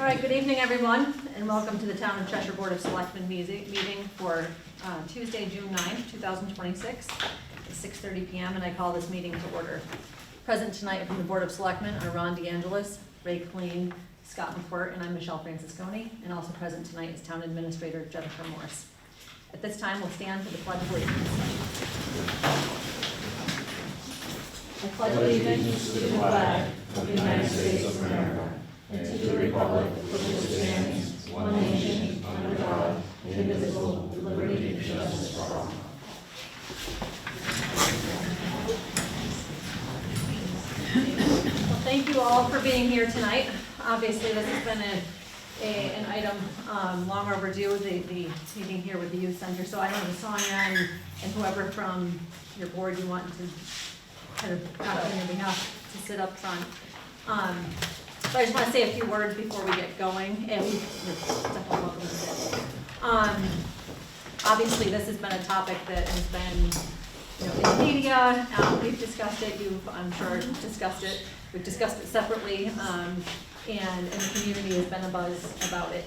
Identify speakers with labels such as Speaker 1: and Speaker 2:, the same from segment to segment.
Speaker 1: right, good evening, everyone, and welcome to the Town of Cheshire Board of Selectmen meeting for Tuesday, June 9th, 2026. It's 6:30 p.m. and I call this meeting to order. Present tonight from the Board of Selectmen are Ron DeAngelis, Ray Colleen, Scott McQuirt, and I'm Michelle Francisconi. And also present tonight is Town Administrator Jennifer Morse. At this time, we'll stand for the Pledge of Allegiance. I pledge allegiance to the flag of the United States of America and to the republic for which it stands, one nation, under God, indivisible, with liberty and justice for all. Well, thank you all for being here tonight. Obviously, this has been an item long overdue, the meeting here with the youth center. So I don't know, Sonia and whoever from your board you want to kind of on your behalf to sit up front. So I just want to say a few words before we get going, and you're definitely welcome to sit. Obviously, this has been a topic that has been, in the media. We've discussed it. You've, I'm sure, discussed it. We've discussed it separately, and the community has been a buzz about it.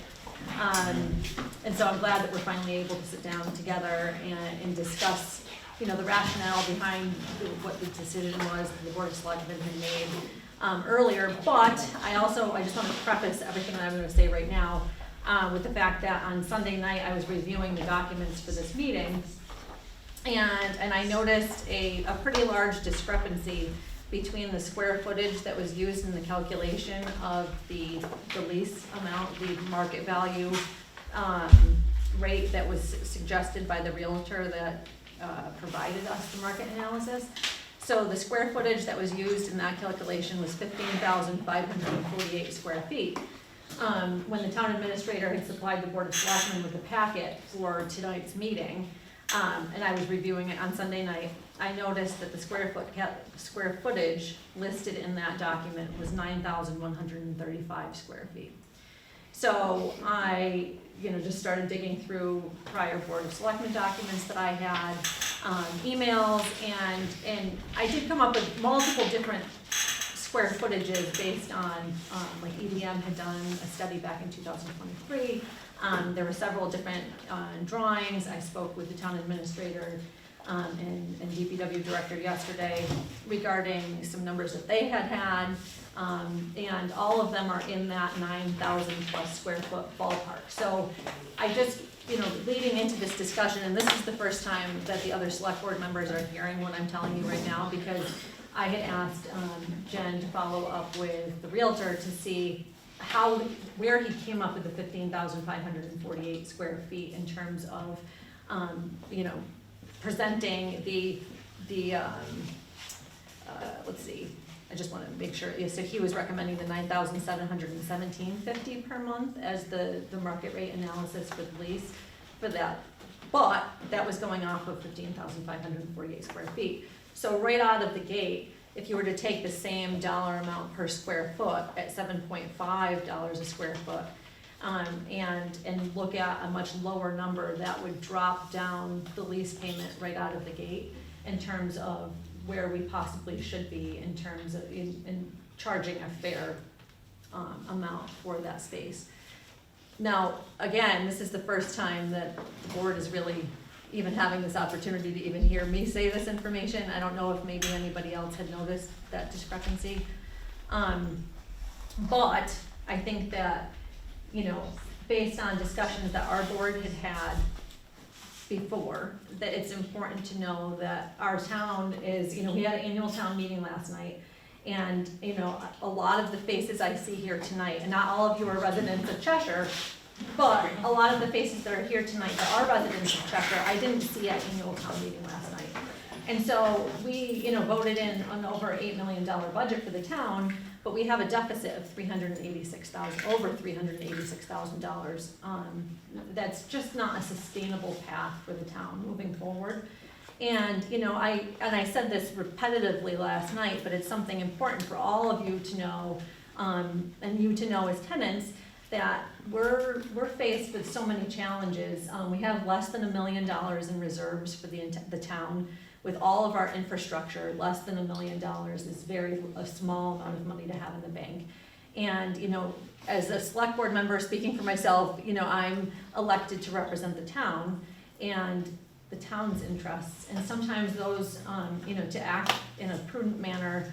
Speaker 1: And so I'm glad that we're finally able to sit down together and discuss, the rationale behind what the decision was that the Board of Selectmen had made earlier. But I just want to preface everything that I'm going to say right now with the fact that on Sunday night I was reviewing the documents for this meeting, and I noticed a pretty large discrepancy between the square footage that was used in the calculation of the lease amount, the market value rate that was suggested by the realtor that provided us the market analysis. So the square footage that was used in that calculation was 15,548 square feet. When the town administrator had supplied the Board of Selectmen with a packet for tonight's meeting, and I was reviewing it on Sunday night, I noticed that the square footage listed in that document was 9,135 square feet. So I, just started digging through prior Board of Selectmen documents that I had, emails, and I did come up with multiple different square footages based on, like EDM had done a study back in 2023. There were several different drawings. I spoke with the town administrator and DPW director yesterday regarding some numbers that they had, and all of them are in that 9,000 plus square foot ballpark. So I just, leading into this discussion, and this is the first time that the other select board members are hearing what I'm telling you right now, because I had asked Jen to follow up with the realtor to see where he came up with the 15,548 square feet in terms of, presenting the let's see, I just want to make sure. Yeah, so he was recommending the 9,717.50 per month as the market rate analysis for the lease for that, but that was going off of 15,548 square feet. So right out of the gate, if you were to take the same dollar amount per square foot at $7.5 a square foot, and look at a much lower number, that would drop down the lease payment right out of the gate in terms of where we possibly should be in terms of in charging a fair amount for that space. Now, again, this is the first time that the board is really even having this opportunity to even hear me say this information. I don't know if maybe anybody else had noticed that discrepancy. But I think that, based on discussions that our board had before, that it's important to know that our town is, we had an annual town meeting last night, and, a lot of the faces I see here tonight, and not all of you are residents of Cheshire, but a lot of the faces that are here tonight that are residents of Cheshire, I didn't see at annual town meeting last night. And so we, voted in an over $8 million budget for the town, but we have a deficit of over $386,000. That's just not a sustainable path for the town moving forward. And I said this repetitively last night, but it's something important for all of you to know, and you to know as tenants, that we're faced with so many challenges. We have less than $1 million in reserves for the town. With all of our infrastructure, less than $1 million is a small amount of money to have in the bank. And, as a select board member, speaking for myself, I'm elected to represent the town and the town's interests. And sometimes those, to act in a prudent manner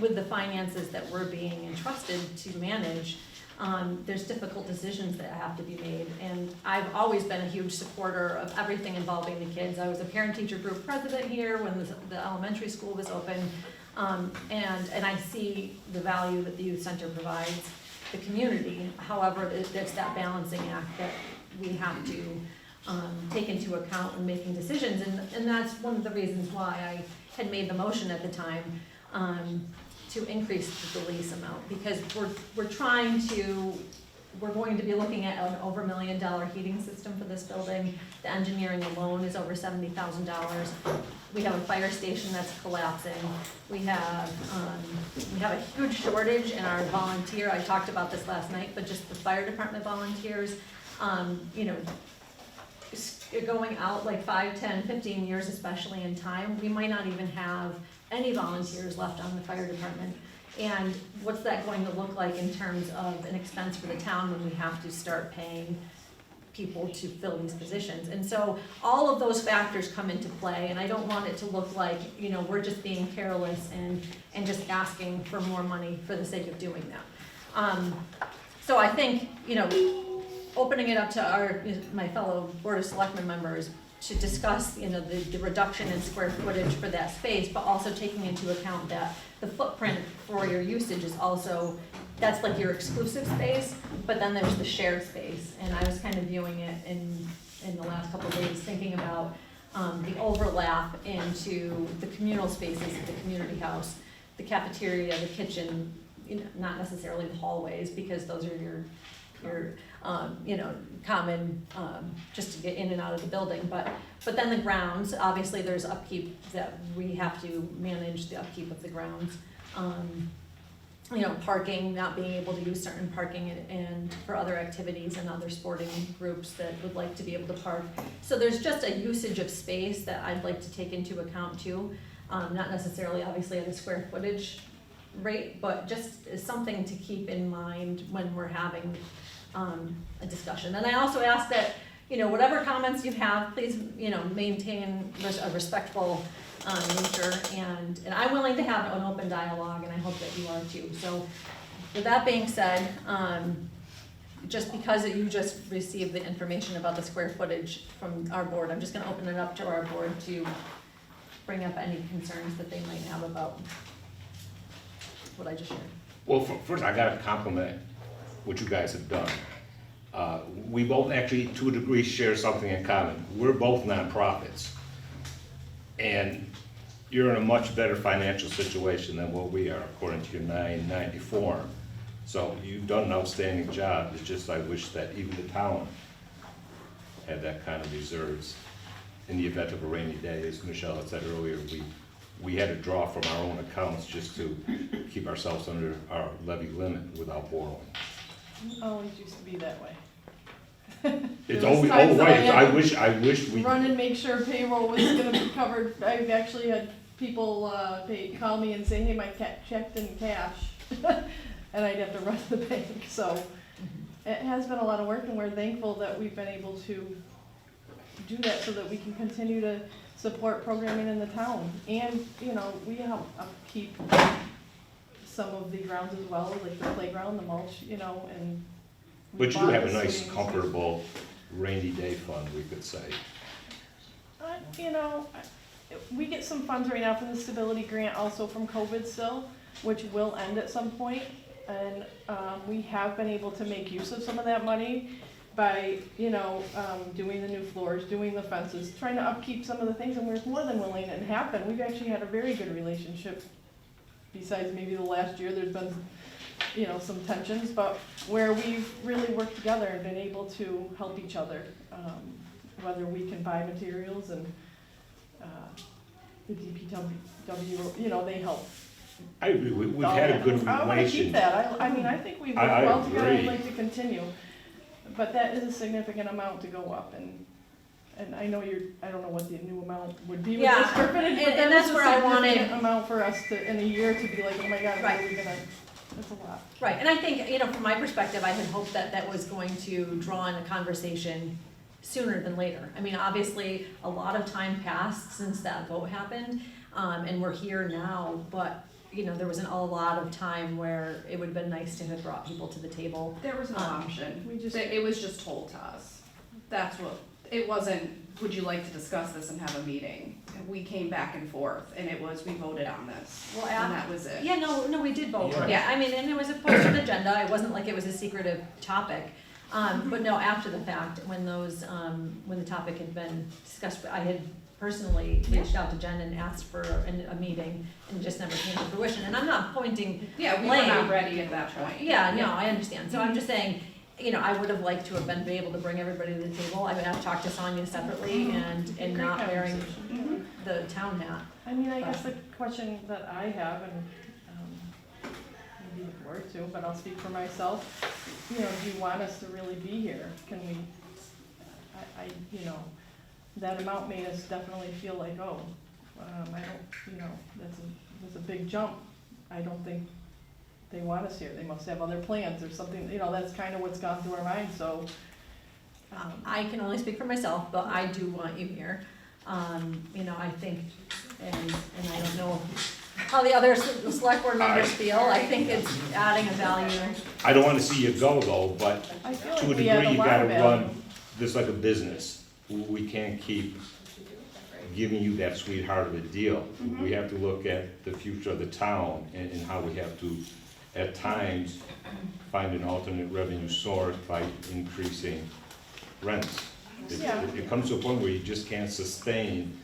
Speaker 1: with the finances that we're being entrusted to manage, there's difficult decisions that have to be made. And I've always been a huge supporter of everything involving the kids. I was a parent-teacher group president here when the elementary school was open. And I see the value that the youth center provides the community. However, there's that balancing act that we have to take into account when making decisions. And that's one of the reasons why I had made the motion at the time to increase the lease amount, because we're going to be looking at an over $1 million heating system for this building. The engineering alone is over $70,000. We have a fire station that's collapsing. We have a huge shortage in our volunteer. I talked about this last night, but just the fire department volunteers, going out like 5, 10, 15 years, especially in time, we might not even have any volunteers left on the fire department. And what's that going to look like in terms of an expense for the town when we have to start paying people to fill these positions? And so all of those factors come into play, and I don't want it to look like, we're just being careless and just asking for more money for the sake of doing that. So I think, opening it up to my fellow Board of Selectmen members to discuss, the reduction in square footage for that space, but also taking into account that the footprint for your usage is also, that's like your exclusive space, but then there's the shared space. And I was kind of viewing it in the last couple of days, thinking about the overlap into the communal spaces of the community house, the cafeteria, the kitchen, not necessarily the hallways, because those are your common, just to get in and out of the building, but then the grounds, obviously there's upkeep that we have to manage, the upkeep of the grounds. Parking, not being able to use certain parking and for other activities and other sporting groups that would like to be able to park. So there's just a usage of space that I'd like to take into account too, not necessarily obviously at a square footage rate, but just as something to keep in mind when we're having a discussion. And I also ask that, whatever comments you have, please, maintain a respectful nature, and I'm willing to have an open dialogue, and I hope that you are too. So with that being said, just because you just received the information about the square footage from our board, I'm just gonna open it up to our board to bring up any concerns that they might have about what I just shared.
Speaker 2: Well, first I gotta compliment what you guys have done. We both actually, to a degree, share something in common. We're both nonprofits. And you're in a much better financial situation than what we are, according to your 990 form. So you've done an outstanding job. It's just I wish that even the town had that kind of reserves in the event of a rainy day. As Michelle had said earlier, we had to draw from our own accounts just to keep ourselves under our levy limit without borrowing.
Speaker 3: It always used to be that way.
Speaker 2: It's always, oh right, I wish we.
Speaker 3: Run and make sure payroll was gonna be covered. I've actually had people call me and say, hey, my checked in cash. And I'd have to run to the bank. So it has been a lot of work, and we're thankful that we've been able to do that so that we can continue to support programming in the town. And, we help upkeep some of the grounds as well, like the playground, the mulch, and.
Speaker 2: But you do have a nice, comfortable rainy day fund, we could say.
Speaker 3: We get some funds right now from the stability grant, also from COVID still, which will end at some point. And we have been able to make use of some of that money by, doing the new floors, doing the fences, trying to upkeep some of the things, and we're more than willing and have been. We've actually had a very good relationship. Besides maybe the last year, there's been some tensions, but where we've really worked together and been able to help each other, whether we can buy materials and the DPW, they help.
Speaker 2: I agree, we've had a good relation.
Speaker 3: I want to keep that. I think we've worked well together. I'd like to continue, but that is a significant amount to go up, and I know I don't know what the new amount would be with the square footage, but
Speaker 1: and that's where I wanted
Speaker 3: amount for us to, in a year, to be like, oh my God,
Speaker 1: right.
Speaker 3: What are we gonna? it's a lot.
Speaker 1: Right, and I think, you know, from my perspective, I had hoped that that was going to draw in a conversation sooner than later. I mean, obviously, a lot of time passed since that vote happened, and we're here now, but, you know, there wasn't a lot of time where it would've been nice to have brought people to the table.
Speaker 4: There was no option.
Speaker 3: We just-
Speaker 4: It was just told to us. That's what, it wasn't, would you like to discuss this and have a meeting? We came back and forth, and it was, we voted on this,
Speaker 1: Well,
Speaker 4: and that was it.
Speaker 1: Yeah, no, we did vote for it.
Speaker 4: Yeah.
Speaker 1: I mean, and it was a posted agenda, it wasn't like it was a secretive topic. But no, after the fact, when when the topic had been discussed, I had personally reached out to Jen and asked for a meeting, and it just never came to fruition. And I'm not pointing,
Speaker 4: Yeah, we were
Speaker 1: Blame.
Speaker 4: not ready at that point.
Speaker 1: yeah, no, I understand. So I'm just saying, you know, I would have liked to have been able to bring everybody to the table. I mean, I've talked to Sonia separately and
Speaker 3: Great
Speaker 1: not wearing
Speaker 3: conversation.
Speaker 1: the town hat.
Speaker 3: I mean, I guess the question that I have, and maybe the board too, but I'll speak for myself, you know, do you want us to really be here? Can we, you know, that amount made us definitely feel like, oh, I don't, you know, that's a big jump. I don't think they want us here. They must have other plans or something, you know, that's kind of what's gone through our minds, so.
Speaker 1: I can only speak for myself, but I do want you here. You know, I think, and I don't know how the other select board members feel, I think it's adding a value.
Speaker 2: I don't wanna see you go though, but
Speaker 3: I feel
Speaker 2: to a
Speaker 3: like we have
Speaker 2: degree,
Speaker 3: a
Speaker 2: you
Speaker 3: lot
Speaker 2: gotta
Speaker 3: of
Speaker 2: run
Speaker 3: value.
Speaker 2: this like a business. We can't keep giving you that sweetheart of a deal. We have to look at the future of the town and how we have to, at times, find an alternate revenue source by increasing rents.
Speaker 3: Yeah.
Speaker 2: It comes to a point where you just can't sustain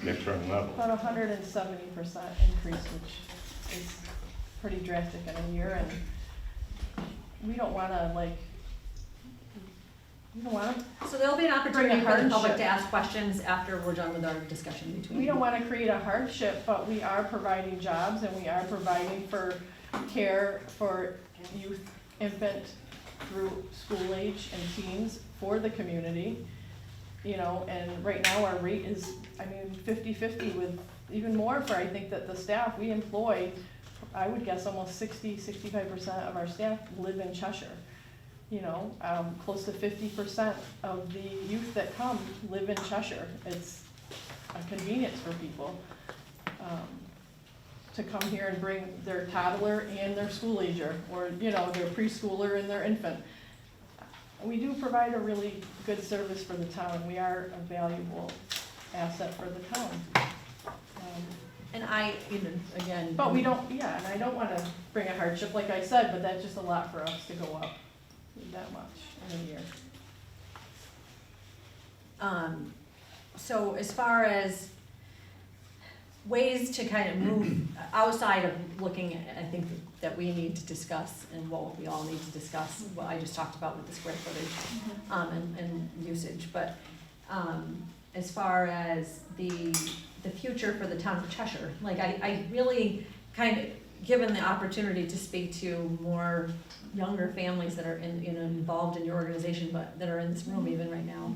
Speaker 2: that current level.
Speaker 3: About 170% increase, which is pretty drastic in a year, and we don't wanna
Speaker 1: So there'll be an opportunity
Speaker 3: Bring a
Speaker 1: for the public
Speaker 3: hardship.
Speaker 1: to ask questions after we're done with our discussion between.
Speaker 3: we don't wanna create a hardship, but we are providing jobs and we are providing for care for youth, infant through school age and teens for the community. You know, and right now our rate is, I mean, 50-50 with even more for, I think that the staff we employ, I would guess almost 60-65% of our staff live in Cheshire. You know, close to 50% of the youth that come live in Cheshire. It's a convenience for people to come here and bring their toddler and their school ager, or, you know, their preschooler and their infant. We do provide a really good service for the town. We are a valuable asset for the town.
Speaker 1: And I, you know, again.
Speaker 3: But we don't, yeah, and I don't wanna bring a hardship, like I said, but that's just a lot for us to go up that much in a year.
Speaker 1: So as far as ways to kind of move outside of looking at, I think that we need to discuss and what we all need to discuss, what I just talked about with the square footage, and usage, but, as far as the future for the town of Cheshire, like I really kind of, given the opportunity to speak to more younger families that are involved in your organization, but that are in this room even right now.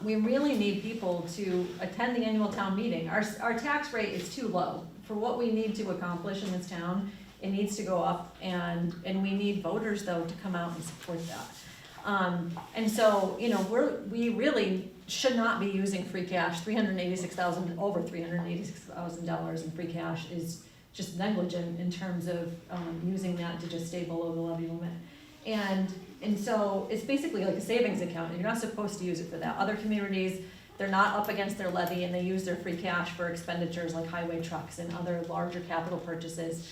Speaker 1: We really need people to attend the annual town meeting. Our tax rate is too low for what we need to accomplish in this town. It needs to go up, and we need voters though to come out and support that. And so, you know, we really should not be using free cash. Over $386,000 in free cash is just negligent in terms of using that to just stay below the levy limit. And so it's basically like a savings account, and you're not supposed to use it for that. Other communities, they're not up against their levy and they use their free cash for expenditures like highway trucks and other larger capital purchases.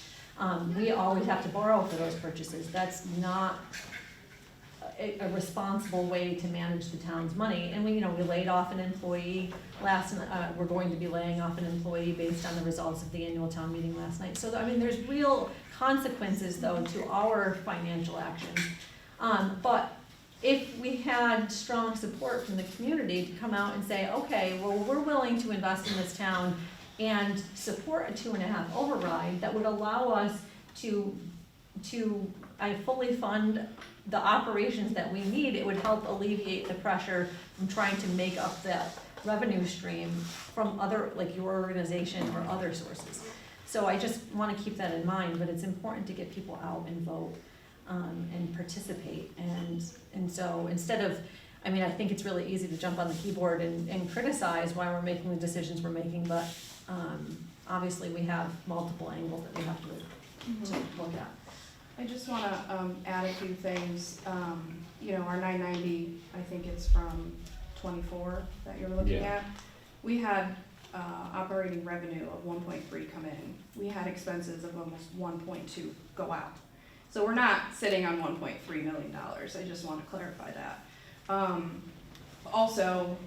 Speaker 1: We always have to borrow for those purchases. That's not a responsible way to manage the town's money. And we laid off an employee we're going to be laying off an employee based on the results of the annual town meeting last night. So, I mean, there's real consequences though to our financial actions. But if we had strong support from the community to come out and say, okay, well, we're willing to invest in this town and support a 2.5 override that would allow us to fully fund the operations that we need, it would help alleviate the pressure from trying to make up that revenue stream from other, like your organization or other sources. So I just want to keep that in mind, but it's important to get people out and vote and participate. And so instead of, I mean, I think it's really easy to jump on the keyboard and criticize why we're making the decisions we're making, but obviously we have multiple angles that we have to look at.
Speaker 4: I just wanna, add a few things. You know, our 990, I think it's from 24 that you're looking
Speaker 2: Yeah.
Speaker 4: at. We had, operating revenue of 1.3 come in. We had expenses of almost 1.2 go out. So we're not sitting on $1.3 million. I just want to clarify that. Also,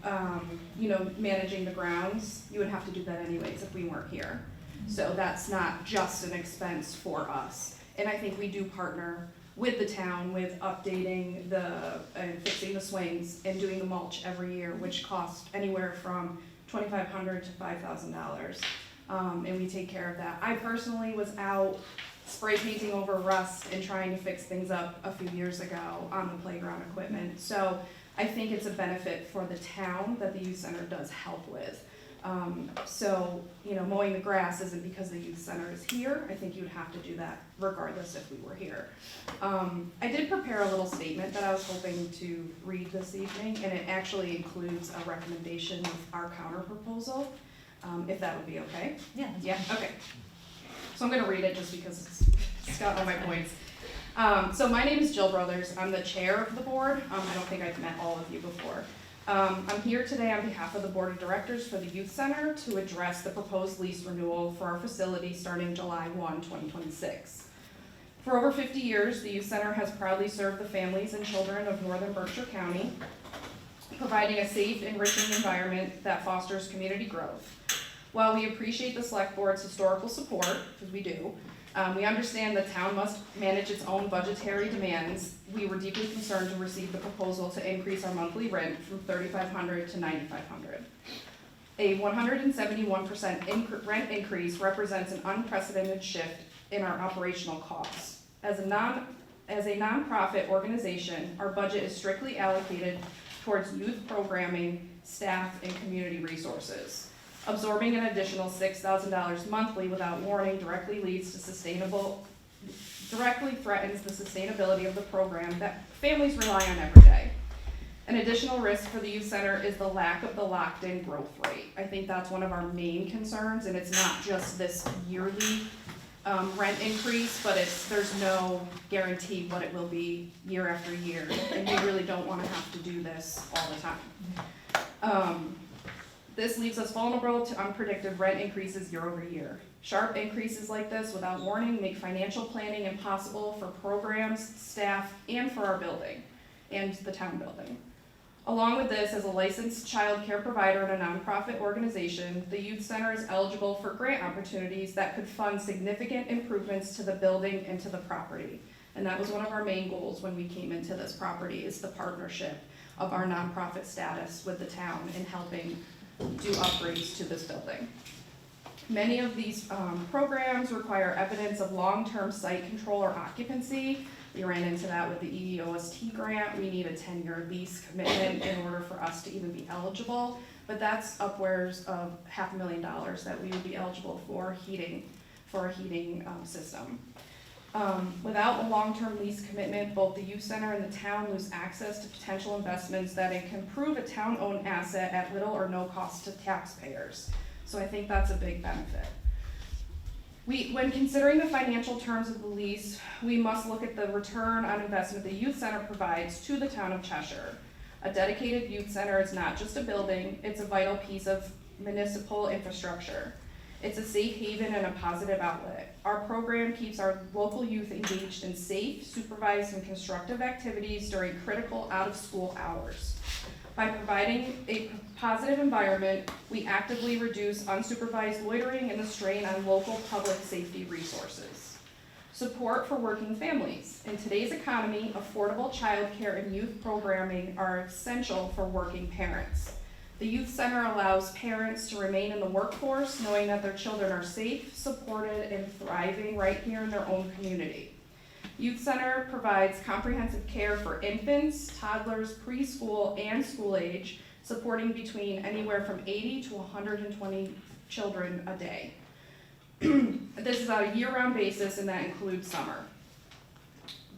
Speaker 4: you know, managing the grounds, you would have to do that anyways if we weren't here. So that's not just an expense for us. And I think we do partner with the town with updating and fixing the swings and doing the mulch every year, which costs anywhere from $2,500 to $5,000. And we take care of that. I personally was out spray painting over rust and trying to fix things up a few years ago on the playground equipment. So I think it's a benefit for the town that the youth center does help with. So, you know, mowing the grass isn't because the youth center is here. I think you would have to do that regardless if we were here. I did prepare a little statement that I was hoping to read this evening, and it actually includes a recommendation of our counter proposal, if that would be okay.
Speaker 1: Yeah.
Speaker 4: Yeah, okay. So I'm gonna read it just because it's got all my points. So my name is Jill Brothers. I'm the chair of the board. I don't think I've met all of you before. I'm here today on behalf of the board of directors for the youth center to address the proposed lease renewal for our facility starting July 1, 2026. For over 50 years, the youth center has proudly served the families and children of northern Berkshire County, providing a safe, enriching environment that fosters community growth. While we appreciate the select board's historical support, because we do, we understand the town must manage its own budgetary demands. We were deeply concerned to receive the proposal to increase our monthly rent from $3,500 to $9,500. A 171% rent increase represents an unprecedented shift in our operational costs. As a nonprofit organization, our budget is strictly allocated towards youth programming, staff, and community resources. Absorbing an additional $6,000 monthly without warning directly threatens the sustainability of the program that families rely on every day. An additional risk for the youth center is the lack of the locked-in growth rate. I think that's one of our main concerns, and it's not just this yearly rent increase, but there's no guarantee what it will be year after year, and we really don't want to have to do this all the time. This leaves us vulnerable to unpredicted rent increases year over year. Sharp increases like this without warning make financial planning impossible for programs, staff, and for our building, and the town building. Along with this, as a licensed child care provider in a nonprofit organization, the youth center is eligible for grant opportunities that could fund significant improvements to the building and to the property. And that was one of our main goals when we came into this property, is the partnership of our nonprofit status with the town in helping do upgrades to this building. Many of these programs require evidence of long-term site control or occupancy. We ran into that with the EEOST grant. We need a 10-year lease commitment in order for us to even be eligible, but that's upwards of $500,000 that we would be eligible for a heating system. Without a long-term lease commitment, both the youth center and the town lose access to potential investments that can improve a town-owned asset at little or no cost to taxpayers. So I think that's a big benefit. When considering the financial terms of the lease, we must look at the return on investment the youth center provides to the town of Cheshire. A dedicated youth center is not just a building, it's a vital piece of municipal infrastructure. It's a safe haven and a positive outlet. Our program keeps our local youth engaged in safe, supervised, and constructive activities during critical out-of-school hours. By providing a positive environment, we actively reduce unsupervised loitering and the strain on local public safety resources. Support for working families. In today's economy, affordable childcare and youth programming are essential for working parents. The youth center allows parents to remain in the workforce knowing that their children are safe, supported, and thriving right here in their own community. Youth center provides comprehensive care for infants, toddlers, preschool, and school age, supporting between anywhere from 80 to 120 children a day. This is on a year-round basis, and that includes summer.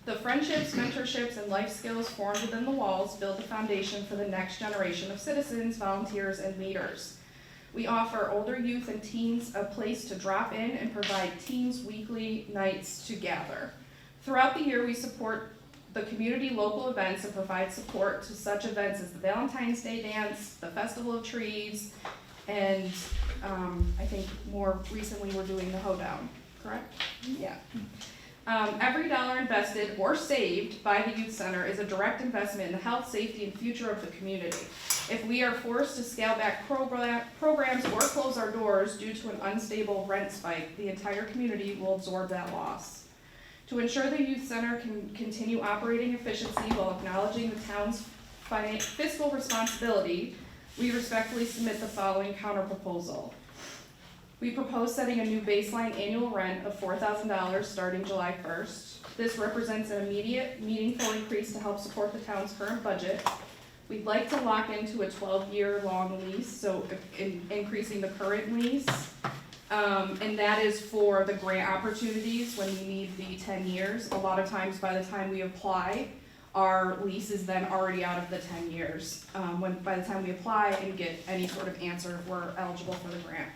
Speaker 4: The friendships, mentorships, and life skills formed within the walls build the foundation for the next generation of citizens, volunteers, and leaders. We offer older youth and teens a place to drop in and provide teens weekly nights to gather. Throughout the year, we support the community local events and provide support to such events as the Valentine's Day Dance, the Festival of Trees, and I think more recently we're doing the Hoedown, correct? Yeah. Every dollar invested or saved by the youth center is a direct investment in the health, safety, and future of the community. If we are forced to scale back programs or close our doors due to an unstable rent spike, the entire community will absorb that loss. To ensure the youth center can continue operating efficiency while acknowledging the town's fiscal responsibility, we respectfully submit the following counterproposal. We propose setting a new baseline annual rent of $4,000 starting July 1st. This represents an immediate, meaningful increase to help support the town's current budget. We'd like to lock into a 12-year long lease, so increasing the current lease. And that is for the grant opportunities when we need the 10 years. A lot of times by the time we apply, our lease is then already out of the 10 years. By the time we apply and get any sort of answer if we're eligible for the grant.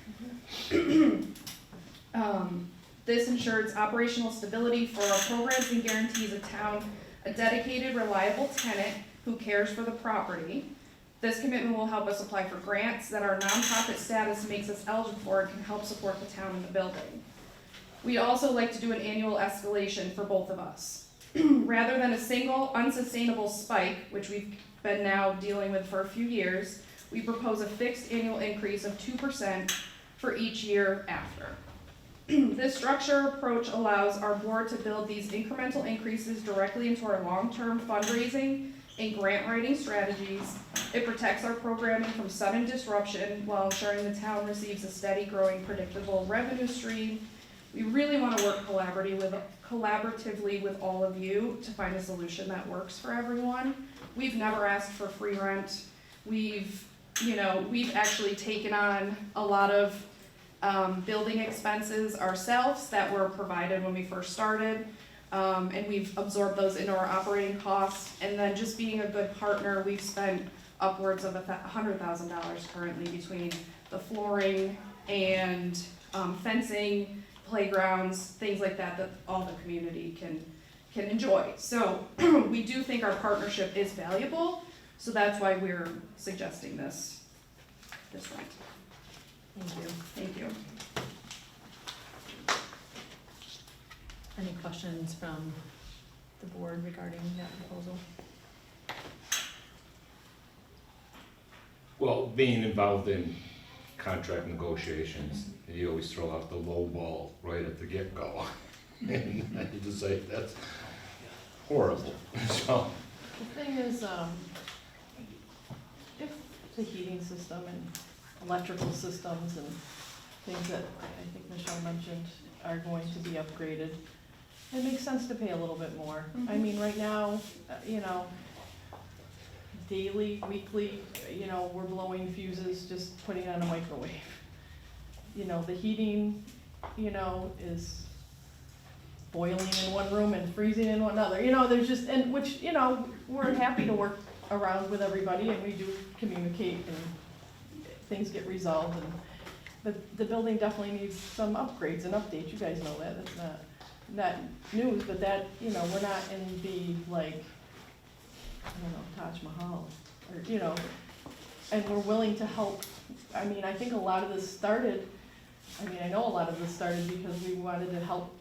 Speaker 4: This ensures operational stability for our programs and guarantees a dedicated, reliable tenant who cares for the property. This commitment will help us apply for grants that our nonprofit status makes us eligible for and can help support the town and the building. We'd also like to do an annual escalation for both of us. Rather than a single unsustainable spike, which we've been now dealing with for a few years, we propose a fixed annual increase of 2% for each year after. This structure approach allows our board to build these incremental increases directly into our long-term fundraising and grant writing strategies. It protects our programming from sudden disruption while ensuring the town receives a steady, growing, predictable revenue stream. We really want to work collaboratively with all of you to find a solution that works for everyone. We've never asked for free rent. We've actually taken on a lot of building expenses ourselves that were provided when we first started. And we've absorbed those into our operating costs. And then just being a good partner, we've spent upwards of $100,000 currently between the flooring and fencing, playgrounds, things like that all the community can enjoy. So we do think our partnership is valuable, so that's why we're suggesting this rent.
Speaker 1: Thank you.
Speaker 4: Thank you.
Speaker 1: Any questions from the board regarding that proposal?
Speaker 2: Well, being involved in contract negotiations, you always throw out the low ball right at the get-go. And I just say, that's horrible. So,
Speaker 3: The thing is, if the heating system and electrical systems and things that I think Michelle mentioned are going to be upgraded, it makes sense to pay a little bit more. I mean, right now, daily, weekly, we're blowing fuses, just putting on a microwave. The heating, is boiling in one room and freezing in another. There's just, and which, we're happy to work around with everybody and we do communicate and things get resolved. But the building definitely needs some upgrades and updates. You guys know that. That's not news, but that, we're not in the, Taj Mahal, or, and we're willing to help. I mean, I think a lot of this started, I know a lot of this started because we wanted to help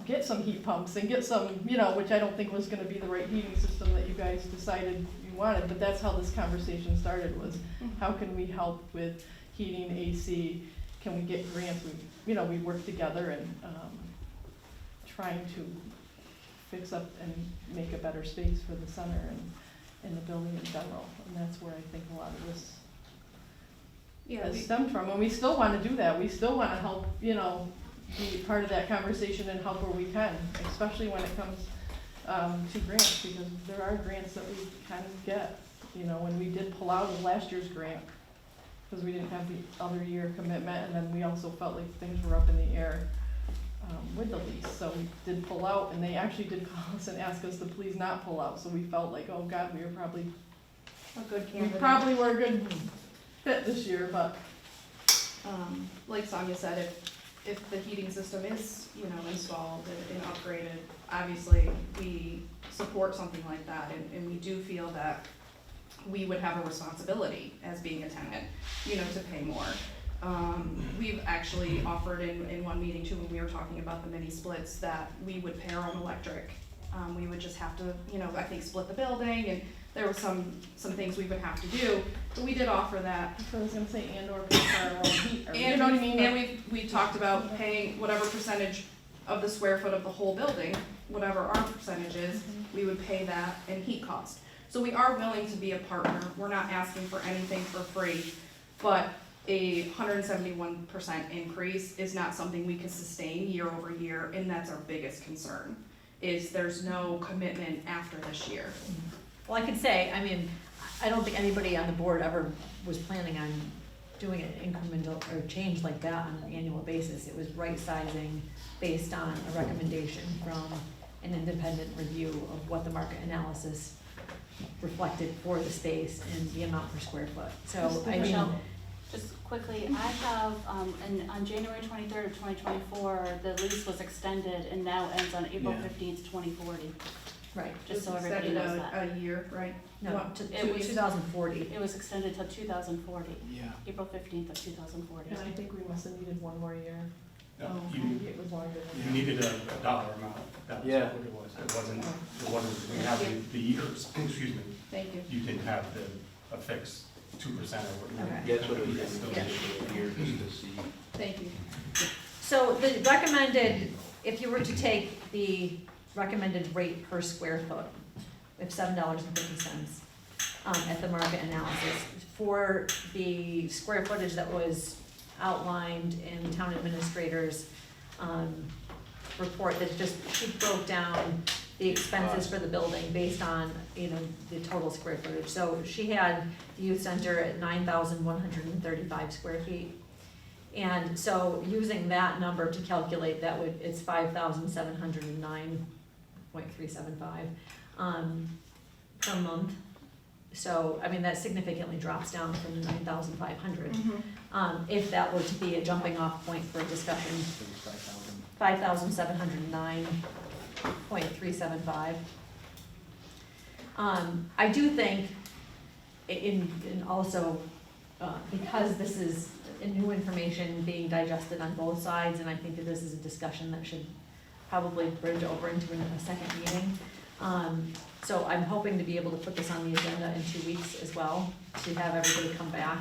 Speaker 3: get some heat pumps and get some, which I don't think was gonna be the right heating system that you guys decided you wanted, but that's how this conversation started, was how can we help with heating, AC, can we get grants? We work together and trying to fix up and make a better space for the center and the building in general, and that's where I think a lot of this has stemmed from, and we still want to do that. We still want to help, be part of that conversation and help where we can, especially when it comes to grants, because there are grants that we can get. When we did pull out of last year's grant, because we didn't have the other year commitment, and then we also felt like things were up in the air with the lease, so we did pull out, and they actually did call us and ask us to please not pull out, so we felt like, oh God, we
Speaker 4: A good candidate.
Speaker 3: probably were a good fit this year, but
Speaker 4: Like Sonia said, if the heating system is, installed and upgraded, obviously we support something like that, and we do feel that we would have a responsibility as being a tenant, to pay more. We've actually offered in one meeting too, when we were talking about the mini splits, that we would pay our own electric. We would just have to, I think split the building, and there were some things we would have to do, but we did offer that.
Speaker 3: I was gonna say or pay for our own heat, or, you
Speaker 4: And
Speaker 3: know what I mean?
Speaker 4: And we talked about paying whatever percentage of the square foot of the whole building, whatever our percentage is, we would pay that in heat cost. So we are willing to be a partner, we're not asking for anything for free, but a 171% increase is not something we can sustain year over year, and that's our biggest concern, is there's no commitment after this year.
Speaker 1: Well, I can say, I mean, I don't think anybody on the board ever was planning on doing an incremental or change like that on an annual basis. It was right sizing based on a recommendation from an independent review of what the market analysis reflected for the space and the amount per square foot. So, I mean,
Speaker 5: Michelle, just quickly, I have, on January 23rd of 2024, the lease was extended and now ends on April
Speaker 6: Yeah.
Speaker 5: 15th, 2040.
Speaker 1: right,
Speaker 5: Just so
Speaker 4: It's
Speaker 5: everybody
Speaker 4: extended
Speaker 5: knows that.
Speaker 4: a year, right?
Speaker 1: no,
Speaker 4: What,
Speaker 1: to
Speaker 5: It was-
Speaker 1: 2040.
Speaker 5: It was extended till 2040,
Speaker 6: Yeah.
Speaker 5: April 15th of 2040.
Speaker 3: And I think we must have needed one more year.
Speaker 6: No,
Speaker 3: Oh,
Speaker 6: you,
Speaker 3: maybe it was longer than
Speaker 6: you
Speaker 3: that.
Speaker 6: needed a dollar amount. That was
Speaker 7: Yeah.
Speaker 6: what it was. It wasn't, we have the years, excuse me,
Speaker 4: Thank you.
Speaker 6: you didn't have a fixed 2% or whatever.
Speaker 1: Okay.
Speaker 7: That's what it was,
Speaker 4: Yeah.
Speaker 7: here, just to see.
Speaker 4: Thank you.
Speaker 1: So the recommended, if you were to take the recommended rate per square foot of $7.50 at the market analysis for the square footage that was outlined in town administrator's report, that just, she broke down the expenses for the building based on, the total square footage. So she had the youth center at 9,135 square feet. And so using that number to calculate, it's 5,709.375 per month. So, I mean, that significantly drops down from the 9,500. If that were to be a jumping off point for discussion, 5,709.375. I do think in also, because this is new information being digested on both sides, and I think that this is a discussion that should probably bridge over into a second meeting. So I'm hoping to be able to put this on the agenda in 2 weeks as well, to have everybody come back.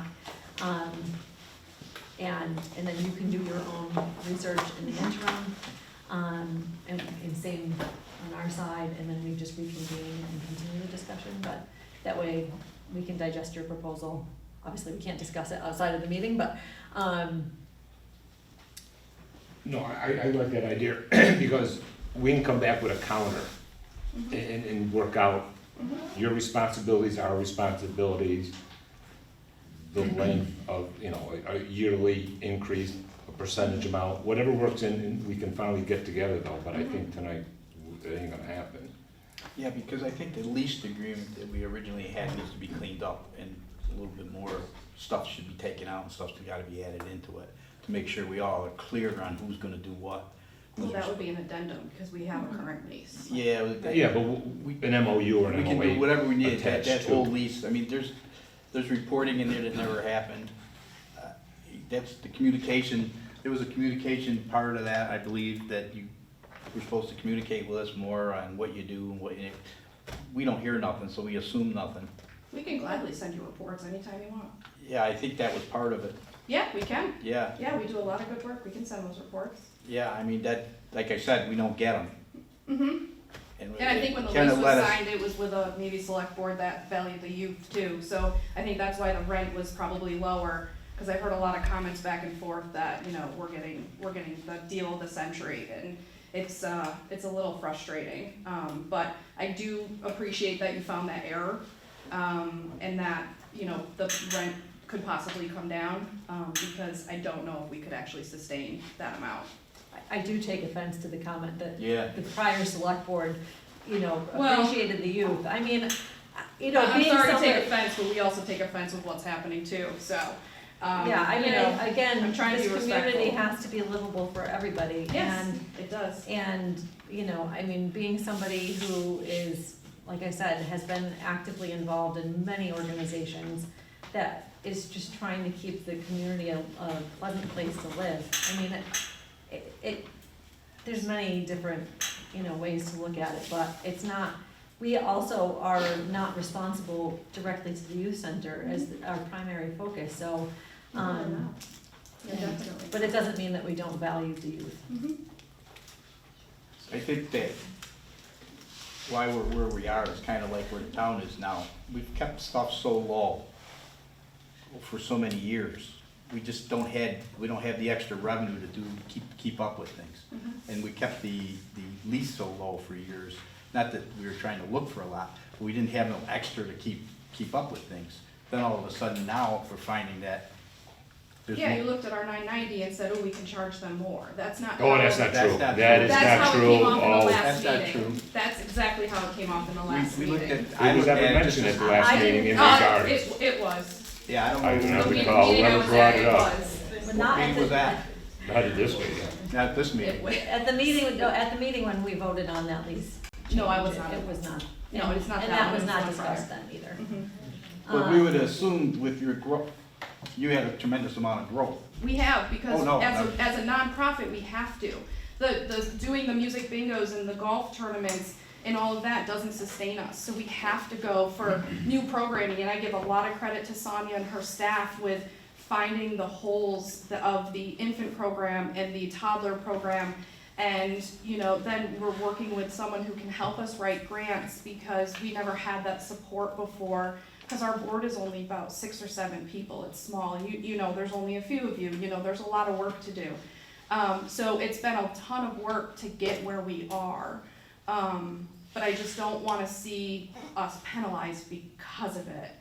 Speaker 1: And then you can do your own research in the interim, and same on our side, and then we just reconvene and continue the discussion, but that way we can digest your proposal. Obviously, we can't discuss it outside of the meeting, but,
Speaker 2: No, I like that idea, because we can come back with a counter and work out your responsibilities, our responsibilities, the length of, a yearly increase, a percentage amount, whatever works in, and we can finally get together though, but I think tonight, it ain't gonna happen.
Speaker 7: Yeah, because I think the lease agreement that we originally had needs to be cleaned up, and a little bit more stuff should be taken out and stuff's gotta be added into it, to make sure we all are clear on who's gonna do what.
Speaker 4: Well, that would be an addendum, because we have a current lease.
Speaker 7: Yeah.
Speaker 2: Yeah, but an MOU or
Speaker 7: We
Speaker 2: an
Speaker 7: can do
Speaker 2: MOA
Speaker 7: whatever we need, that
Speaker 2: attached
Speaker 7: whole
Speaker 2: to.
Speaker 7: lease, I mean, there's reporting in there that never happened. That's the communication, there was a communication part of that, I believe, that you were supposed to communicate with us more on what you do and we don't hear nothing, so we assume nothing.
Speaker 4: We can gladly send you reports anytime you want.
Speaker 7: Yeah, I think that was part of it,
Speaker 4: Yeah, we can.
Speaker 7: yeah.
Speaker 4: Yeah, we do a lot of good work. We can send those reports.
Speaker 7: Yeah, I mean, that, like I said, we don't get them.
Speaker 4: And I think when the lease was signed, it was with a maybe select board that valued the youth too. So I think that's why the rent was probably lower, because I've heard a lot of comments back and forth that, we're getting the deal of the century, and it's a little frustrating. But I do appreciate that you found that error, and that, the rent could possibly come down, because I don't know if we could actually sustain that amount.
Speaker 1: I do take offense to the comment that
Speaker 7: Yeah.
Speaker 1: the prior select board,
Speaker 4: Well-
Speaker 1: appreciated the youth. I mean,
Speaker 4: I'm
Speaker 1: being
Speaker 4: sorry to
Speaker 1: somebody.
Speaker 4: take offense, but we also take offense with what's happening too, so.
Speaker 1: Yeah, I mean, again,
Speaker 4: I'm trying to
Speaker 1: this
Speaker 4: be
Speaker 1: community
Speaker 4: respectful.
Speaker 1: has to be livable for everybody.
Speaker 4: Yes, it does.
Speaker 1: And, I mean, being somebody who is, like I said, has been actively involved in many organizations that is just trying to keep the community a pleasant place to live. I mean, there's many different, ways to look at it, but it's not, we also are not responsible directly to the youth center as our primary focus, so.
Speaker 4: Yeah, definitely.
Speaker 1: But it doesn't mean that we don't value the youth.
Speaker 4: Mhm.
Speaker 7: I think that why we're where we are is kind of like where the town is now. We've kept stuff so low for so many years. We just don't have the extra revenue to keep up with things. And we kept the lease so low for years. Not that we were trying to look for a lot, but we didn't have no extra to keep up with things. Then all of a sudden now, we're finding that there's
Speaker 4: Yeah,
Speaker 7: no-
Speaker 4: you looked at our 990 and said, oh, we can charge them more. That's not.
Speaker 2: Oh, that's not
Speaker 7: That's
Speaker 2: true.
Speaker 7: not
Speaker 2: That
Speaker 7: true.
Speaker 2: is
Speaker 4: That's
Speaker 2: not
Speaker 4: how it
Speaker 2: true.
Speaker 4: came off in the
Speaker 2: Oh,
Speaker 4: last
Speaker 7: That's not
Speaker 4: meeting.
Speaker 7: true.
Speaker 4: That's exactly how it came off in the last
Speaker 7: We
Speaker 4: meeting.
Speaker 7: looked at,
Speaker 2: It
Speaker 7: I
Speaker 2: was
Speaker 7: looked
Speaker 2: never
Speaker 7: at it just
Speaker 2: mentioned at
Speaker 7: as,
Speaker 2: the last
Speaker 1: I-
Speaker 2: meeting in regards.
Speaker 4: It was.
Speaker 7: yeah, I don't
Speaker 2: I
Speaker 7: know.
Speaker 2: do not
Speaker 4: The
Speaker 2: recall
Speaker 4: meeting I
Speaker 2: whoever
Speaker 4: was
Speaker 2: brought
Speaker 4: at,
Speaker 2: it up.
Speaker 4: was.
Speaker 1: But not
Speaker 7: What
Speaker 1: at
Speaker 7: meeting was
Speaker 1: the,
Speaker 7: that?
Speaker 2: Not at this meeting.
Speaker 7: Not this meeting.
Speaker 4: It was.
Speaker 1: at the meeting, no, at the meeting when we voted on that lease.
Speaker 4: No, I was not.
Speaker 1: It was not.
Speaker 4: No, it's not
Speaker 1: And
Speaker 4: that
Speaker 1: that
Speaker 4: one,
Speaker 1: was
Speaker 4: it's
Speaker 1: not
Speaker 4: one
Speaker 1: discussed
Speaker 4: prior.
Speaker 1: then either.
Speaker 4: Mhm.
Speaker 7: But we would assume with your growth, you had a tremendous amount of growth.
Speaker 4: We have, because
Speaker 7: Oh, no,
Speaker 4: as a nonprofit, we have to. Doing the music bingos and the golf tournaments and all of that doesn't sustain us. So we have to go for new programming, and I give a lot of credit to Sonia and her staff with finding the holes of the infant program and the toddler program. And, then we're working with someone who can help us write grants, because we never had that support before. Because our board is only about 6 or 7 people, it's small, there's only a few of you, there's a lot of work to do. So it's been a ton of work to get where we are. But I just don't wanna see us penalized because of it.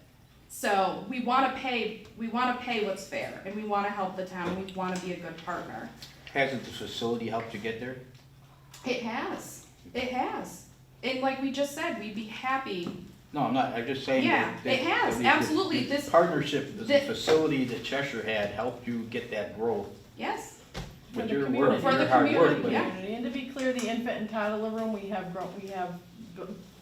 Speaker 4: So we wanna pay what's fair, and we wanna help the town, and we wanna be a good partner.
Speaker 7: Hasn't the facility helped you get there?
Speaker 4: It has. And like we just said, we'd be happy.
Speaker 7: No, I'm not, I'm just saying.
Speaker 4: Yeah,
Speaker 7: that-
Speaker 4: it has,
Speaker 7: that the-
Speaker 4: absolutely.
Speaker 7: the
Speaker 4: This-
Speaker 7: Partnership, the
Speaker 4: thi-
Speaker 7: facility that Cheshire had helped you get that growth
Speaker 4: Yes,
Speaker 3: For
Speaker 7: with
Speaker 3: the
Speaker 7: your work,
Speaker 3: community.
Speaker 4: For the
Speaker 7: your hard work.
Speaker 4: community,
Speaker 7: but-
Speaker 4: yeah.
Speaker 3: Community. And to be clear, the infant and toddler room, we have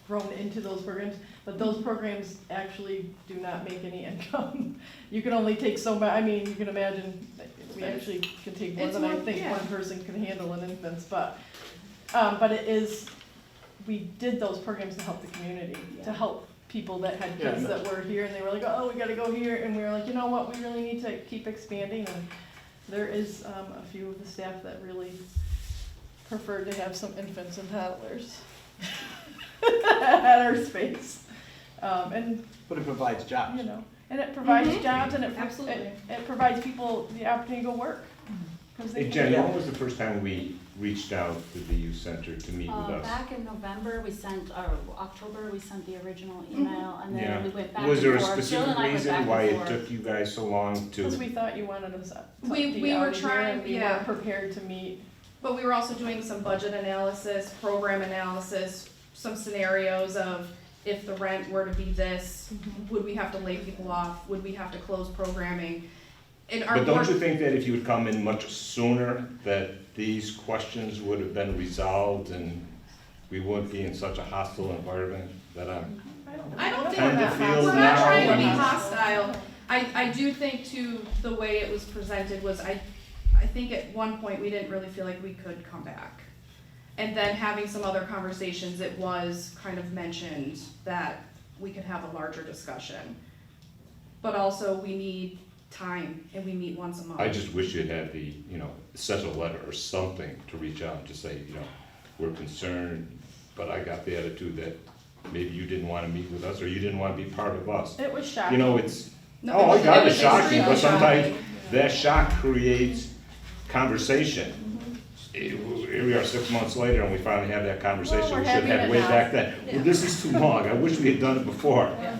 Speaker 3: grown into those programs, but those programs actually do not make any income. You can only take so much, you can imagine, that we actually can take more
Speaker 4: It's
Speaker 3: than I
Speaker 4: more-
Speaker 3: think
Speaker 4: yeah.
Speaker 3: one person can handle in infants, but it is, we did those programs to help the community, to help people that had
Speaker 7: Yeah,
Speaker 3: kids
Speaker 7: no.
Speaker 3: that were here, and they were like, oh, we gotta go here, and we were like, you know what, we really need to keep expanding, and there is, a few of the staff that really preferred to have some infants and toddlers at our space. And,
Speaker 7: But it provides jobs.
Speaker 3: and it provides
Speaker 4: Mhm.
Speaker 3: jobs, and
Speaker 4: Absolutely.
Speaker 3: it provides people the opportunity to go work. 'Cause they
Speaker 2: Hey,
Speaker 3: can-
Speaker 2: Jen, when was the first time we reached out to the youth center to meet with us?
Speaker 5: Back in November, October, we sent the original email, and
Speaker 2: Yeah.
Speaker 5: then we went back and
Speaker 2: Was there a
Speaker 5: forth. Jill
Speaker 2: specific
Speaker 5: and I went back
Speaker 2: reason
Speaker 5: and
Speaker 2: why it
Speaker 5: forth.
Speaker 2: took you guys so long to?
Speaker 3: Because we thought you wanted us
Speaker 4: We were
Speaker 3: out of here,
Speaker 4: trying-
Speaker 3: and we
Speaker 4: yeah.
Speaker 3: weren't prepared to meet.
Speaker 4: but we were also doing some budget analysis, program analysis, some scenarios of if the rent were to be this, would we have to lay people off, would we have to close programming? And our
Speaker 2: But don't
Speaker 4: board,
Speaker 2: you think that if you would come in much sooner, that these questions would have been resolved and we wouldn't be in such a hostile environment that I'm?
Speaker 4: I don't think
Speaker 2: Tend to
Speaker 4: we're
Speaker 2: feel
Speaker 4: not
Speaker 2: now
Speaker 4: trying to be
Speaker 2: when-
Speaker 4: hostile. I do think too, the way it was presented was, I think at one point, we didn't really feel like we could come back. And then having some other conversations, it was kind of mentioned that we could have a larger discussion. But also, we need time, and we meet once a month.
Speaker 2: I just wish you'd had sent a letter or something to reach out and just say, we're concerned, but I got the attitude that maybe you didn't wanna meet with us or you didn't wanna be part of us.
Speaker 3: It was shocking.
Speaker 2: It's,
Speaker 4: No,
Speaker 2: oh, I got
Speaker 4: it
Speaker 2: it
Speaker 4: was
Speaker 2: shocking, but
Speaker 4: extremely
Speaker 2: sometimes
Speaker 4: shocking.
Speaker 2: that shock creates conversation. here we are 6 months later, and we finally have that conversation.
Speaker 3: Well, we're
Speaker 2: We should have had
Speaker 3: having
Speaker 2: way
Speaker 3: it now.
Speaker 2: back then.
Speaker 1: Yeah.
Speaker 2: Well, this is too long, I wish we had done it before.
Speaker 1: Yeah.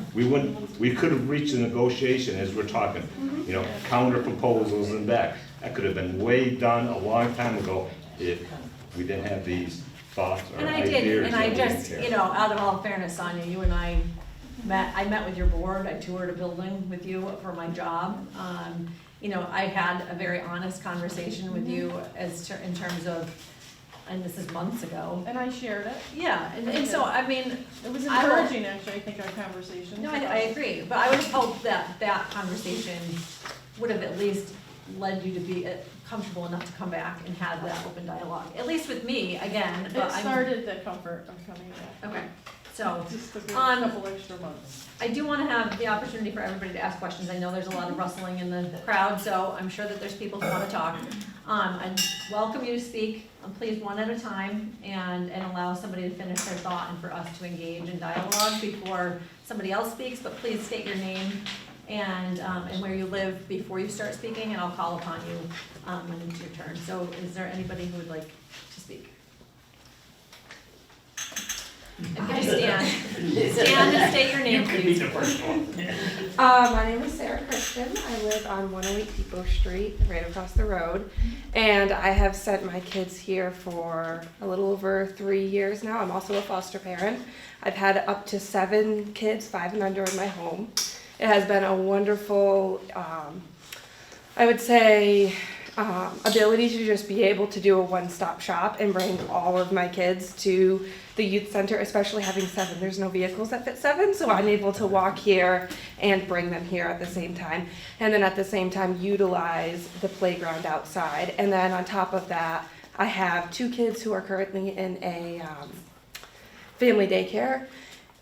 Speaker 2: We could have reached a negotiation as we're talking, you know, counter proposals and that. That could have been way done a long time ago if we didn't have these thoughts or
Speaker 1: And I
Speaker 2: ideas.
Speaker 1: did, and I
Speaker 2: that we
Speaker 1: just,
Speaker 2: had.
Speaker 1: you know, out of all fairness, Sonia, you and I met with your board, I toured a building with you for my job. You know, I had a very honest conversation with you in terms of, and this is months ago.
Speaker 3: And I shared it.
Speaker 1: Yeah, and so, I mean,
Speaker 3: It was
Speaker 1: I will-
Speaker 3: encouraging, actually, I think, our conversation.
Speaker 1: no, I agree, but I would have hoped that that conversation would have at least led you to be comfortable enough to come back and have that open dialogue, at least with me, again,
Speaker 3: It
Speaker 1: but I'm.
Speaker 3: started the comfort of coming back.
Speaker 1: Okay, so.
Speaker 3: It just took a
Speaker 1: Um,
Speaker 3: couple extra months.
Speaker 1: I do want to have the opportunity for everybody to ask questions. I know there's a lot of rustling in the crowd, so I'm sure that there's people who want to talk. I welcome you to speak, please one at a time, and allow somebody to finish their thought and for us to engage in dialogue before somebody else speaks, but please state your name and where you live before you start speaking, and I'll call upon you when it's your turn. So is there anybody who would like to speak? If you just stand and state your name, please.
Speaker 8: My name is Sarah Christian. I live on 108 Depot Street, right across the road. And I have sent my kids here for a little over 3 years now. I'm also a foster parent. I've had up to 7 kids, 5 and under, in my home. It has been a wonderful, I would say, ability to just be able to do a one-stop shop and bring all of my kids to the youth center, especially having 7. There's no vehicles that fit 7, so I'm able to walk here and bring them here at the same time. And then at the same time, utilize the playground outside. And then on top of that, I have 2 kids who are currently in a family daycare.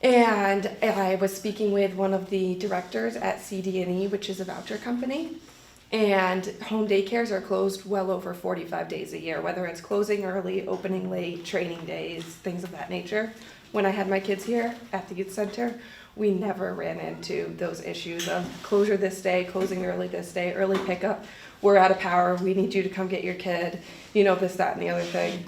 Speaker 8: And I was speaking with one of the directors at CD&E, which is a voucher company. And home daycares are closed well over 45 days a year, whether it's closing early, opening late, training days, things of that nature. When I had my kids here at the youth center, we never ran into those issues of closure this day, closing early this day, early pickup, we're out of power, we need you to come get your kid, you know, this, that, and the other thing.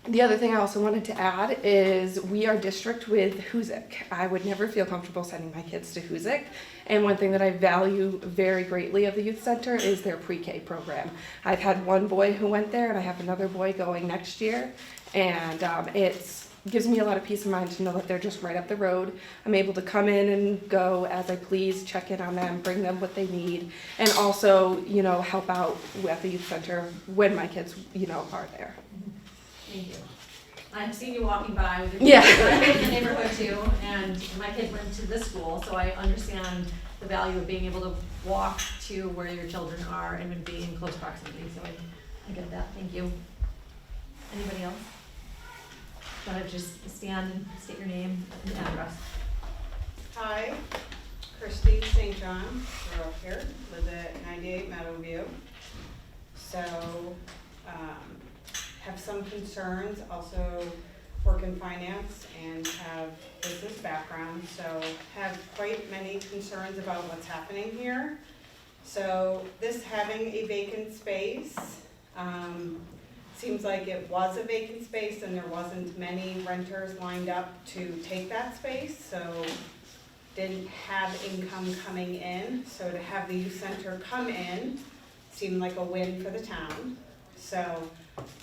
Speaker 8: The other thing I also wanted to add is we are district with Hoosick. I would never feel comfortable sending my kids to Hoosick. And one thing that I value very greatly of the youth center is their pre-K program. I've had one boy who went there, and I have another boy going next year. And it gives me a lot of peace of mind to know that they're just right up the road. I'm able to come in and go as I please, check in on them, bring them what they need, and also, you know, help out at the youth center when my kids, you know, are there.
Speaker 1: Thank you. I've seen you walking by with your
Speaker 8: Yeah.
Speaker 1: kids. I live in the neighborhood too, and my kid went to this school, so I understand the value of being able to walk to where your children are and would be in close proximity, so I get that. Thank you. Anybody else? Want to just stand and state your name and address?
Speaker 9: Hi, Christy St. John, we're up here, live at 98 Meadowview. So, have some concerns, also work in finance and have business background, so have quite many concerns about what's happening here. So this having a vacant space, seems like it was a vacant space and there wasn't many renters lined up to take that space, so didn't have income coming in. So to have the youth center come in seemed like a win for the town. So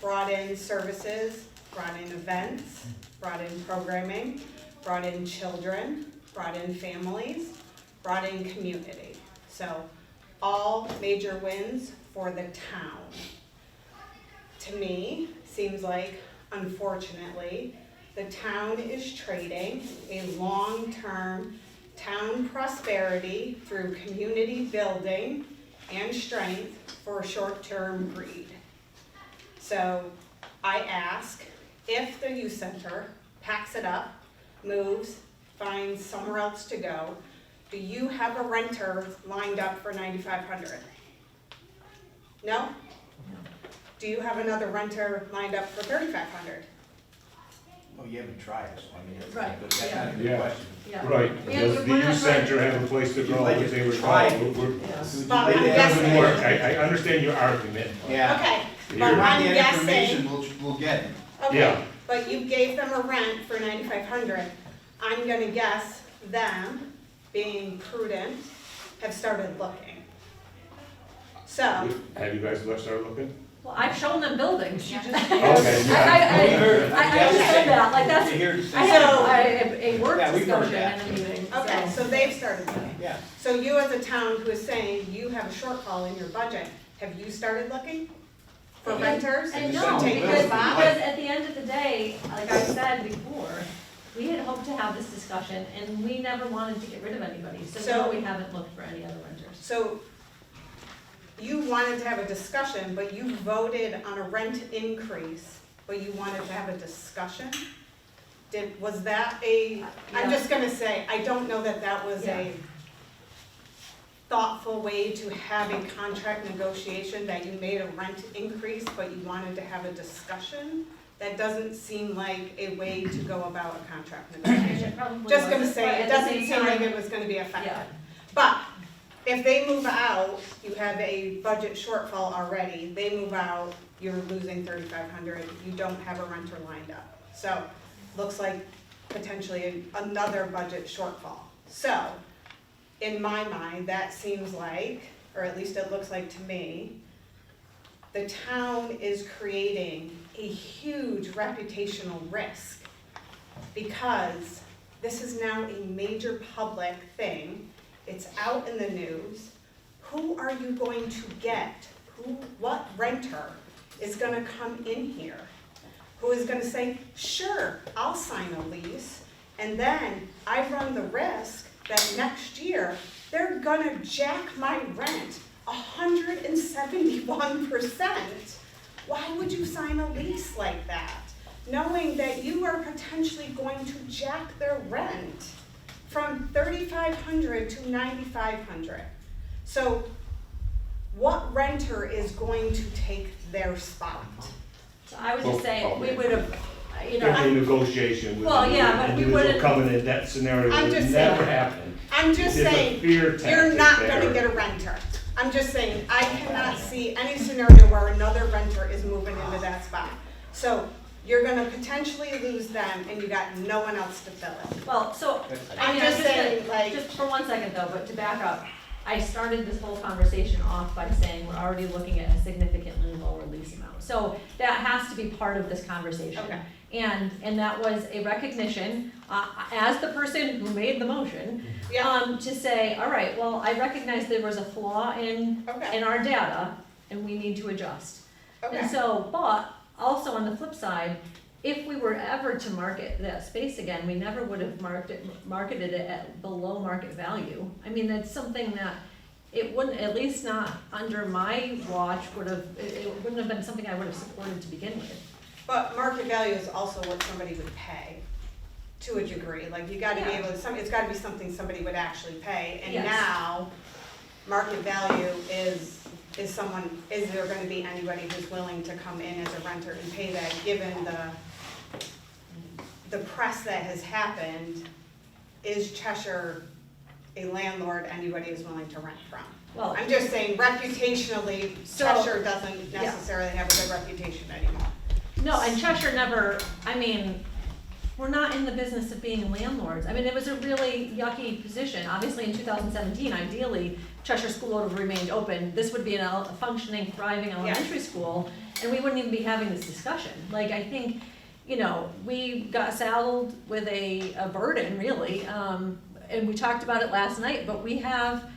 Speaker 9: brought in services, brought in events, brought in programming, brought in children, brought in families, brought in community. So all major wins for the town. To me, seems like, unfortunately, the town is trading a long-term town prosperity through community building and strength for short-term greed. So I ask, if the youth center packs it up, moves, finds somewhere else to go, do you have a renter lined up for $9,500? No? Do you have another renter lined up for $3,500?
Speaker 7: Well, you haven't tried, so I mean,
Speaker 1: Right,
Speaker 7: that's
Speaker 1: yeah.
Speaker 7: not a good
Speaker 2: Yeah.
Speaker 7: question.
Speaker 1: Yeah.
Speaker 2: Right,
Speaker 1: We-
Speaker 2: does the
Speaker 1: we're not
Speaker 2: youth center have a place to go,
Speaker 7: Like
Speaker 2: if they were
Speaker 7: tried.
Speaker 2: called?
Speaker 1: Yes.
Speaker 9: But
Speaker 7: It
Speaker 9: I'm
Speaker 2: It
Speaker 9: guessing-
Speaker 2: doesn't work, I understand your argument.
Speaker 7: Yeah.
Speaker 9: Okay,
Speaker 7: If
Speaker 9: But
Speaker 7: you want
Speaker 9: I'm
Speaker 7: that
Speaker 9: guessing-
Speaker 7: information, we'll get it.
Speaker 9: Okay,
Speaker 2: Yeah.
Speaker 9: but you gave them a rent for 9,500. I'm gonna guess them, being prudent, have started looking. So,
Speaker 2: Have you guys started looking?
Speaker 1: Well, I've shown them buildings. You just.
Speaker 2: Okay,
Speaker 1: I
Speaker 2: yeah.
Speaker 1: understand that, like that's,
Speaker 7: You hear the
Speaker 1: I
Speaker 7: same-
Speaker 1: had a work
Speaker 7: Yeah, we've heard
Speaker 1: discussion
Speaker 7: that.
Speaker 1: in a meeting, so.
Speaker 9: okay, so they've started looking.
Speaker 7: Yeah.
Speaker 9: So you as a town who is saying you have a shortfall in your budget, have you started looking for
Speaker 7: And-
Speaker 9: renters?
Speaker 1: And
Speaker 7: just
Speaker 1: no,
Speaker 7: send
Speaker 9: take
Speaker 7: them
Speaker 1: because,
Speaker 9: those
Speaker 7: bills.
Speaker 9: back?
Speaker 1: because at the end of the day, like I said before, we had hoped to have this discussion and we never wanted to get rid of anybody, so no,
Speaker 9: So-
Speaker 1: we haven't looked for any other renters.
Speaker 9: So you wanted to have a discussion, but you voted on a rent increase, but you wanted to have a discussion? Was that I'm just gonna say, I don't know that that was
Speaker 1: Yeah.
Speaker 9: a thoughtful way to have a contract negotiation, that you made a rent increase, but you wanted to have a discussion. That doesn't seem like a way to go about a contract negotiation.
Speaker 1: It probably
Speaker 9: Just gonna
Speaker 1: wasn't, but
Speaker 9: say,
Speaker 1: at
Speaker 9: it
Speaker 1: the
Speaker 9: doesn't
Speaker 1: same
Speaker 9: seem like
Speaker 1: time-
Speaker 9: it was gonna be effective.
Speaker 1: Yeah.
Speaker 9: But if they move out, you have a budget shortfall already, they move out, you're losing 3,500, you don't have a renter lined up. So, looks like potentially another budget shortfall. So, in my mind, that seems like, or at least it looks like to me, the town is creating a huge reputational risk because this is now a major public thing. It's out in the news. Who are you going to get? What renter is gonna come in here? Who is gonna say, sure, I'll sign a lease, and then I run the risk that next year, they're gonna jack my rent 171%. Why would you sign a lease like that, knowing that you are potentially going to jack their rent from 3,500 to 9,500? So what renter is going to take their spot?
Speaker 1: So I was just saying, we
Speaker 2: Okay.
Speaker 1: would have, you
Speaker 2: There'd be a
Speaker 1: know,
Speaker 2: negotiation with
Speaker 1: Well,
Speaker 2: an
Speaker 1: yeah, but we
Speaker 2: individual
Speaker 1: wouldn't-
Speaker 2: coming in, that scenario
Speaker 9: I'm
Speaker 2: would
Speaker 9: just
Speaker 2: never
Speaker 9: saying.
Speaker 2: happen.
Speaker 9: I'm just
Speaker 2: It's a
Speaker 9: saying,
Speaker 2: fear
Speaker 9: you're
Speaker 2: tactic
Speaker 9: not
Speaker 2: there.
Speaker 9: gonna get a renter. I'm just saying, I cannot see any scenario where another renter is moving into that spot. So you're gonna potentially lose them and you got no one else to fill it.
Speaker 1: well, so, I
Speaker 9: I'm
Speaker 1: mean,
Speaker 9: just saying, like,
Speaker 1: just for 1 second though, but to back up, I started this whole conversation off by saying we're already looking at a significantly lower lease amount. So that has to be part of this conversation.
Speaker 9: Okay.
Speaker 1: And that was a recognition, as the person who made the motion,
Speaker 9: yeah,
Speaker 1: to say, all right, well, I recognize there was a flaw in
Speaker 9: okay,
Speaker 1: our data, and we need to adjust.
Speaker 9: okay.
Speaker 1: And so, but also on the flip side, if we were ever to market that space again, we never would have marketed it at below market value. I mean, that's something that it wouldn't, at least not under my watch, it wouldn't have been something I would have supported to begin with.
Speaker 9: But market value is also what somebody would pay, to a degree. Like, you gotta be
Speaker 1: Yeah.
Speaker 9: able to, it's gotta be something somebody would actually pay. And
Speaker 1: Yes.
Speaker 9: now, market value is there gonna be anybody who's willing to come in as a renter and pay that, given the press that has happened? Is Cheshire a landlord anybody is willing to rent from?
Speaker 1: Well,
Speaker 9: I'm just saying reputationally,
Speaker 1: So-
Speaker 9: Cheshire doesn't
Speaker 1: Yeah.
Speaker 9: necessarily have a good reputation anymore.
Speaker 1: no, and Cheshire never, I mean, we're not in the business of being landlords. I mean, it was a really yucky position. Obviously, in 2017, ideally, Cheshire School would have remained open. This would be a functioning, thriving elementary school, and we wouldn't even be having this discussion. Like, I think, you know, we got saddled with a burden, really, and we talked about it last night, but we have,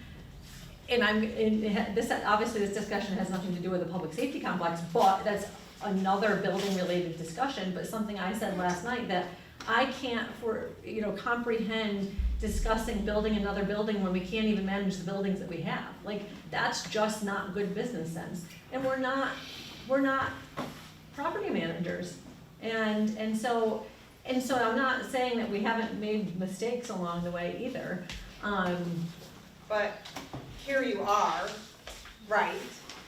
Speaker 1: obviously, this discussion has nothing to do with the public safety complex, but that's another building-related discussion, but something I said last night, that I can't, comprehend discussing building another building when we can't even manage the buildings that we have. Like, that's just not good business sense. And we're not property managers. And so I'm not saying that we haven't made mistakes along the way either.
Speaker 9: But here you are, right,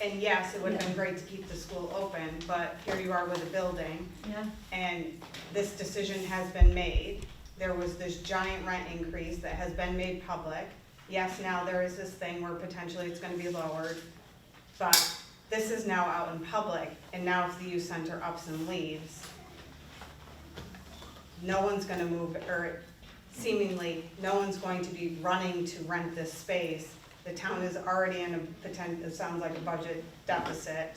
Speaker 9: and yes, it would have been great to keep the school open, but here you are with a building,
Speaker 1: Yeah,
Speaker 9: and this decision has been made. There was this giant rent increase that has been made public. Yes, now there is this thing where potentially it's gonna be lowered, but this is now out in public, and now if the youth center ups and leaves, no one's gonna move, or seemingly, no one's going to be running to rent this space. The town is already in a it sounds like a budget deficit.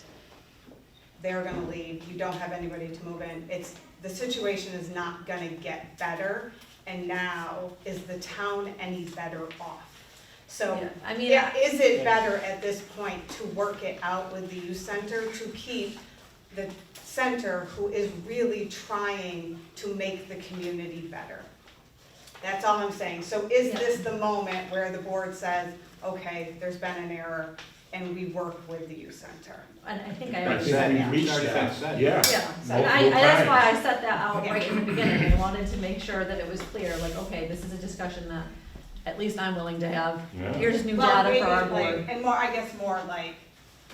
Speaker 9: They're gonna leave, you don't have anybody to move in. The situation is not gonna get better, and now, is the town any better off? So,
Speaker 1: Yeah, I mean,
Speaker 9: is it better at this point to work it out with the youth center to keep the center who is really trying to make the community better? That's all I'm saying. So is this the moment where the board says, okay, there's been an error, and we work with the youth center?
Speaker 1: and I think I
Speaker 2: I
Speaker 1: already
Speaker 2: think
Speaker 1: said
Speaker 2: we
Speaker 1: that.
Speaker 2: reached
Speaker 7: Already
Speaker 2: that,
Speaker 7: said.
Speaker 2: yeah.
Speaker 1: Yeah, so
Speaker 2: Multiple
Speaker 1: that's why
Speaker 2: times.
Speaker 1: I set that out right in the beginning. I wanted to make sure that it was clear, like, okay, this is a discussion that at least I'm willing to have.
Speaker 2: Yeah.
Speaker 1: Here's new
Speaker 9: Well,
Speaker 1: data for our
Speaker 9: maybe, like,
Speaker 1: board.
Speaker 9: and more, I guess more like,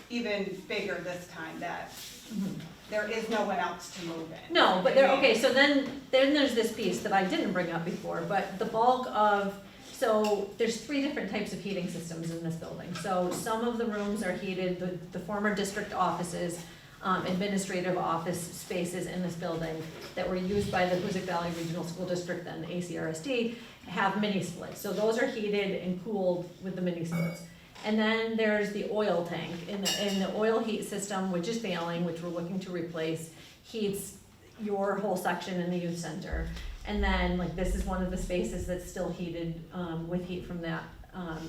Speaker 9: even bigger this time, that
Speaker 1: Mhm.
Speaker 9: there is no one else to move in.
Speaker 1: No, but there, okay, so then there's this piece that I didn't bring up before, but the bulk of, so there's 3 different types of heating systems in this building. So some of the rooms are heated, the former district offices, administrative office spaces in this building that were used by the Hoosick Valley Regional School District and ACRSD have mini splits. So those are heated and cooled with the mini splits. And then there's the oil tank, and the oil heat system, which is failing, which we're looking to replace, heats your whole section in the youth center. And then, like, this is one of the spaces that's still heated, with heat from that,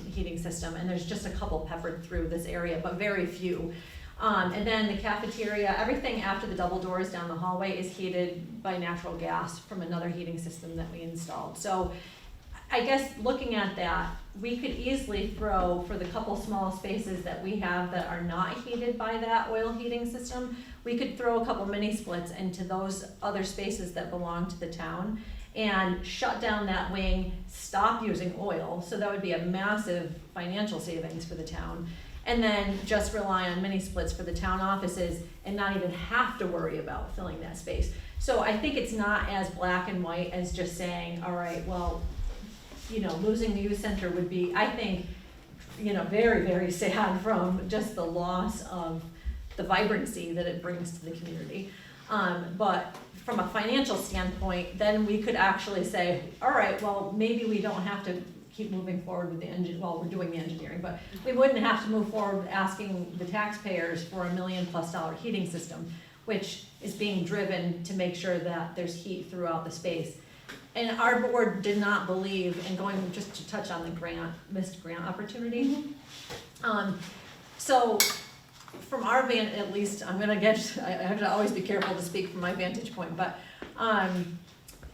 Speaker 1: heating system, and there's just a couple peppered through this area, but very few. And then the cafeteria, everything after the double doors down the hallway is heated by natural gas from another heating system that we installed. So I guess looking at that, we could easily throw, for the couple small spaces that we have that are not heated by that oil heating system, we could throw a couple mini splits into those other spaces that belong to the town and shut down that wing, stop using oil, so that would be a massive financial savings for the town. And then just rely on mini splits for the town offices and not even have to worry about filling that space. So I think it's not as black and white as just saying, all right, well, you know, losing the youth center would be, I think, you know, very, very sad from just the loss of the vibrancy that it brings to the community. But from a financial standpoint, then we could actually say, all right, well, maybe we don't have to keep moving forward with the engine, well, we're doing the engineering, but we wouldn't have to move forward asking the taxpayers for $1 million+ heating system, which is being driven to make sure that there's heat throughout the space. And our board did not believe, and going just to touch on the missed grant opportunity. So from our at least, I have to always be careful to speak from my vantage point, but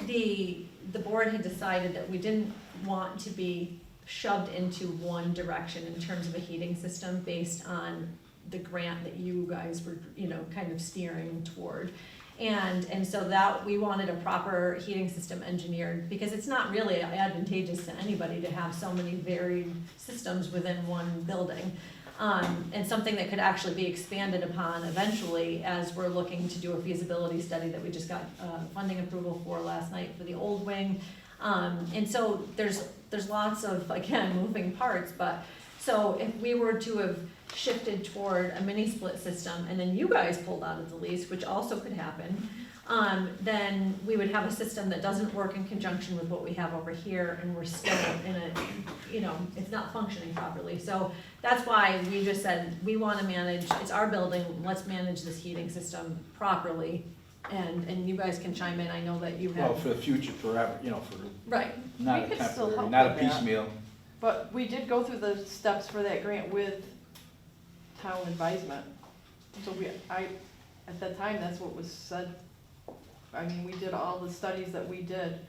Speaker 1: the board had decided that we didn't want to be shoved into one direction in terms of a heating system based on the grant that you guys were, you know, kind of steering toward. And so that we wanted a proper heating system engineered, because it's not really advantageous to anybody to have so many varied systems within one building. And something that could actually be expanded upon eventually, as we're looking to do a feasibility study that we just got funding approval for last night for the old wing. And so there's lots of, again, moving parts, but so if we were to have shifted toward a mini split system and then you guys pulled out of the lease, which also could happen, then we would have a system that doesn't work in conjunction with what we have over here, and we're still in a, you know, it's not functioning properly. So that's why we just said, we wanna manage, it's our building, let's manage this heating system properly. And you guys can chime in, I know that you
Speaker 7: Well,
Speaker 1: have,
Speaker 7: for the future, forever, you know, for
Speaker 1: right,
Speaker 7: not
Speaker 3: We
Speaker 7: a
Speaker 3: could still
Speaker 7: temporary,
Speaker 3: help
Speaker 7: not a
Speaker 3: with that.
Speaker 7: piecemeal.
Speaker 3: But we did go through the steps for that grant with town advisement. So at that time, that's what was said. I mean, we did all the studies that we did,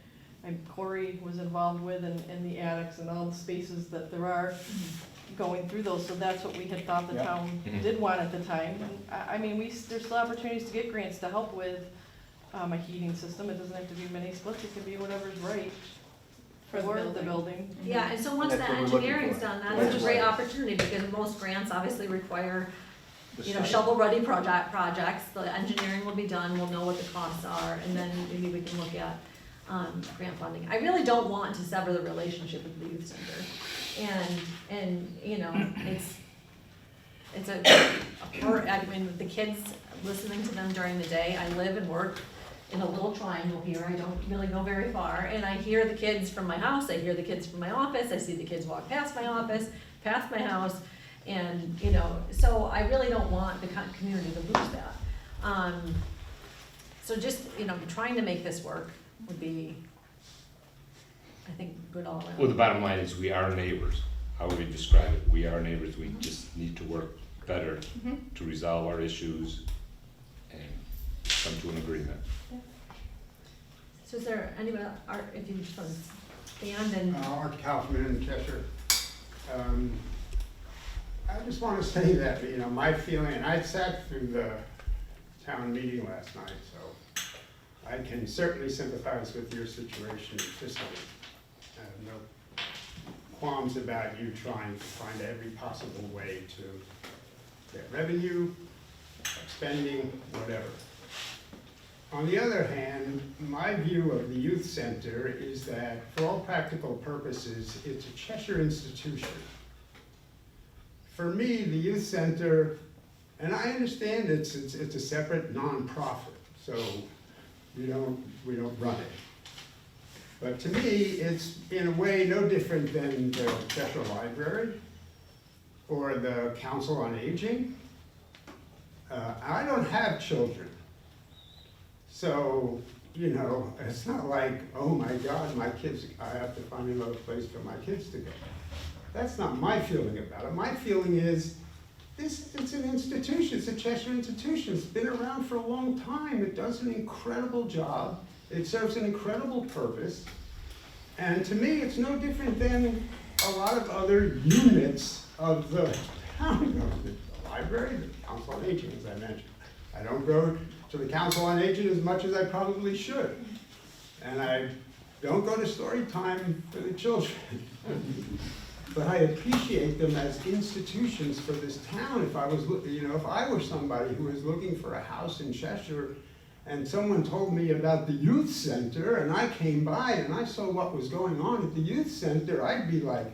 Speaker 3: and Corey was involved with in the attics and all the spaces that there are going through those, so that's what we had thought the
Speaker 7: Yeah.
Speaker 3: town
Speaker 2: Mhm.
Speaker 3: did want at the time. And I mean, there's still opportunities to get grants to help with a heating system. It doesn't have to be mini splits, it can be whatever's right
Speaker 9: For the building.
Speaker 1: yeah, and so once
Speaker 7: That's
Speaker 1: that
Speaker 7: what we're looking
Speaker 1: engineering's
Speaker 7: for.
Speaker 1: done,
Speaker 7: Right.
Speaker 1: that's a great opportunity, because most grants obviously require,
Speaker 7: The
Speaker 1: you know,
Speaker 7: site.
Speaker 1: shovel-ready projects, the engineering will be done, we'll know what the costs are, and then maybe we can look at, grant funding. I really don't want to sever the relationship with the youth center, and, you know, it's I mean, the kids, listening to them during the day, I live and work in a little triangle here, I don't really go very far, and I hear the kids from my house, I hear the kids from my office, I see the kids walk past my office, past my house, and, you know, so I really don't want the community to lose that. So just, you know, trying to make this work would be, I think, good all around.
Speaker 2: Well, the bottom line is we are neighbors, how would we describe it? We are neighbors, we just need to work better to resolve our issues and come to an agreement.
Speaker 1: So is there anyone, Art, if you just want to stand and,
Speaker 10: Art Kaufman in Cheshire. I just want to say that, you know, my feeling, and I sat through the town meeting last night, so I can certainly sympathize with your situation fiscally. I have no qualms about you trying to find every possible way to get revenue, spending, whatever. On the other hand, my view of the youth center is that, for all practical purposes, it's a Cheshire institution. For me, the youth center, and I understand it's a separate nonprofit, so we don't run it. But to me, it's in a way no different than the Cheshire Library or the Council on Aging. I don't have children. So, you know, it's not like, oh my God, my kids, I have to find another place for my kids to go. That's not my feeling about it. My feeling is, it's an institution, it's a Cheshire institution. It's been around for a long time. It does an incredible job. It serves an incredible purpose. And to me, it's no different than a lot of other units of the town government. The library, the Council on Aging, as I mentioned. I don't go to the Council on Aging as much as I probably should. And I don't go to story time for the children. But I appreciate them as institutions for this town. If I was, you know, if I were somebody who was looking for a house in Cheshire and someone told me about the youth center and I came by and I saw what was going on at the youth center, I'd be like,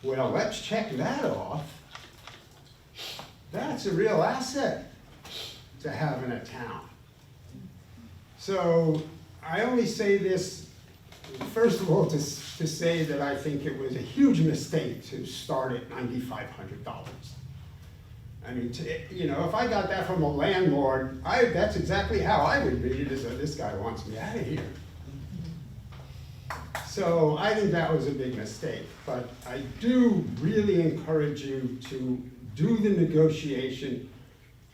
Speaker 10: well, let's check that off. That's a real asset to have in a town. So I only say this, first of all, to say that I think it was a huge mistake to start at $9,500. I mean, you know, if I got that from a landlord, that's exactly how I would read it, as this guy wants me out of here. So I think that was a big mistake, but I do really encourage you to do the negotiation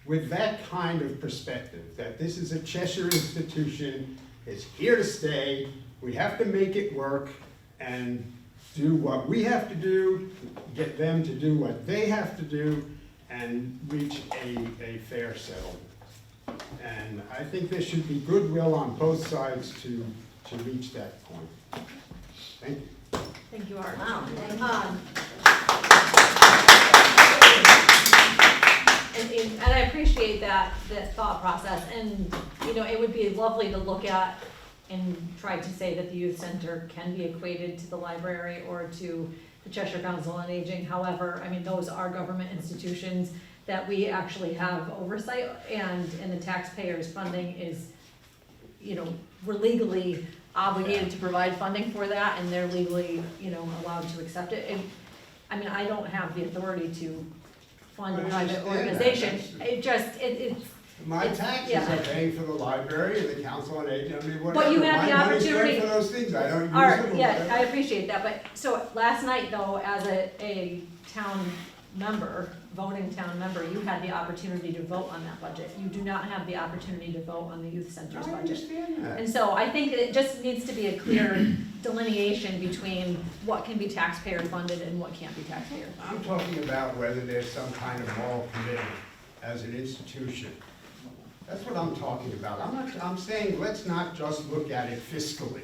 Speaker 10: with that kind of perspective, that this is a Cheshire institution, it's here to stay, we have to make it work and do what we have to do, get them to do what they have to do, and reach a fair settlement. And I think there should be goodwill on both sides to reach that point. Thank you.
Speaker 1: thank you, Art.
Speaker 5: Wow, thank you.
Speaker 1: And I appreciate that thought process, and, you know, it would be lovely to look at and try to say that the youth center can be equated to the library or to the Cheshire Council on Aging. However, I mean, those are government institutions that we actually have oversight, and the taxpayers' funding is, you know, we're legally obligated to provide funding for that, and they're legally, you know, allowed to accept it. And, I mean, I don't have the authority to fund a private organization. It's
Speaker 10: My taxes
Speaker 1: yeah.
Speaker 10: are paying for the library and the Council on Aging, I mean, whatever.
Speaker 1: But you have the
Speaker 10: My money's
Speaker 1: opportunity-
Speaker 10: good for those things, I don't use
Speaker 1: Art,
Speaker 10: them. or
Speaker 1: yeah,
Speaker 10: whatever.
Speaker 1: I appreciate that, but, so last night though, as a town member, voting town member, you had the opportunity to vote on that budget. You do not have the opportunity to vote on the youth center's
Speaker 10: I
Speaker 1: budget.
Speaker 10: understand that.
Speaker 1: And so I think that it just needs to be a clear delineation between what can be taxpayer funded and what can't be taxpayer funded.
Speaker 10: I'm talking about whether there's some kind of moral commitment as an institution. That's what I'm talking about. I'm saying let's not just look at it fiscally.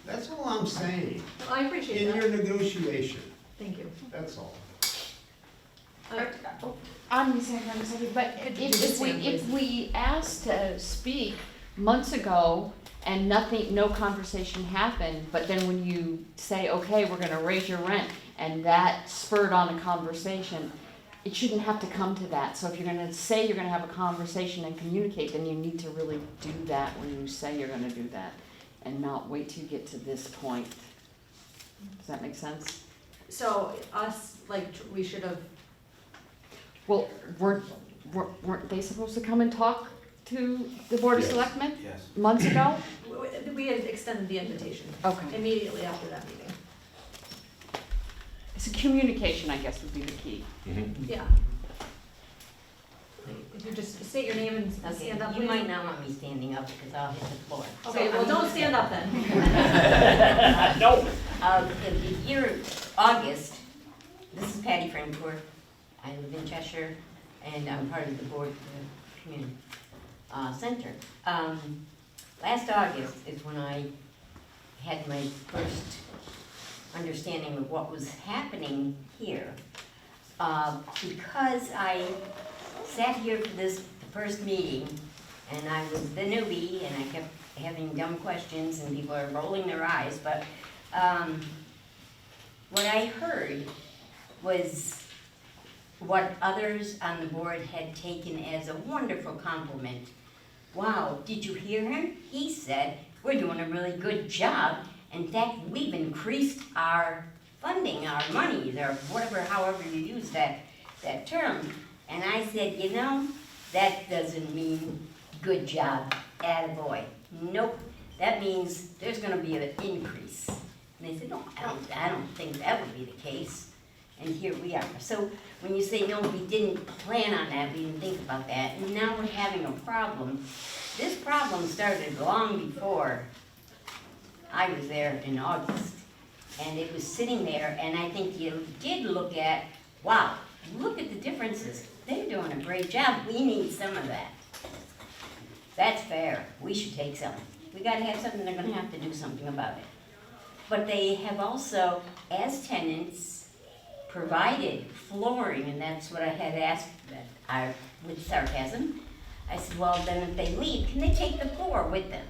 Speaker 10: That's all I'm saying.
Speaker 1: I appreciate
Speaker 10: In your
Speaker 1: that,
Speaker 10: negotiation,
Speaker 1: thank you.
Speaker 10: that's all.
Speaker 11: I'm Miss Second, but
Speaker 1: Could you just stand,
Speaker 11: if we asked to speak months ago and no conversation happened, but then when you say, okay, we're gonna raise your rent, and that spurred on a conversation, it shouldn't have to come to that. So if you're gonna say you're gonna have a conversation and communicate, then you need to really do that when you say you're gonna do that, and not wait till you get to this point. Does that make sense?
Speaker 1: So us, like, we should have,
Speaker 11: Well, weren't they supposed to come and talk to the Board of
Speaker 2: Yes.
Speaker 11: Selectmen
Speaker 7: Yes.
Speaker 11: months ago?
Speaker 1: we had extended the invitation
Speaker 11: Okay.
Speaker 1: immediately after that meeting.
Speaker 11: So communication, I guess, would be the key.
Speaker 1: Yeah. If you just state your name and
Speaker 12: Okay,
Speaker 1: stand up,
Speaker 12: you
Speaker 1: please.
Speaker 12: might not want me standing up because I'll hit the floor.
Speaker 1: Okay,
Speaker 12: So
Speaker 1: well,
Speaker 12: I'm
Speaker 1: don't
Speaker 12: gonna
Speaker 1: stand
Speaker 12: say,
Speaker 1: up then.
Speaker 2: No.
Speaker 12: In the year August, this is Patty Francourt. I live in Cheshire, and I'm part of the board of the community center. Last August is when I had my first understanding of what was happening here. Because I sat here for the first meeting, and I was the newbie, and I kept having dumb questions, and people are rolling their eyes, but what I heard was what others on the board had taken as a wonderful compliment. Wow, did you hear him? He said, we're doing a really good job. In fact, we've increased our funding, our monies, or whatever, however you use that term. And I said, you know, that doesn't mean good job, attaboy. Nope, that means there's gonna be an increase. And they said, no, I don't think that would be the case. And here we are. So when you say, no, we didn't plan on that, we didn't think about that, and now we're having a problem. This problem started long before I was there in August. And it was sitting there, and I think you did look at, wow, look at the differences. They're doing a great job. We need some of that. That's fair. We should take some. We gotta have something, they're gonna have to do something about it. But they have also, as tenants, provided flooring, and that's what I had asked with sarcasm. I said, well, then if they leave, can they take the floor with them?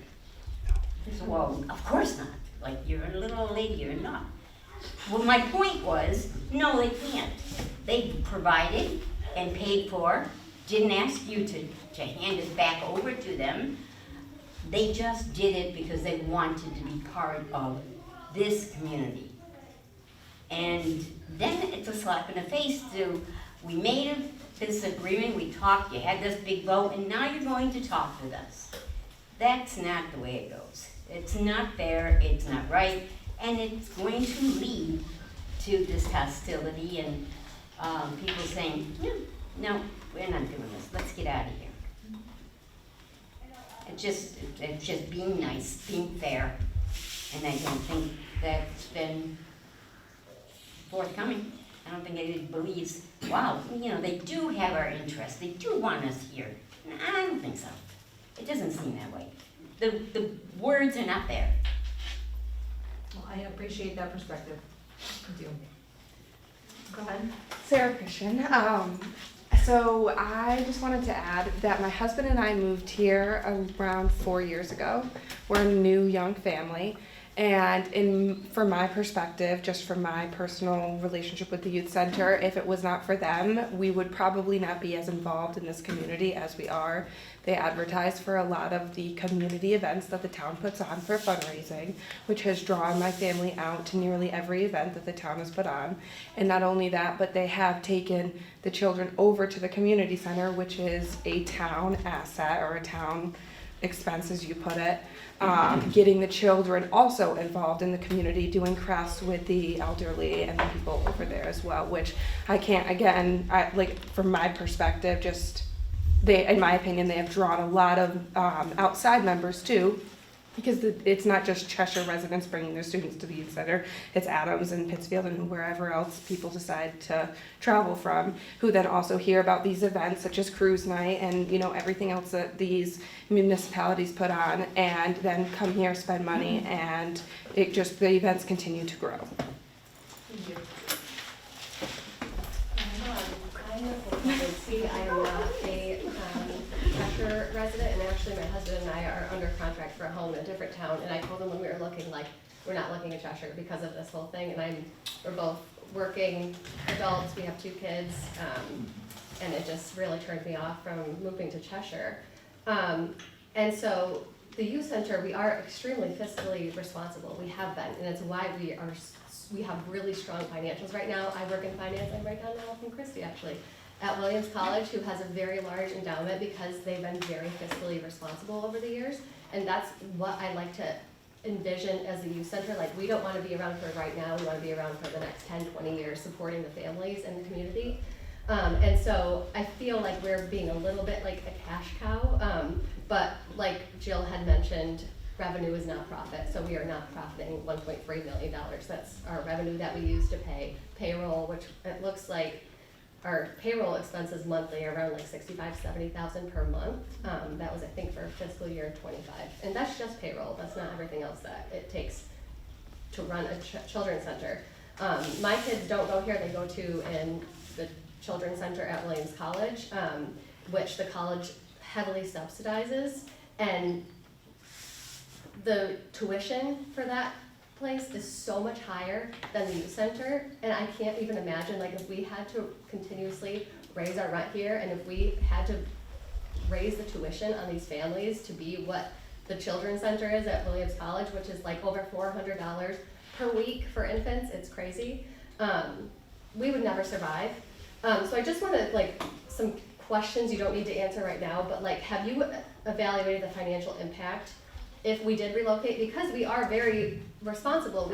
Speaker 12: They said, well, of course not. Like, you're a little old lady, you're not. Well, my point was, no, they can't. They provided and paid for, didn't ask you to hand it back over to them. They just did it because they wanted to be part of this community. And then it's a slap in the face to, we made this agreement, we talked, you had this big vote, and now you're going to talk with us. That's not the way it goes. It's not fair, it's not right, and it's going to lead to this hostility and people saying, no, we're not doing this, let's get out of here. It's just being nice, being fair, and I don't think that's been forthcoming. I don't think anybody believes, wow, they do have our interest, they do want us here. I don't think so. It doesn't seem that way. The words are not there.
Speaker 1: Well, I appreciate that perspective. I do. Go ahead.
Speaker 8: Sarah Christian. So I just wanted to add that my husband and I moved here around 4 years ago. We're a new young family. And from my perspective, just from my personal relationship with the youth center, if it was not for them, we would probably not be as involved in this community as we are. They advertise for a lot of the community events that the town puts on for fundraising, which has drawn my family out to nearly every event that the town has put on. And not only that, but they have taken the children over to the community center, which is a town asset or a town expense, as you put it. Getting the children also involved in the community, doing crafts with the elderly and the people over there as well, which I can't, again, from my perspective, in my opinion, they have drawn a lot of outside members too, because it's not just Cheshire residents bringing their students to the youth center, it's Adams and Pittsfield and wherever else people decide to travel from, who then also hear about these events such as cruise night and everything else that these municipalities put on, and then come here, spend money, and the events continue to grow.
Speaker 1: Thank you.
Speaker 13: I'm not a Cheshire resident, and actually my husband and I are under contract for a home in a different town, and I told him when we were looking, like, we're not looking at Cheshire because of this whole thing, and we're both working adults, we have 2 kids, and it just really turned me off from moving to Cheshire. And so the youth center, we are extremely fiscally responsible, we have been, and it's why we have really strong financials right now. I work in finance, I'm right down the hall from Christy actually, at Williams College, who has a very large endowment because they've been very fiscally responsible over the years, and that's what I like to envision as a youth center. Like, we don't want to be around for right now, we want to be around for the next 10, 20 years, supporting the families and the community. And so I feel like we're being a little bit like a cash cow, but like Jill had mentioned, revenue is not profit, so we are not profiting $1.3 million. That's our revenue that we use to pay payroll, which it looks like our payroll expenses monthly are around like $65,000-$70,000 per month. That was, I think, for fiscal year 25. And that's just payroll, that's not everything else that it takes to run a children's center. My kids don't go here, they go to in the children's center at Williams College, which the college heavily subsidizes, and the tuition for that place is so much higher than the youth center, and I can't even imagine, like, if we had to continuously raise our rent here, and if we had to raise the tuition on these families to be what the children's center is at Williams College, which is like over $400 per week for infants, it's crazy, we would never survive. So I just wanted, like, some questions you don't need to answer right now, but like, have you evaluated the financial impact if we did relocate? Because we are very responsible,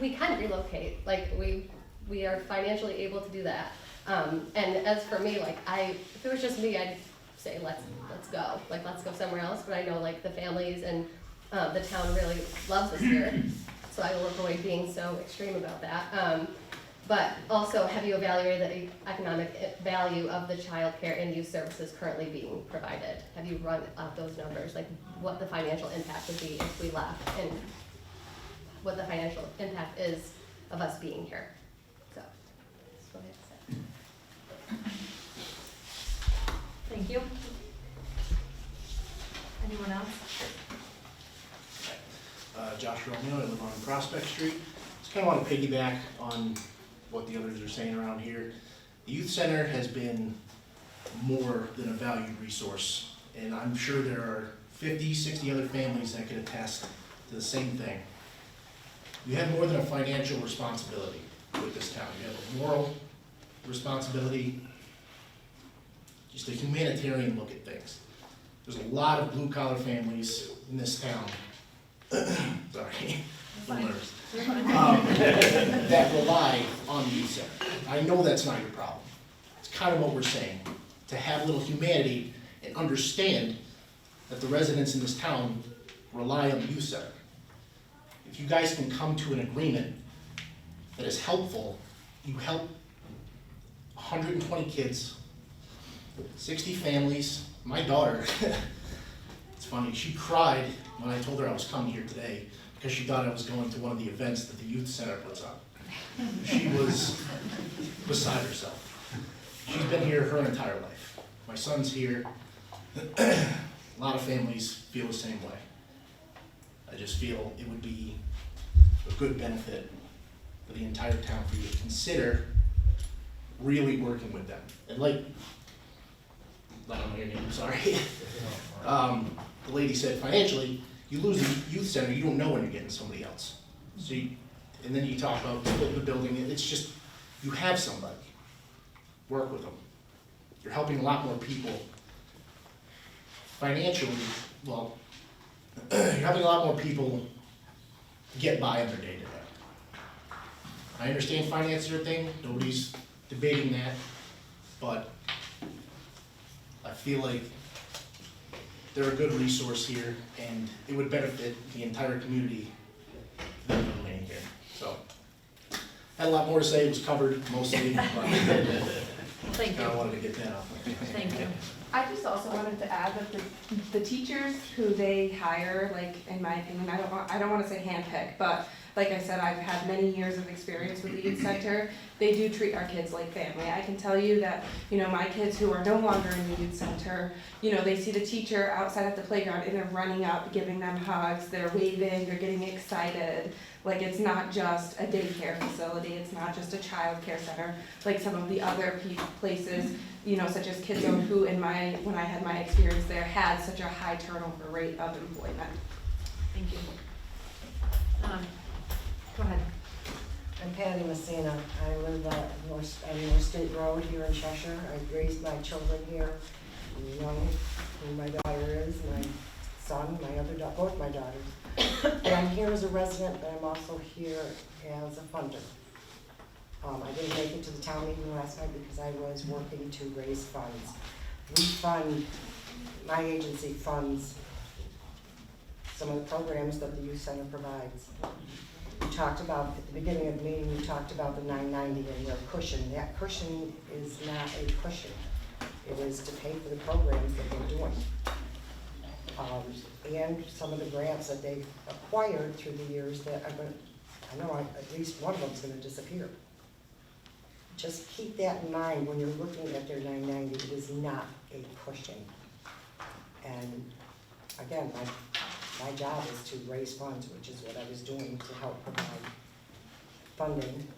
Speaker 13: we can relocate, like we are financially able to do that. And as for me, like, if it was just me, I'd say let's go, like, let's go somewhere else, but I know, like, the families and the town really loves us here, so I will avoid being so extreme about that. But also, have you evaluated the economic value of the childcare and youth services currently being provided? Have you run up those numbers, like what the financial impact would be if we left, and what the financial impact is of us being here? So, that's what I have to say.
Speaker 1: Thank you. Anyone else?
Speaker 6: Josh Romeo, I live on Prospect Street. Just kind of want to piggyback on what the others are saying around here. The youth center has been more than a valued resource, and I'm sure there are 50, 60 other families that could attest to the same thing. You have more than a financial responsibility with this town. You have a moral responsibility, just a humanitarian look at things. There's a lot of blue-collar families in this town, sorry, nervous, that rely on the youth center. I know that's not your problem. It's kind of what we're saying, to have a little humanity and understand that the residents in this town rely on the youth center. If you guys can come to an agreement that is helpful, you help 120 kids, 60 families. My daughter, it's funny, she cried when I told her I was coming here today because she thought I was going to one of the events that the youth center puts on. She was beside herself. She's been here her entire life. My son's here. A lot of families feel the same way. I just feel it would be a good benefit for the entire town for you to consider really working with them. And like, I don't know your name, I'm sorry. The lady said financially, you lose the youth center, you don't know when you're getting somebody else. So and then you talk about the building, it's just, you have somebody, work with them. You're helping a lot more people financially, well, you're helping a lot more people get by on their day-to-day. I understand finance is a thing, nobody's debating that, but I feel like they're a good resource here, and it would benefit the entire community for them to remain here. So, had a lot more to say, it was covered mostly, but
Speaker 1: Thank you.
Speaker 6: I wanted to get that out.
Speaker 1: Thank you.
Speaker 8: I just also wanted to add that the teachers who they hire, like, in my opinion, I don't want to say handpick, but like I said, I've had many years of experience with the youth center. They do treat our kids like family. I can tell you that, my kids who are no longer in the youth center, they see the teacher outside at the playground and they're running up, giving them hugs, they're waving, they're getting excited. Like, it's not just a daycare facility, it's not just a child care center, like some of the other places, such as Kids Zone, who when I had my experience there, had such a high turnover rate of employment.
Speaker 1: Thank you. Go ahead.
Speaker 14: I'm Patty Messina. I live on North State Road here in Cheshire. I raised my children here, young, who my daughter is, my son, my other daughter, both my daughters. And I'm here as a resident, but I'm also here as a funder. I didn't make it to the town meeting last night because I was working to raise funds. My agency funds some of the programs that the youth center provides. We talked about, at the beginning of the meeting, we talked about the 990 and their cushion. That cushion is not a cushion. It is to pay for the programs that they're doing. And some of the grants that they've acquired through the years that are going to, I know at least one of them is going to disappear. Just keep that in mind when you're looking at their 990. It is not a cushion. And again, my job is to raise funds, which is what I was doing to help provide funding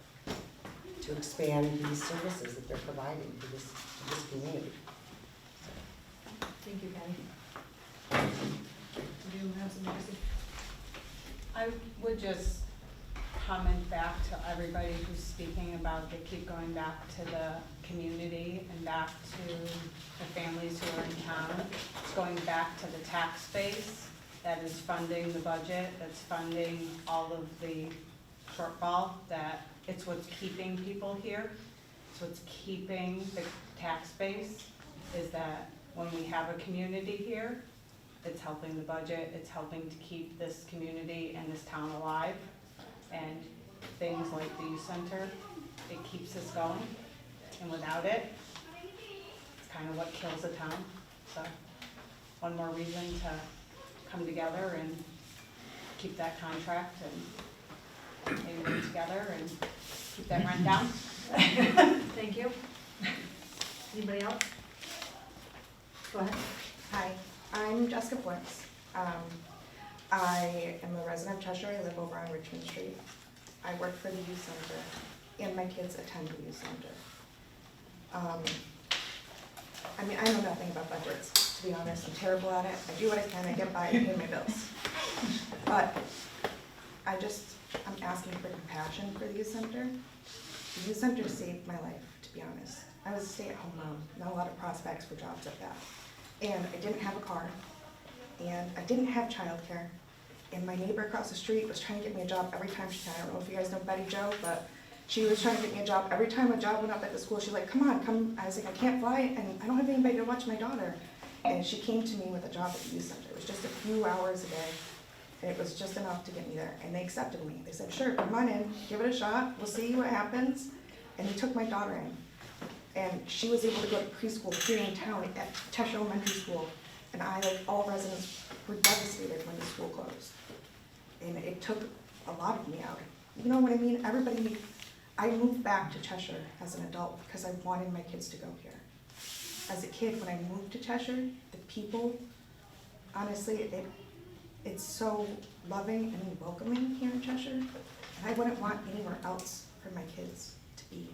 Speaker 14: to expand these services that they're providing to this community.
Speaker 1: Thank you, Patty. Do you have some more?
Speaker 9: I would just comment back to everybody who's speaking about they keep going back to the community and back to the families who are in town. It's going back to the tax base that is funding the budget, that's funding all of the shortfall, that it's what's keeping people here. It's what's keeping the tax base, is that when we have a community here, it's helping the budget, it's helping to keep this community and this town alive. And things like the youth center, it keeps us going. And without it, it's kind of what kills a town. So one more reason to come together and keep that contract and maybe work together and keep that rent down.
Speaker 1: Thank you. Anybody else? Go ahead.
Speaker 15: Hi, I'm Jessica Flix. I am a resident of Cheshire. I live over on Richmond Street. I work for the youth center, and my kids attend the youth center. I know nothing about budgets, to be honest. I'm terrible at it. I do what I can. I get by and pay my bills. But I'm asking for compassion for the youth center. The youth center saved my life, to be honest. I was a stay-at-home mom, not a lot of prospects for jobs at that. And I didn't have a car, and I didn't have childcare. And my neighbor across the street was trying to get me a job every time she can. I don't know if you guys know Betty Jo, but she was trying to get me a job. Every time a job went up at the school, she's like, come on, come. I was like, I can't fly, and I don't have anybody to watch my daughter. And she came to me with a job at the youth center. It was just a few hours a day, and it was just enough to get me there. And they accepted me. They said, sure, come on in, give it a shot. We'll see what happens. And they took my daughter in. And she was able to go to preschool here in town at Cheshire Elementary School. And all residents were devastated when the school closed. And it took a lot of me out. You know what I mean? I moved back to Cheshire as an adult because I wanted my kids to go here. As a kid, when I moved to Cheshire, the people, honestly, it's so loving and welcoming here in Cheshire. And I wouldn't want anywhere else for my kids to be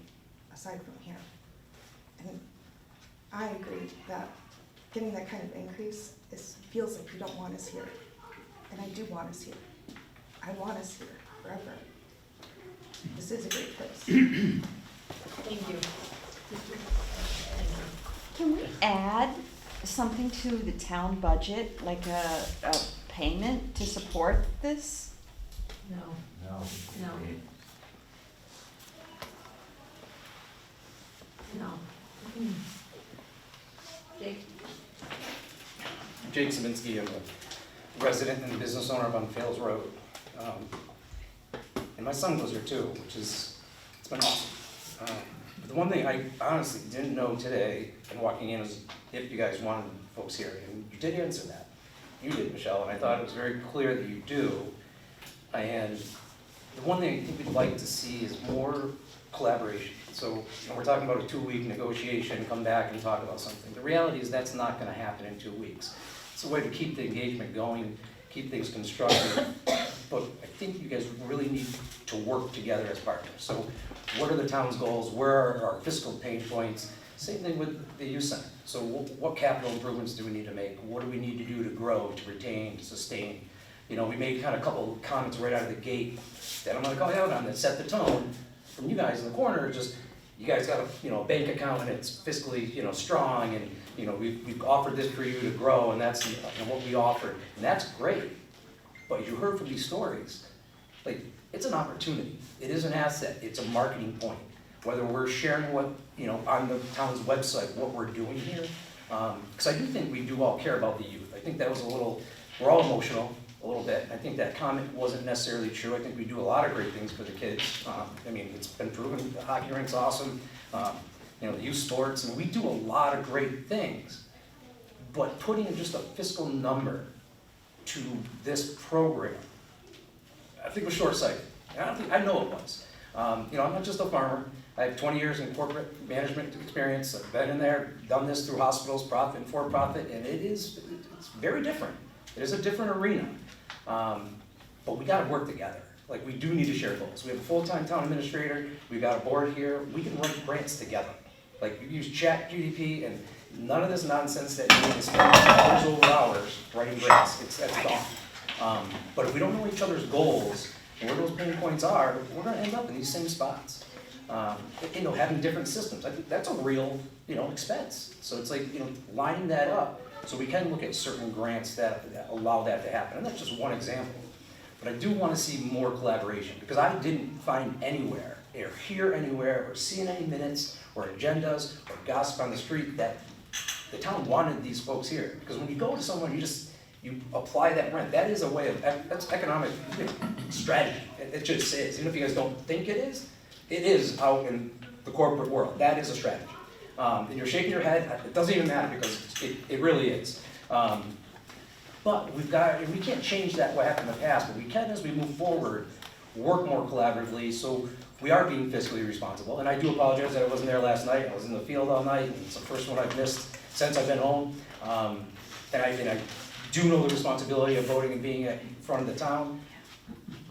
Speaker 15: aside from here. And I agree that getting that kind of increase feels like you don't want us here. And I do want us here. I want us here forever. This is a great place.
Speaker 1: Thank you.
Speaker 11: Can we add something to the town budget, like a payment to support this?
Speaker 1: No.
Speaker 2: No.
Speaker 1: No. No. Jake?
Speaker 16: Jake Saminsky, I'm a resident and business owner on Fales Road. And my son goes here too, it's been awesome. But the one thing I honestly didn't know today in walking in was if you guys wanted folks here, and you did answer that. You did, Michelle, and I thought it was very clear that you do. And the one thing I think we'd like to see is more collaboration. So, we're talking about a 2-week negotiation, come back and talk about something. The reality is that's not gonna happen in 2 weeks. It's a way to keep the engagement going, keep things constructive, but I think you guys really need to work together as partners. So, what are the town's goals? Where are our fiscal pain points? Same thing with the youth center. So what capital improvements do we need to make? What do we need to do to grow, to retain, to sustain? We made kind of a couple of comments right out of the gate that I'm gonna call you out on that set the tone from you guys in the corner. Just, you guys got a bank account and it's fiscally strong, and we've offered this for you to grow, and that's what we offered, and that's great. But you heard from these stories, like, it's an opportunity. It is an asset. It's a marketing point. Whether we're sharing what on the town's website what we're doing here, because I do think we do all care about the youth. I think that was we're all emotional a little bit. I think that comment wasn't necessarily true. I think we do a lot of great things for the kids. It's been proven. The hockey rink's awesome. The youth sports, and we do a lot of great things. But putting just a fiscal number to this program, I think was short-sighted. I know it was. I'm not just a farmer. I have 20 years in corporate management experience. I've been in there, done this through hospitals, profit and for-profit, and it's very different. It is a different arena. But we gotta work together. Like, we do need to share goals. We have a full-time town administrator, we've got a board here, we can write grants together. Like, you use ChatGPT and none of this nonsense that you need to spend hours over hours writing grants. That's gone. But if we don't know each other's goals and where those pain points are, we're gonna end up in these same spots. Having different systems, I think that's a real, expense. So it's like, lining that up so we can look at certain grants that allow that to happen. And that's just one example. But I do want to see more collaboration, because I didn't find anywhere, or hear anywhere, or see in any minutes, or agendas, or gossip on the street that the town wanted these folks here. Because when you go to someone, you apply that rent. That is a way of, that's economic strategy. It just is. Even if you guys don't think it is out in the corporate world. That is a strategy. And you're shaking your head, it doesn't even matter, because it really is. But we can't change that what happened in the past, but we can, as we move forward, work more collaboratively, so we are being fiscally responsible. And I do apologize that I wasn't there last night. I was in the field all night, and it's the first one I've missed since I've been home. And I do know the responsibility of voting and being in front of the town.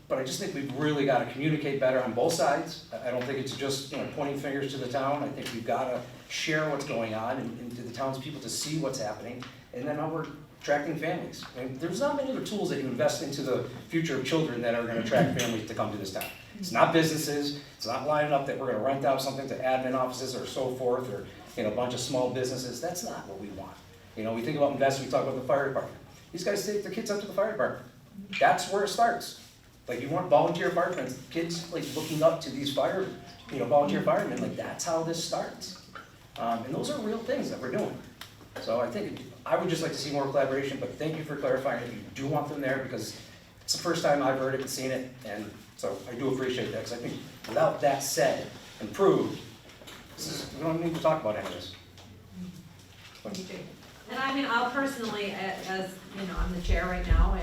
Speaker 16: But I just think we've really got to communicate better on both sides. I don't think it's just pointing fingers to the town. I think we've got to share what's going on and to the townspeople to see what's happening. And then how we're attracting families. And there's not many other tools that you invest into the future of children that are going to attract families to come to this town. It's not businesses. It's not lining up that we're going to rent out something to admin offices or so forth, or a bunch of small businesses. That's not what we want. We think about investment. We talk about the fire department. These guys take their kids up to the fire department. That's where it starts. Like, you want volunteer firemen, kids like looking up to these volunteer firemen, like that's how this starts. And those are real things that we're doing. So I think, I would just like to see more collaboration, but thank you for clarifying that you do want them there, because it's the first time I've heard it and seen it, and so I do appreciate that, because I think without that said and proved, we don't need to talk about any of this.
Speaker 1: And I'll personally, as I'm the chair right now,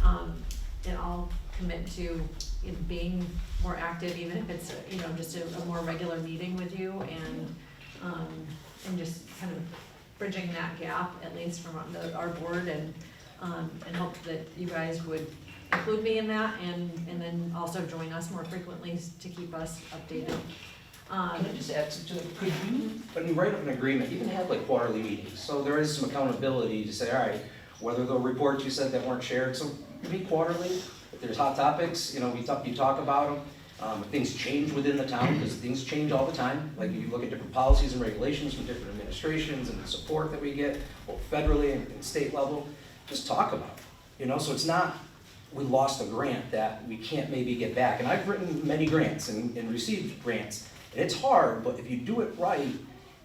Speaker 1: and I'll commit to being more active, even if it's just a more regular meeting with you, and just kind of bridging that gap, at least from our board, and hope that you guys would include me in that, and then also join us more frequently to keep us updated.
Speaker 16: Can I just add, could you, when you write up an agreement, even have like quarterly meetings, so there is some accountability to say, all right, whether the reports you said that weren't shared, so meet quarterly. If there's hot topics, you talk about them. If things change within the town, because things change all the time. Like, you look at different policies and regulations from different administrations and the support that we get, both federally and state level, just talk about it. So it's not, we lost a grant that we can't maybe get back. And I've written many grants and received grants. And it's hard, but if you do it right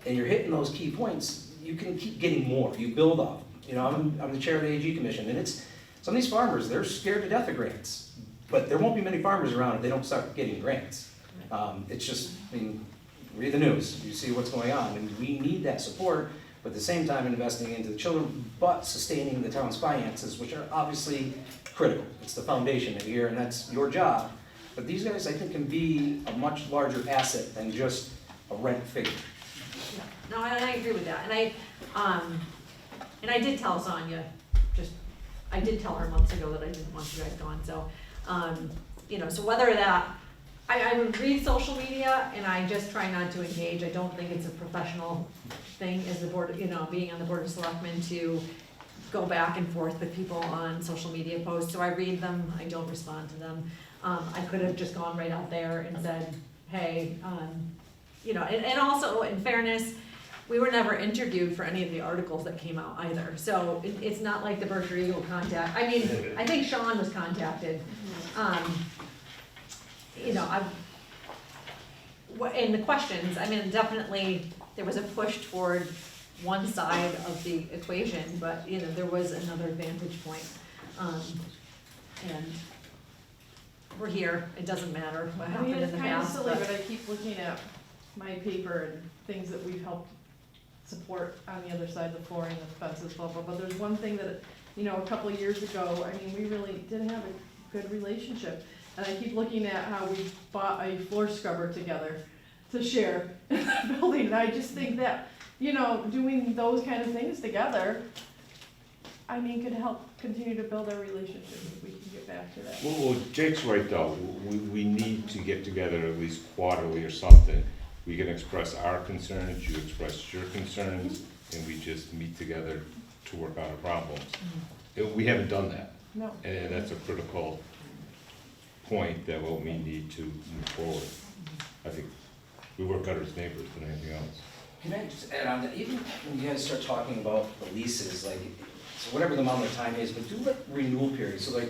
Speaker 16: and you're hitting those key points, you can keep getting more. You build up. I'm the chair of the AG Commission, and some of these farmers, they're scared to death of grants. But there won't be many farmers around if they don't start getting grants. It's just, read the news, you see what's going on, and we need that support, but at the same time investing into the children, but sustaining the town's finances, which are obviously critical. It's the foundation of here, and that's your job. But these guys, I think, can be a much larger asset than just a rent figure.
Speaker 1: No, and I agree with that, and I did tell Sonia, I did tell her months ago that I didn't want you guys gone, so, so whether that, I would read social media, and I just try not to engage, I don't think it's a professional thing as the board, being on the board of selectmen to go back and forth with people on social media posts, so I read them, I don't respond to them. I could have just gone right out there and said, hey, and also, in fairness, we were never interviewed for any of the articles that came out either, so it's not like the Berkshire Eagle I think Sean was contacted. In the questions, definitely, there was a push toward one side of the equation, but, there was another vantage point. And we're here, it doesn't matter what happened in the
Speaker 3: It's kind of
Speaker 1: past,
Speaker 3: silly, but I keep looking at my paper and things that we've helped support on the other side, the flooring, the fences, blah, blah, but there's one thing that, a couple of years ago, we really did have a good relationship. And I keep looking at how we bought a floor scrubber together to share in the building, and I just think that, doing those kind of things together, could help continue to build our relationship if we can get back to that.
Speaker 2: Well, Jake's right though, we need to get together at least quarterly or something. We can express our concerns, you express your concerns, and we just meet together to work out our problems. We haven't done that.
Speaker 3: No.
Speaker 2: And that's a critical point that we need to move forward. I think we work better as neighbors than anything else.
Speaker 16: Can I just add on that, even when you guys start talking about the leases, so whatever the amount of time is, but do renewal periods, so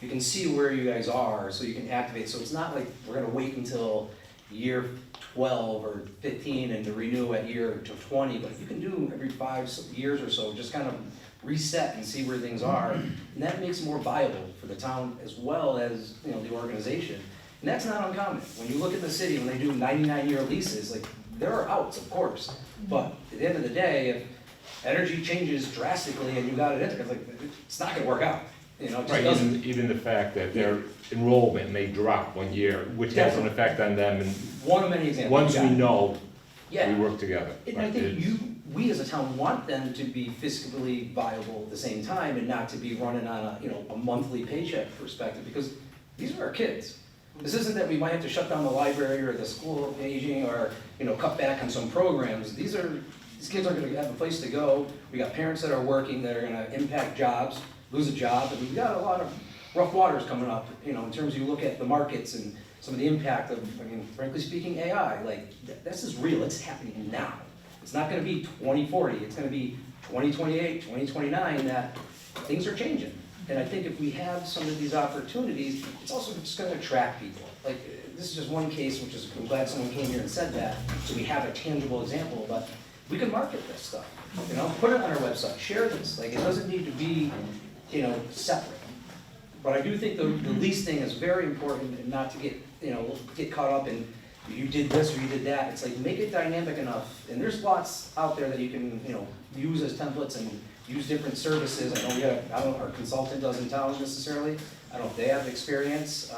Speaker 16: you can see where you guys are, so you can activate, so it's not like we're gonna wait until year 12 or 15 and to renew at year to 20, but if you can do every 5 years or so, just kind of reset and see where things are, and that makes it more viable for the town as well as, the organization. And that's not uncommon. When you look at the city, when they do 99-year leases, there are outs, of course, but at the end of the day, if energy changes drastically and you got it in, it's not gonna work out. It just
Speaker 2: Right,
Speaker 16: doesn't.
Speaker 2: even the fact that their enrollment may drop one year, which has an effect on them, and
Speaker 16: One of many examples.
Speaker 2: once we know, we
Speaker 16: Yeah.
Speaker 2: work together.
Speaker 16: And I think we as a town want them to be fiscally viable at the same time and not to be running on a monthly paycheck perspective, because these are our kids. This isn't that we might have to shut down the library or the school of aging or, cut back on some programs. These kids are gonna have a place to go. We got parents that are working that are gonna impact jobs, lose a job, and we've got a lot of rough waters coming up, in terms of you look at the markets and some of the impact of, frankly speaking, AI, this is real, it's happening now. It's not gonna be 2040, it's gonna be 2028, 2029, that things are changing. And I think if we have some of these opportunities, it's also just gonna attract people. This is just one case, which is, I'm glad someone came here and said that, so we have a tangible example, but we can market this stuff, put it on our website, share this, it doesn't need to be, separate. But I do think the lease thing is very important, and not to get caught up in, you did this or you did that. It's make it dynamic enough, and there's lots out there that you can, use as templates and use different services. I don't know our consultant does in town necessarily. I don't know if they have experience,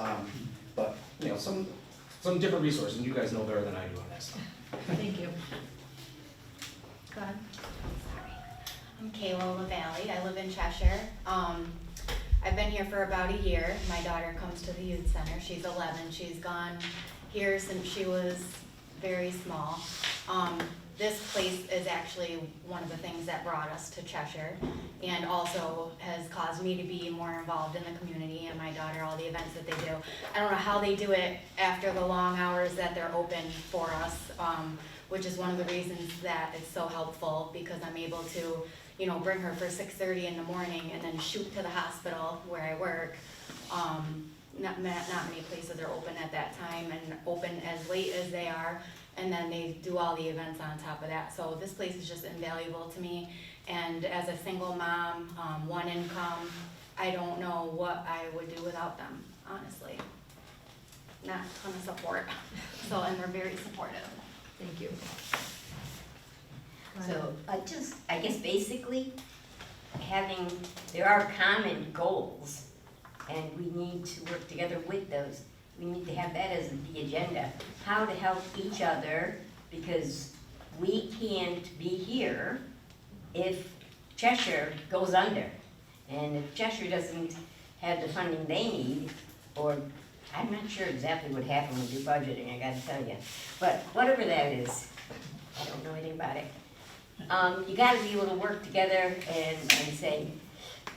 Speaker 16: but, some different resources, and you guys know better than I do on that stuff.
Speaker 1: Thank you.
Speaker 17: Go ahead. I'm Kayla LaValle. I live in Cheshire. I've been here for about a year. My daughter comes to the youth center. She's 11. She's gone here since she was very small. This place is actually one of the things that brought us to Cheshire, and also has caused me to be more involved in the community, and my daughter, all the events that they do. I don't know how they do it after the long hours that they're open for us, which is one of the reasons that it's so helpful, because I'm able to, bring her for 6:30 in the morning and then shoot to the hospital where I work. Not many places are open at that time and open as late as they are, and then they do all the events on top of that. So this place is just invaluable to me, and as a single mom, one income, I don't know what I would do without them, honestly. Not a ton of support, and they're very supportive.
Speaker 1: Thank you.
Speaker 12: So, I guess basically, there are common goals, and we need to work together with those we need to have that as the agenda. How to help each other, because we can't be here if Cheshire goes under. And if Cheshire doesn't have the funding they need, or I'm not sure exactly what happened with your budgeting, I gotta tell you. But whatever that is, I don't know anything about it. You gotta be able to work together and say,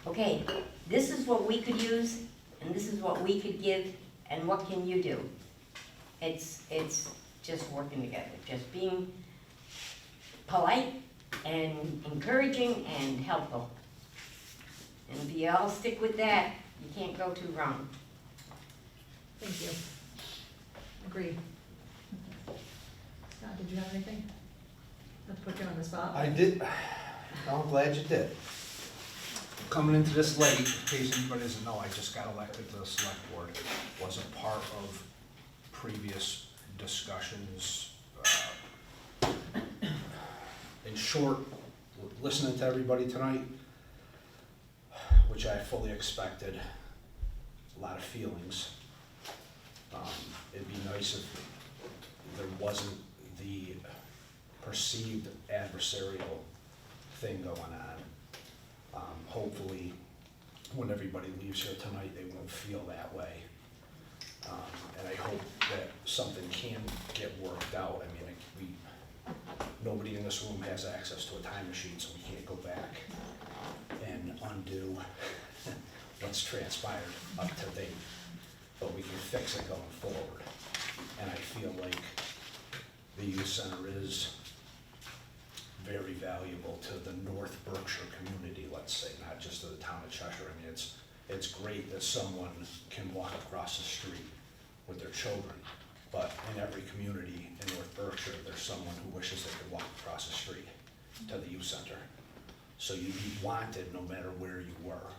Speaker 12: okay, this is what we could use, and this is what we could give, and what can you do? It's just working together, just being polite and encouraging and helpful. And if you all stick with that, you can't go too wrong.
Speaker 1: Thank you. Agreed. Scott, did you have anything? Not to put you on the spot.
Speaker 18: I did. I'm glad you did. Coming into this late, in case anybody doesn't know, I just got elected to the select board. Wasn't part of previous discussions. In short, listening to everybody tonight, which I fully expected, a lot of feelings. It'd be nice if there wasn't the perceived adversarial thing going on. Hopefully, when everybody leaves here tonight, they won't feel that way. And I hope that something can get worked out. I mean, nobody in this room has access to a time machine, so we can't go back and undo what's transpired up to date. But we can fix it going forward. And I feel like the youth center is very valuable to the North Berkshire community, let's say, not just to the town of Cheshire. I mean, it's great that someone can walk across the street with their children, but in every community in North Berkshire, there's someone who wishes they could walk across the street to the youth center. So you'd be wanted no matter where you were.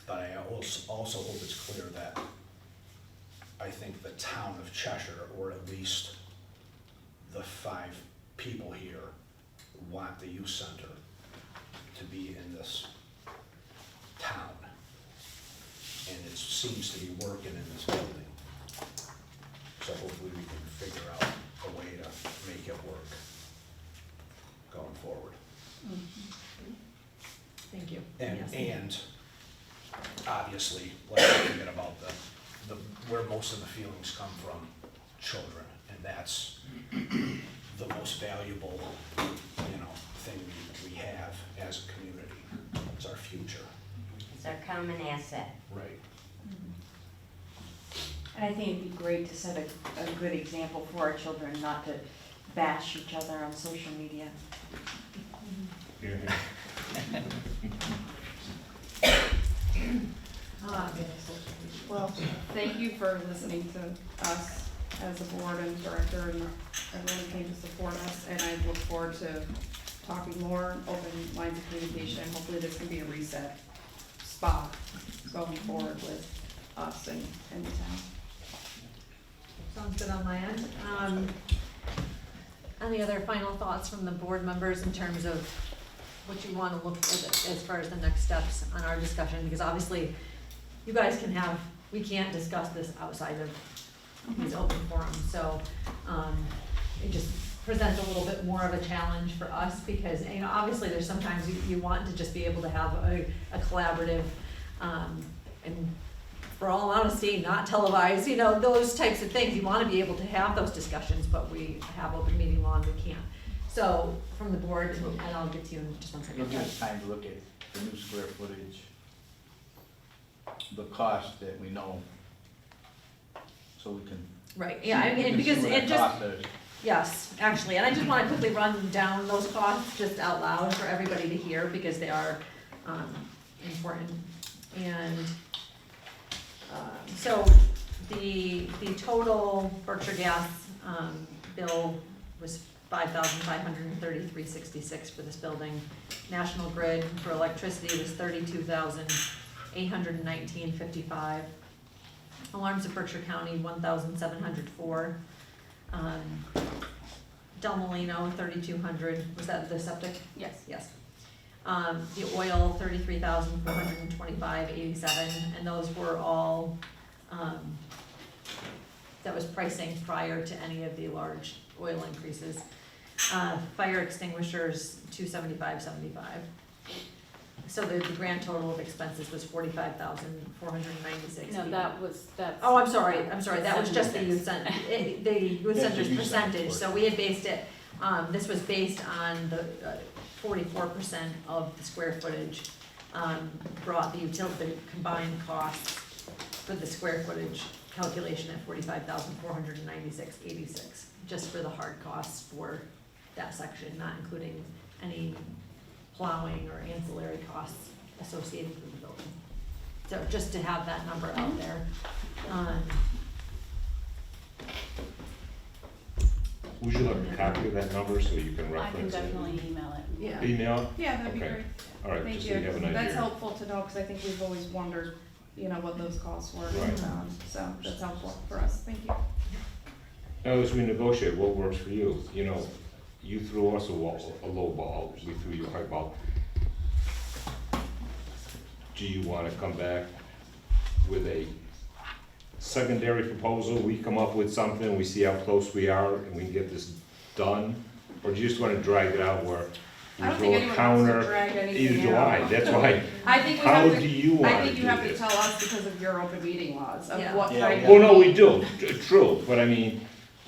Speaker 18: But I also hope it's clear that I think the town of Cheshire, or at least the 5 people here, want the youth center to be in this town. And it seems to be working in this building. So hopefully we can figure out a way to make it work going forward.
Speaker 1: Thank you.
Speaker 18: And,
Speaker 1: Yes.
Speaker 18: and obviously, let's not forget about the where most of the feelings come from, children, and that's the most valuable, thing we have as a community. It's our future.
Speaker 12: It's our common asset.
Speaker 18: Right.
Speaker 11: And I think it'd be great to set a good example for our children, not to bash each other on social media.
Speaker 2: Here,
Speaker 4: Well, thank you for listening to us as a board and director, and everyone came to support us, and I look forward to talking more, open lines of communication. Hopefully this can be a reset spot going forward with us and the town.
Speaker 1: Sounds good on my end. Any other final thoughts from the board members in terms of what you want to look at as far as the next steps on our discussion? Because obviously, you guys we can't discuss this outside of these open forums, so it just presents a little bit more of a challenge for us, because obviously there's sometimes you want to just be able to have a collaborative and for all honesty, not televised, those types of things. You want to be able to have those discussions, but we have open meeting law and we can't. So from the board, and I'll get to you in just one second.
Speaker 7: It'll give us time to look at the new square footage, the cost that we know, so we can.
Speaker 1: Right, yeah, I mean, because it just, yes, actually, and I just want to quickly run down those costs just out loud for everybody to hear, because they are important. And so the total Berkshire Gas bill was $5,533.66 for this building. National Grid for electricity was $32,819.55. Alarms of Berkshire County, $1,704. Del Molino, $3,200. Was that the septic?
Speaker 4: Yes.
Speaker 1: Yes. The oil, $33,425.87, and those were all that was pricing prior to any of the large oil increases. Fire extinguishers, $275.75. So the grand total of expenses was $45,496.
Speaker 5: No, that's.
Speaker 1: Oh, I'm sorry, that was just the youth center, the youth center's
Speaker 7: youth center
Speaker 1: percentage,
Speaker 7: for it.
Speaker 1: so we had based it, this was based on the 44% of the square footage, brought the combined costs for the square footage calculation at $45,496.86, just for the hard costs for that section, not including any plowing or ancillary costs associated with the building. So just to have that number out there.
Speaker 2: Would you like a copy of that number so you can
Speaker 5: I can
Speaker 2: reference it?
Speaker 5: definitely email it.
Speaker 1: Yeah.
Speaker 2: Email?
Speaker 4: Yeah, that'd be
Speaker 2: Okay.
Speaker 4: great.
Speaker 2: All right,
Speaker 4: Thank
Speaker 2: just so you have an idea.
Speaker 4: That's helpful to know, because I think we've always wondered, what those costs were.
Speaker 2: Right.
Speaker 4: So that's helpful for us, thank you.
Speaker 2: Now, as we negotiate, what works for you? You threw us a low ball, we threw you a high ball. Do you wanna come back with a secondary proposal? We come up with something, we see how close we are, and we can get this done? Or do you just wanna drag it out where
Speaker 4: I
Speaker 2: we
Speaker 4: don't
Speaker 2: throw
Speaker 4: think
Speaker 2: a
Speaker 4: anyone wants to
Speaker 2: counter?
Speaker 4: drag anything
Speaker 2: Either do I,
Speaker 4: out.
Speaker 2: that's why,
Speaker 4: I think we
Speaker 2: how
Speaker 4: have to,
Speaker 2: do you wanna
Speaker 4: I think you
Speaker 2: do
Speaker 4: have to
Speaker 2: this?
Speaker 4: tell us because of your open meeting laws, of
Speaker 1: Yeah.
Speaker 4: what
Speaker 7: Yeah,
Speaker 4: kind of.
Speaker 2: Well, no, we do, true, but I mean,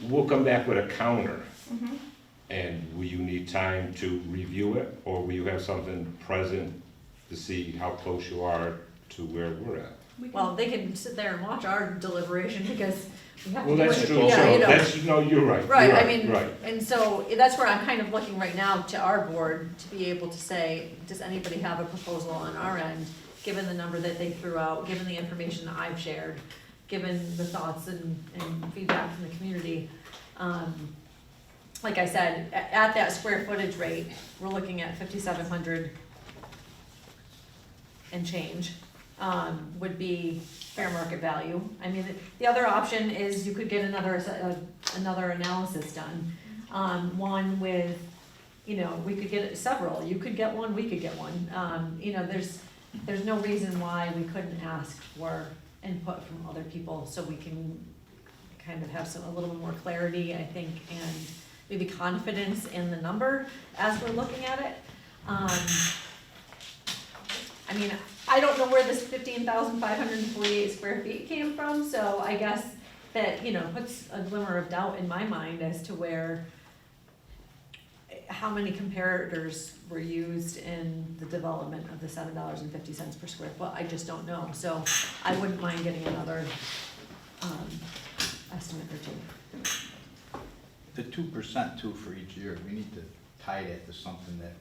Speaker 2: we'll come back with a counter.
Speaker 4: Mhm.
Speaker 2: And will you need time to review it, or will you have something present to see how close you are to where we're at?
Speaker 1: Well, they can sit there and watch our deliberation because we have to
Speaker 2: Well,
Speaker 1: do
Speaker 2: that's
Speaker 1: it.
Speaker 2: true,
Speaker 1: Yeah,
Speaker 2: so
Speaker 1: you know.
Speaker 2: that's, no, you're right,
Speaker 1: Right,
Speaker 2: you're
Speaker 1: I mean,
Speaker 2: right.
Speaker 1: and so that's where I'm kind of looking right now to our board to be able to say, does anybody have a proposal on our end, given the number that they threw out, given the information that I've shared, given the thoughts and feedback from the community. Like I said, at that square footage rate, we're looking at 5,700 and change, would be fair market value. I mean, the other option is you could get another analysis done. One with, we could get several, you could get one, we could get one. There's no reason why we couldn't ask for input from other people so we can kind of have a little bit more clarity, I think, and maybe confidence in the number as we're looking at it. I mean, I don't know where this 15,548 square feet came from, so I guess that, puts a glimmer of doubt in my mind as to how many comparators were used in the development of the $7.50 per square foot. I just don't know, so I wouldn't mind getting another estimate or two.
Speaker 7: The 2% too for each year, we need to tie that to something that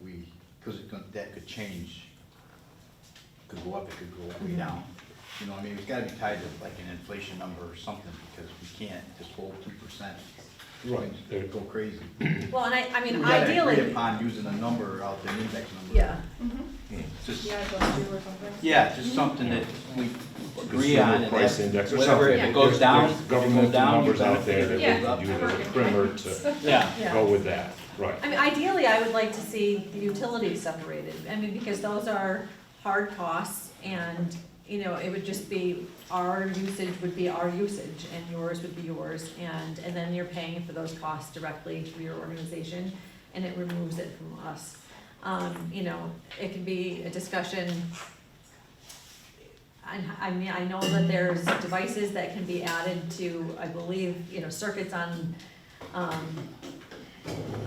Speaker 7: because that could change. Could go up, it could go way down. It's gotta be tied to like an inflation number or something, because we can't just hold 2%.
Speaker 2: Right.
Speaker 7: They'd go crazy.
Speaker 1: Well, and I mean,
Speaker 7: We gotta
Speaker 1: ideally.
Speaker 7: agree upon using a number out there, an index number.
Speaker 1: Yeah.
Speaker 7: Just,
Speaker 4: Yeah, those two or something.
Speaker 7: yeah, just something that we agree on, and
Speaker 2: Price
Speaker 7: that
Speaker 2: index or
Speaker 7: whatever,
Speaker 2: something.
Speaker 7: if it goes down,
Speaker 2: There's
Speaker 7: if it
Speaker 2: governmental
Speaker 7: goes down, you
Speaker 2: numbers out there that
Speaker 4: Yeah.
Speaker 2: we could use as a primer to
Speaker 7: Yeah.
Speaker 2: go with that, right.
Speaker 1: I mean, ideally, I would like to see the utilities separated, because those are hard costs, and, it would just be, our usage would be our usage, and yours would be yours, and then you're paying for those costs directly through your organization, and it removes it from us. It can be a discussion. I mean, I know that there's devices that can be added to, I believe, circuits on,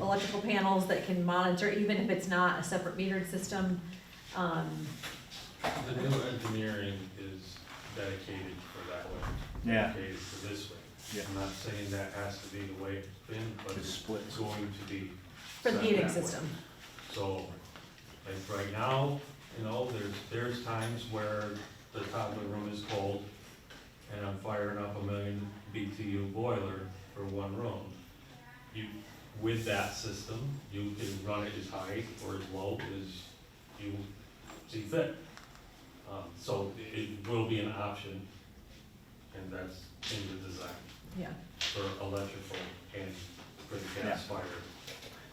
Speaker 1: electrical panels that can monitor, even if it's not a separate metered system.
Speaker 19: The new engineering is dedicated for that way.
Speaker 7: Yeah.
Speaker 19: Dedicated for this way.
Speaker 7: Yeah.
Speaker 19: I'm not saying that has to be the way it's been, but
Speaker 7: It's split.
Speaker 19: it's going to be.
Speaker 1: For the
Speaker 19: set
Speaker 1: heating
Speaker 19: that way.
Speaker 1: system.
Speaker 19: So, like right now, there's times where the toddler room is cold, and I'm firing up a 1,000,000 BTU boiler for one room. With that system, you can run it as high or as low as you see fit. So it will be an option, and that's in the design
Speaker 1: Yeah.
Speaker 19: for electrical and for the gas fire.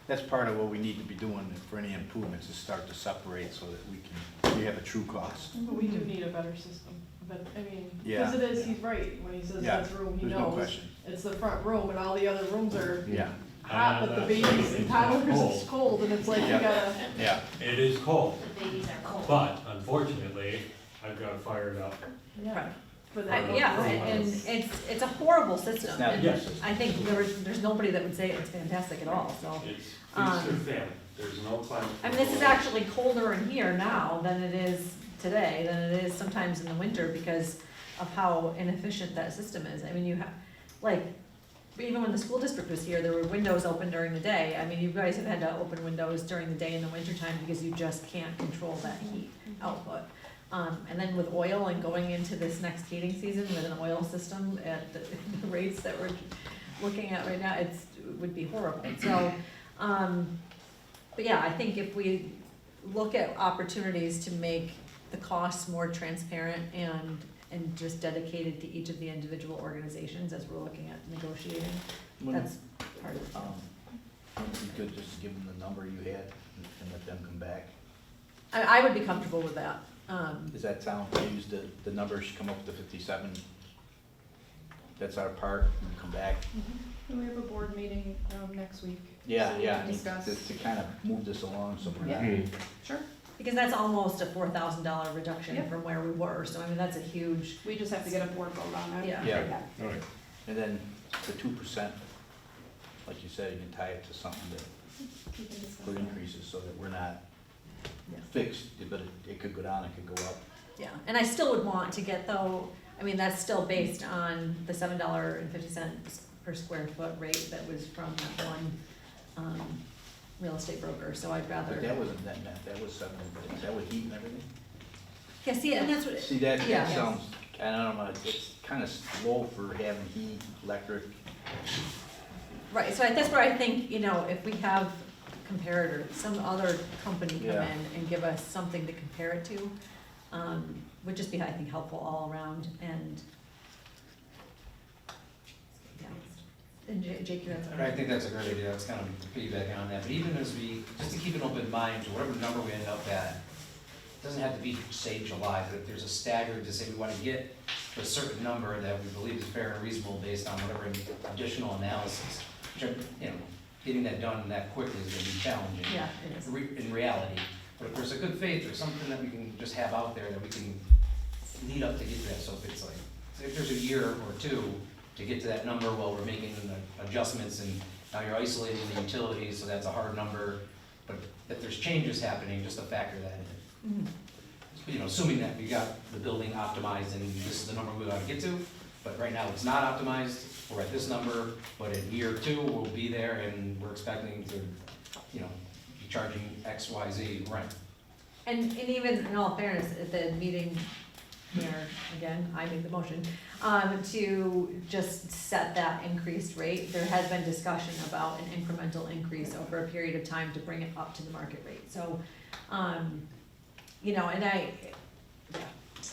Speaker 7: that's part of what we need to be doing for any improvements, is start to separate so that we have a true cost.
Speaker 3: But we do need a better system, but, I mean,
Speaker 7: Yeah.
Speaker 3: because it is, he's right, when he says
Speaker 7: Yeah,
Speaker 3: that's room, he
Speaker 7: there's no
Speaker 3: knows.
Speaker 7: question.
Speaker 3: It's the front room and all the other rooms are
Speaker 7: Yeah.
Speaker 3: hot, but the babies and toddlers, it's cold, and it's like, you
Speaker 7: Yeah.
Speaker 3: gotta,
Speaker 7: Yeah.
Speaker 19: It is cold,
Speaker 17: The babies are cold.
Speaker 19: but unfortunately, I've got fired up.
Speaker 3: yeah. But
Speaker 1: I-
Speaker 3: then-
Speaker 1: Yeah, and it's a horrible system.
Speaker 7: It's not
Speaker 1: and
Speaker 19: Yes.
Speaker 1: I think there's nobody that would say it's fantastic at all, so.
Speaker 19: It's feast or
Speaker 1: Um,
Speaker 19: famine, there's no climate.
Speaker 1: I mean, this is actually colder in here now than it is today, than it is sometimes in the winter because of how inefficient that system is. I mean, you have, like, even when the school district was here, there were windows open during the day. I mean, you guys have had to open windows during the day in the wintertime because you just can't control that heat output. And then with oil and going into this next heating season with an oil system at the rates that we're looking at right now, it would be horrible. So, but yeah, I think if we look at opportunities to make the costs more transparent and just dedicated to each of the individual organizations as we're looking at negotiating, that's part of it.
Speaker 7: It'd be good just to give them the number you had and let them come back.
Speaker 1: I would be comfortable with that.
Speaker 7: Does that sound, I use the numbers, come up to 57? That's our part, and come back.
Speaker 3: We have a board meeting, next week.
Speaker 7: Yeah,
Speaker 3: So we
Speaker 7: yeah,
Speaker 3: can discuss.
Speaker 7: to kind of move this along, so we're not.
Speaker 1: Sure. Because that's almost a $4,000 reduction
Speaker 3: Yep.
Speaker 1: from where we were, so I mean, that's a huge,
Speaker 3: We just have to get a board vote on it.
Speaker 1: yeah.
Speaker 7: Yeah.
Speaker 2: All right.
Speaker 7: And then the 2%, like you said, you can tie it to something that,
Speaker 3: We can discuss
Speaker 7: for
Speaker 3: that.
Speaker 7: increases, so that we're not
Speaker 1: Yeah.
Speaker 7: fixed, but it could go down, it could go up.
Speaker 1: Yeah, and I still would want to get though, I mean, that's still based on the $7.50 per square foot rate that was from that one, real estate broker, so I'd rather.
Speaker 7: But that wasn't that was 7, is that with heat and everything?
Speaker 1: Yeah, see, and that's what.
Speaker 7: See, that
Speaker 1: Yeah.
Speaker 7: sounds, I don't know, it's kind of slow for having heat, electric.
Speaker 1: Right, so that's where I think, you know, if we have comparator, some other company come
Speaker 7: Yeah.
Speaker 1: in and give us something to compare it to, would just be, I think, helpful all around, and, yeah. And Jake, you had something?
Speaker 16: I think that's a great idea, that's kind of piggybacking on that, but even as we, just to keep an open mind to whatever number we end up at, it doesn't have to be, say, July, but if there's a stagger to say we want to get to a certain number that we believe is fair and reasonable based on whatever additional analysis, which are, you know, getting that done that quickly is gonna be challenging.
Speaker 1: Yeah, it is.
Speaker 16: In reality, but if there's a good faith or something that we can just have out there that we can lead up to get to that, so if it's like, say if there's a year or two to get to that number while we're making the adjustments and now you're isolating the utilities, so that's a hard number, but if there's changes happening, just to factor that in.
Speaker 1: Mhm.
Speaker 16: You know, assuming that we got the building optimized and this is the number we want to get to, but right now it's not optimized, we're at this number, but in year 2, we'll be there and we're expecting to, you know, be charging X, Y, Z rent.
Speaker 1: And even in all fairness, at the meeting where, again, I make the motion, to just set that increased rate, there has been discussion about an incremental increase over a period of time to bring it up to the market rate, so, you know, and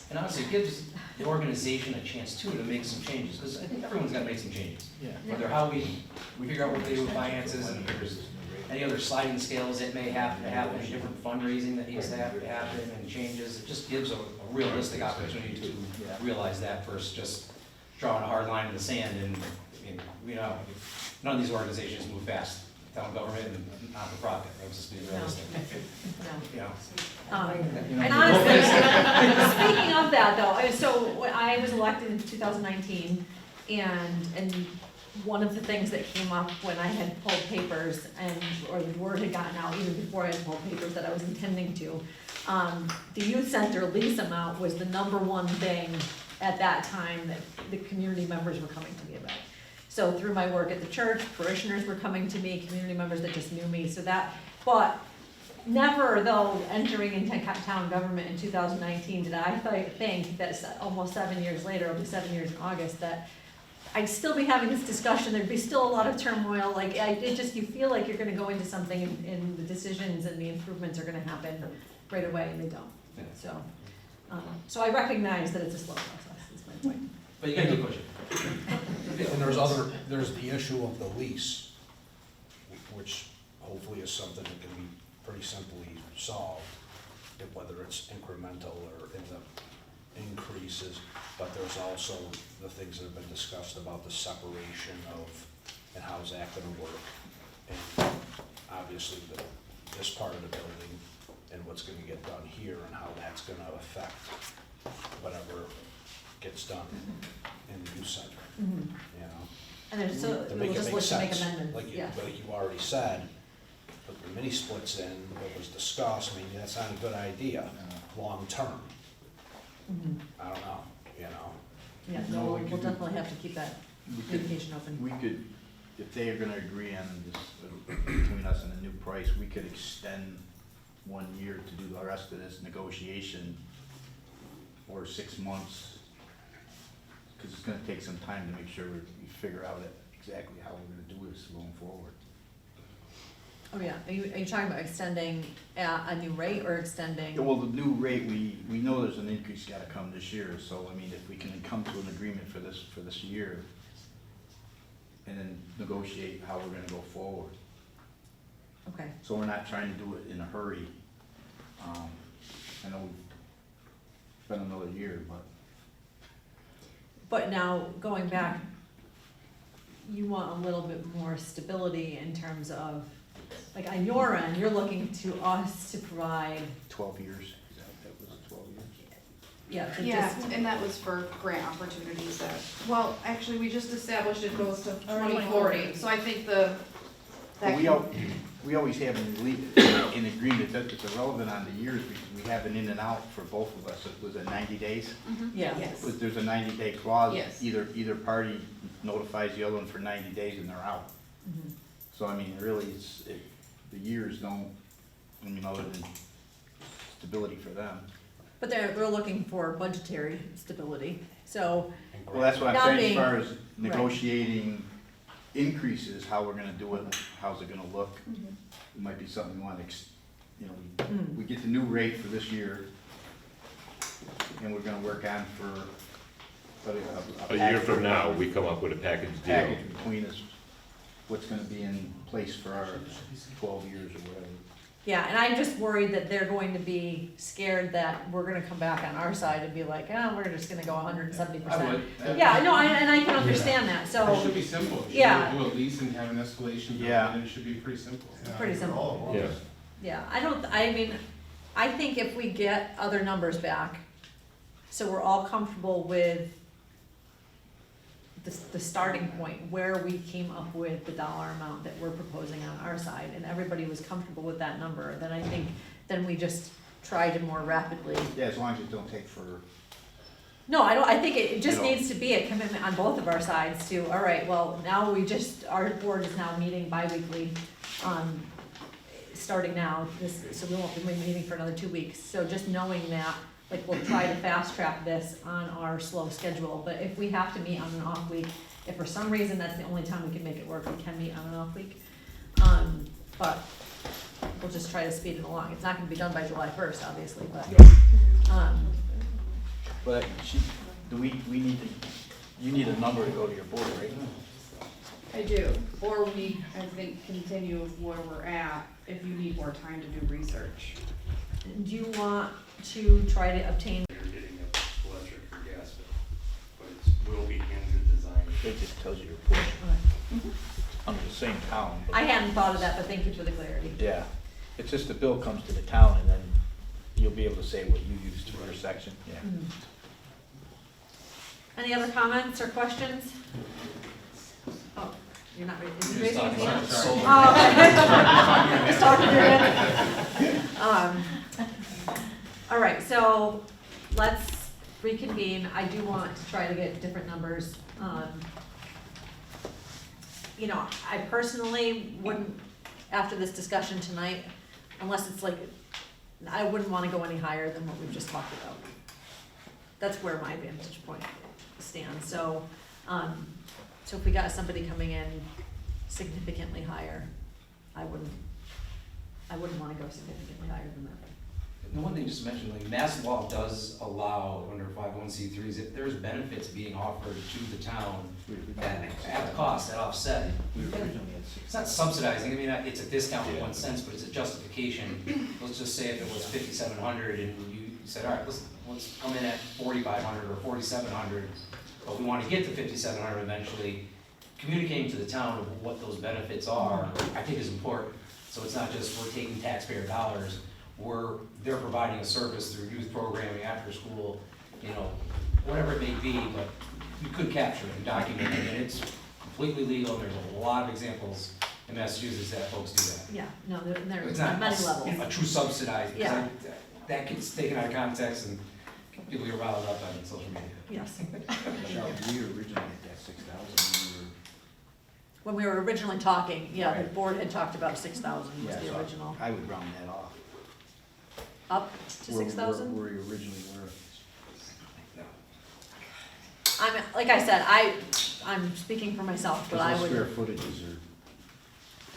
Speaker 16: And honestly, it gives the organization a chance too to make some changes, because I think everyone's got to make some changes.
Speaker 7: Yeah.
Speaker 16: Whether how we figure out what they do with finances, and if there's any other sliding scales that may have to happen, different fundraising that needs to happen, and changes, it just gives a realistic opportunity to realize that versus just drawing a hard line in the sand, and, you know, none of these organizations move fast. Town government and not-for-profit, let's just be realistic. You know.
Speaker 1: and honestly, speaking of that though, so when I was elected in 2019, and one of the things that came up when I had pulled papers or the word had gotten out even before I had pulled papers that I was intending to, the youth center lease amount was the #1 thing at that time that the community members were coming to me about. So through my work at the church, parishioners were coming to me, community members that just knew me, so that, but never though, entering into town government in 2019, did I think that almost 7 years later, it'll be 7 years in August, that I'd still be having this discussion, there'd be still a lot of turmoil, like, you feel like you're gonna go into something and the decisions and the improvements are gonna happen right away, and they don't, so. So I recognize that it's a slow process, is my point.
Speaker 16: But you gotta keep pushing.
Speaker 18: And there's the issue of the lease, which hopefully is something that can be pretty simply solved, whether it's incremental or in the increases, but there's also the things that have been discussed about the separation of, and how's that gonna work? And obviously this part of the building and what's gonna get done here and how that's gonna affect whatever gets done in the youth center,
Speaker 1: Mhm.
Speaker 18: you know?
Speaker 1: And there's so,
Speaker 18: To
Speaker 1: we'll
Speaker 18: make it
Speaker 1: just
Speaker 18: make
Speaker 1: look to make
Speaker 18: sense,
Speaker 1: amendments,
Speaker 18: like
Speaker 1: yeah.
Speaker 18: you already said, put the mini splits in, what was discussed, maybe that's not a good idea, long-term,
Speaker 1: Mhm.
Speaker 18: I don't know, you know?
Speaker 1: Yeah,
Speaker 7: No,
Speaker 1: no,
Speaker 7: we
Speaker 1: we'll
Speaker 7: could do-
Speaker 1: definitely have to keep that
Speaker 7: We could-
Speaker 1: communication open.
Speaker 7: We could, if they are gonna agree on this, between us and the new price, we could extend 1 year to do the rest of this negotiation, or 6 months, cause it's gonna take some time to make sure we figure out exactly how we're gonna do this going forward.
Speaker 1: Oh, yeah, are you talking about extending a new rate or extending?
Speaker 7: Well, the new rate, we know there's an increase gotta come this year, so I mean, if we can come to an agreement for this year, and then negotiate how we're gonna go forward.
Speaker 1: Okay,
Speaker 7: So we're not trying to do it in a hurry. I know it's been another year,
Speaker 1: but now, going back, you want a little bit more stability in terms of, like, on your end, you're looking to us to provide,
Speaker 7: 12 years, that was 12 years?
Speaker 1: yeah, to
Speaker 4: Yeah,
Speaker 1: just,
Speaker 4: and that was for grant opportunities that, well, actually, we just established it goes to
Speaker 1: Oh,
Speaker 4: 2040, so I think that
Speaker 7: But we always have in agreement that it's irrelevant on the years, we have an in and out for both of us. Was it 90 days?
Speaker 1: yeah.
Speaker 4: Yes.
Speaker 7: But there's a 90-day clause.
Speaker 4: Yes.
Speaker 7: Either party notifies the other one for 90 days and they're out.
Speaker 1: Mhm.
Speaker 7: So I mean, really, the years don't, I mean, other than stability for them.
Speaker 1: But they're looking for budgetary stability, so,
Speaker 7: Well, that's what I'm
Speaker 1: Not
Speaker 7: saying,
Speaker 1: being-
Speaker 7: as far as negotiating increases, how we're gonna do it, how's it gonna look. It might be something we want to, we get the new rate for this year, and we're gonna work on for
Speaker 2: A year from now, we come up with a package deal.
Speaker 7: package between us, what's gonna be in place for our 12 years or whatever.
Speaker 1: yeah, and I'm just worried that they're going to be scared that we're gonna come back on our side and be like, oh, we're just gonna go 170%. Yeah, no, and I can understand that, so.
Speaker 20: It should be simple. You should
Speaker 1: Yeah.
Speaker 20: do a lease and have an escalation bill,
Speaker 7: Yeah.
Speaker 20: and it should be pretty simple.
Speaker 1: Pretty simple.
Speaker 2: Yeah.
Speaker 1: Yeah, I mean, I think if we get other numbers back, so we're all comfortable with the starting point, where we came up with the dollar amount that we're proposing on our side, and everybody was comfortable with that number, then I think, then we just try to more rapidly.
Speaker 7: Yeah, as long as it don't take for,
Speaker 1: No, I think it just
Speaker 7: You know.
Speaker 1: needs to be a commitment on both of our sides to, all right, well, now our board is now meeting bi-weekly, starting now, so we won't be meeting for another 2 weeks. So just knowing that, like, we'll try to fast track this on our slow schedule, but if we have to meet on an off week, if for some reason that's the only time we can make it work, we can meet on an off week. But we'll just try to speed it along. It's not gonna be done by July 1st, obviously, but,
Speaker 7: but we need to, you need a number to go to your board, right?
Speaker 4: I do, or we, I think, continue where we're at if you need more time to do research.
Speaker 1: do you want to try to obtain?
Speaker 19: You're getting electric or gas bill, but it will be in the design.
Speaker 7: It just tells you your portion. Under the same town. but-
Speaker 1: I hadn't thought of that, but thank you for the clarity.
Speaker 7: Yeah, it's just the bill comes to the town and then you'll be able to say what you used for your section, yeah.
Speaker 1: Mhm. Any other comments or questions? Oh, you're not ready. Is he raising his hand?
Speaker 20: Sorry.
Speaker 1: Oh, okay. Just talking to you. All right, so let's reconvene. I do want to try to get different numbers. You know, I personally wouldn't, after this discussion tonight, unless it's like, I wouldn't want to go any higher than what we've just talked about. That's where my vantage point stands. So, so if we got somebody coming in significantly higher, I wouldn't want to go significantly higher than that.
Speaker 16: the one thing just to mention, like Mass law does allow under 501c3s, if there's benefits being offered to the town that at the cost, that offset. It's not subsidizing, I mean, it's a discount in one sense, but it's a justification. Let's just say if it was 5,700 and you said, all right, let's come in at 4,500 or 4,700, but we want to get to 5,700 eventually. Communicating to the town of what those benefits are, I think is important. So it's not just we're taking taxpayer dollars, they're providing a service through youth programming, after school, you know, whatever it may be, but you could capture it and document it, and it's completely legal. There's a lot of examples in Massachusetts that folks do that.
Speaker 1: Yeah, no, there's
Speaker 16: It's
Speaker 1: on
Speaker 16: not
Speaker 1: many levels.
Speaker 16: a true subsidized, because
Speaker 1: Yeah.
Speaker 16: that gets taken out of context and people get riled up on social media.
Speaker 1: Yes.
Speaker 18: Michelle, we originally had that 6,000,
Speaker 1: When we were originally talking, yeah, the
Speaker 18: Right.
Speaker 1: board had talked about 6,000 was
Speaker 18: Yeah,
Speaker 1: the
Speaker 18: so
Speaker 1: original.
Speaker 18: I would round that off.
Speaker 1: Up to 6,000?
Speaker 18: Where you originally were.
Speaker 1: Like I said, I'm speaking for myself, but I
Speaker 18: Because the
Speaker 1: would,
Speaker 18: square footages are,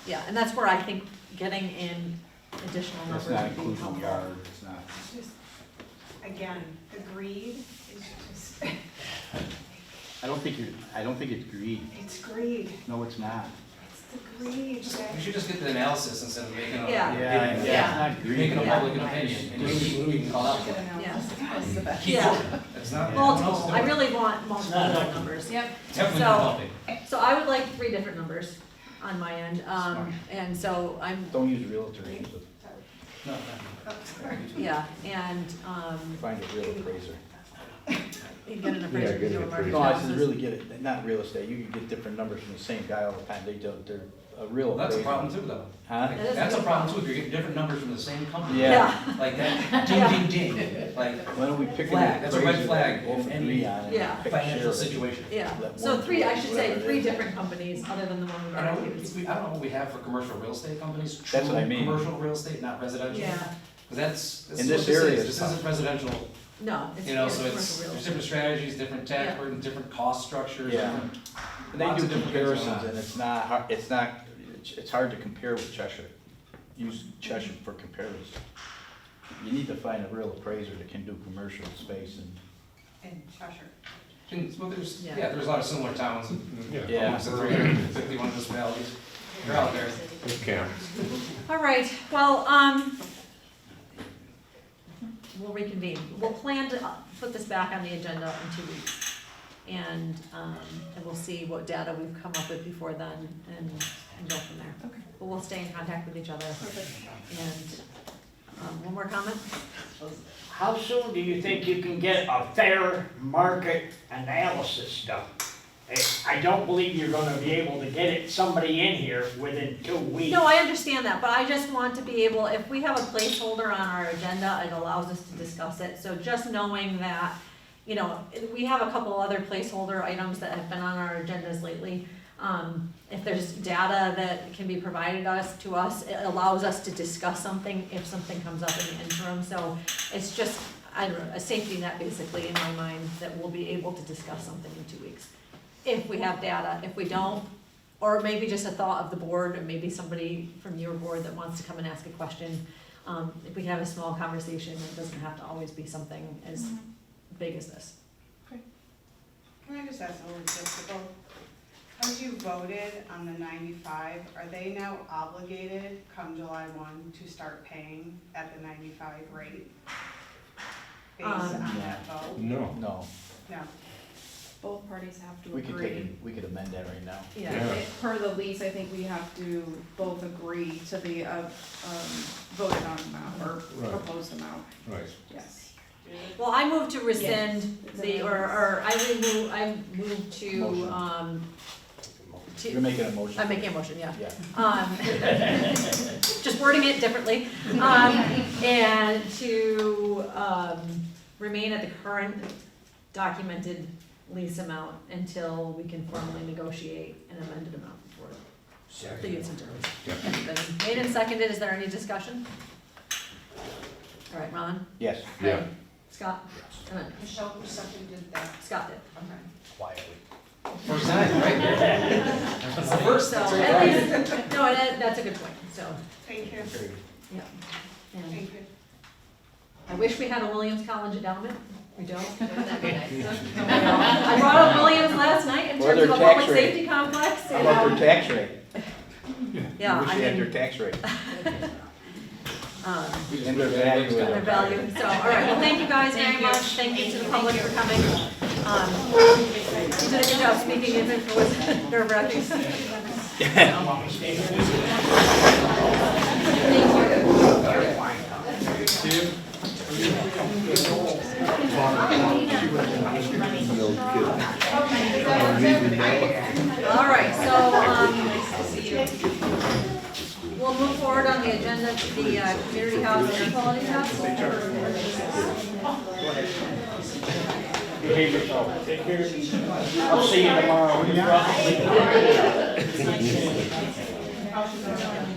Speaker 1: yeah, and that's where I think getting in additional
Speaker 18: that's
Speaker 1: numbers
Speaker 18: not
Speaker 1: would be
Speaker 18: including
Speaker 1: helpful.
Speaker 18: yard, it's not.
Speaker 9: It's just, again, agreed is just,
Speaker 18: I don't think it's greed.
Speaker 9: it's greed.
Speaker 18: No, it's not.
Speaker 9: It's the greed that.
Speaker 16: You should just get the analysis instead of making a,
Speaker 1: Yeah.
Speaker 18: It's not greed.
Speaker 16: making a
Speaker 1: Yeah.
Speaker 16: public opinion, and you can call out for it.
Speaker 1: Yeah.
Speaker 16: Keep
Speaker 1: Yeah.
Speaker 16: going. It's not, no one else is
Speaker 1: Multiple,
Speaker 16: doing
Speaker 1: I
Speaker 16: it.
Speaker 1: really want multiple numbers, yep.
Speaker 16: Definitely not helping.
Speaker 1: So I would like 3 different numbers on my end, and so I'm,
Speaker 18: Don't use realtor, use
Speaker 16: No,
Speaker 1: yeah, and,
Speaker 18: find a real appraiser.
Speaker 1: you get an
Speaker 2: Yeah,
Speaker 1: appraiser,
Speaker 2: get
Speaker 1: do
Speaker 2: an
Speaker 1: a market
Speaker 2: appraiser.
Speaker 18: No, I said
Speaker 1: analysis.
Speaker 18: really get it, not real estate, you can get different numbers from the same guy all the time, they're a real
Speaker 16: Well, that's a
Speaker 18: appraiser.
Speaker 16: problem too, though.
Speaker 18: Huh?
Speaker 1: That is a
Speaker 16: That's a
Speaker 1: big
Speaker 16: problem
Speaker 1: problem.
Speaker 16: too, if you're getting different numbers from the same company.
Speaker 18: Yeah.
Speaker 16: Like that, ding, ding, ding, like,
Speaker 18: Why don't we pick
Speaker 16: Flag,
Speaker 18: an
Speaker 16: that's a red
Speaker 18: appraiser
Speaker 16: flag
Speaker 18: that we both
Speaker 16: in
Speaker 18: agree
Speaker 16: any
Speaker 18: on and
Speaker 1: Yeah.
Speaker 18: pick
Speaker 16: financial
Speaker 18: share of it.
Speaker 16: situation.
Speaker 1: Yeah,
Speaker 18: Let
Speaker 1: so
Speaker 18: one
Speaker 1: 3, I
Speaker 18: choose
Speaker 1: should
Speaker 18: whatever
Speaker 1: say
Speaker 18: it
Speaker 1: 3
Speaker 18: is.
Speaker 1: different companies, other than the one we've
Speaker 16: I don't
Speaker 1: already
Speaker 16: know,
Speaker 1: used.
Speaker 16: I don't know what we have for commercial real estate companies,
Speaker 18: That's what I
Speaker 16: true
Speaker 18: mean.
Speaker 16: commercial real estate, not residential.
Speaker 1: Yeah,
Speaker 16: Because that's
Speaker 18: In
Speaker 16: what
Speaker 18: this
Speaker 16: is.
Speaker 18: area,
Speaker 16: This
Speaker 18: it's
Speaker 16: isn't
Speaker 18: tough.
Speaker 16: residential,
Speaker 1: no, it's,
Speaker 16: you know,
Speaker 1: it's
Speaker 16: so
Speaker 1: commercial
Speaker 16: it's,
Speaker 1: real
Speaker 16: there's
Speaker 1: estate.
Speaker 16: different strategies, different tax
Speaker 1: Yeah.
Speaker 16: burden, different cost structures,
Speaker 18: Yeah.
Speaker 16: different.
Speaker 18: And they
Speaker 16: lots
Speaker 18: do
Speaker 16: of different things going
Speaker 18: comparisons,
Speaker 16: on.
Speaker 18: and it's hard to compare with Cheshire. Use Cheshire for comparison. You need to find a real appraiser that can do commercial space and.
Speaker 9: In Cheshire.
Speaker 16: Well, there's,
Speaker 1: Yeah.
Speaker 16: yeah, there's a lot of similar towns,
Speaker 18: Yeah.
Speaker 16: almost 351 municipalities, they're out there.
Speaker 2: It can.
Speaker 1: All right, well, we'll reconvene. We'll plan to put this back on the agenda in 2 weeks. And we'll see what data we've come up with before then and go from there.
Speaker 15: Okay.
Speaker 1: But we'll stay in contact with each other. And, one more comment?
Speaker 21: How soon do you think you can get a fair market analysis done? I don't believe you're gonna be able to get somebody in here within 2 weeks.
Speaker 1: No, I understand that, but I just want to be able, if we have a placeholder on our agenda, it allows us to discuss it. So just knowing that, you know, we have a couple other placeholder items that have been on our agendas lately. If there's data that can be provided to us, it allows us to discuss something if something comes up in the interim. So it's just, I don't know, a safety net basically in my mind that we'll be able to discuss something in 2 weeks. If we have data, if we don't, or maybe just a thought of the board, or maybe somebody from your board that wants to come and ask a question. If we can have a small conversation, it doesn't have to always be something as big as this.
Speaker 9: Can I just ask a logistical? As you voted on the 95, are they now obligated come July 1 to start paying at the 95 rate? Based on that vote?
Speaker 2: No.
Speaker 18: No,
Speaker 9: No.
Speaker 3: Both parties have to
Speaker 18: we could
Speaker 3: agree.
Speaker 18: we could amend that right now.
Speaker 1: Yeah.
Speaker 3: Per the lease, I think we have to both agree to the, voted on amount or
Speaker 2: Right.
Speaker 3: proposed amount,
Speaker 2: Right.
Speaker 3: yes.
Speaker 1: Well, I move to rescind
Speaker 3: Yes.
Speaker 1: the, or I move to,
Speaker 18: Motion.
Speaker 1: to.
Speaker 18: You're making a motion.
Speaker 1: I'm making a motion, yeah.
Speaker 18: Yeah.
Speaker 1: Just wording it differently. And to, remain at the current documented lease amount until we can formally negotiate an amended amount for the use and terms. It's been made and seconded, is there any discussion? All right, Ron?
Speaker 18: Yes.
Speaker 2: Yeah.
Speaker 1: Scott? And then
Speaker 9: Michelle, who seconded that?
Speaker 1: Scott did.
Speaker 9: Okay.
Speaker 18: Quietly.
Speaker 16: First time, right? That's the first.
Speaker 1: So, at least, no, that's a good point, so,
Speaker 9: Thank you.
Speaker 1: yeah. And
Speaker 9: Thank you.
Speaker 1: I wish we had a Williams College endowment, we don't.
Speaker 13: That'd be nice.
Speaker 1: I brought up Williams last night in
Speaker 7: Or
Speaker 1: terms
Speaker 7: their
Speaker 1: of a
Speaker 7: tax
Speaker 1: public
Speaker 7: rate.
Speaker 1: safety complex.
Speaker 7: How about their tax rate?
Speaker 1: Yeah,
Speaker 7: I wish
Speaker 1: I
Speaker 7: they had
Speaker 1: mean,
Speaker 7: their tax rate.
Speaker 1: and
Speaker 7: And their value.
Speaker 1: their value. So, all right, well, thank you guys very much. Thank you to the public for coming. You did a good job speaking, even if it was nerve-wracking. All right, so, we'll move forward on the agenda to the community house air quality test.
Speaker 21: Behave yourself. Take care. I'll see you tomorrow.
Speaker 1: I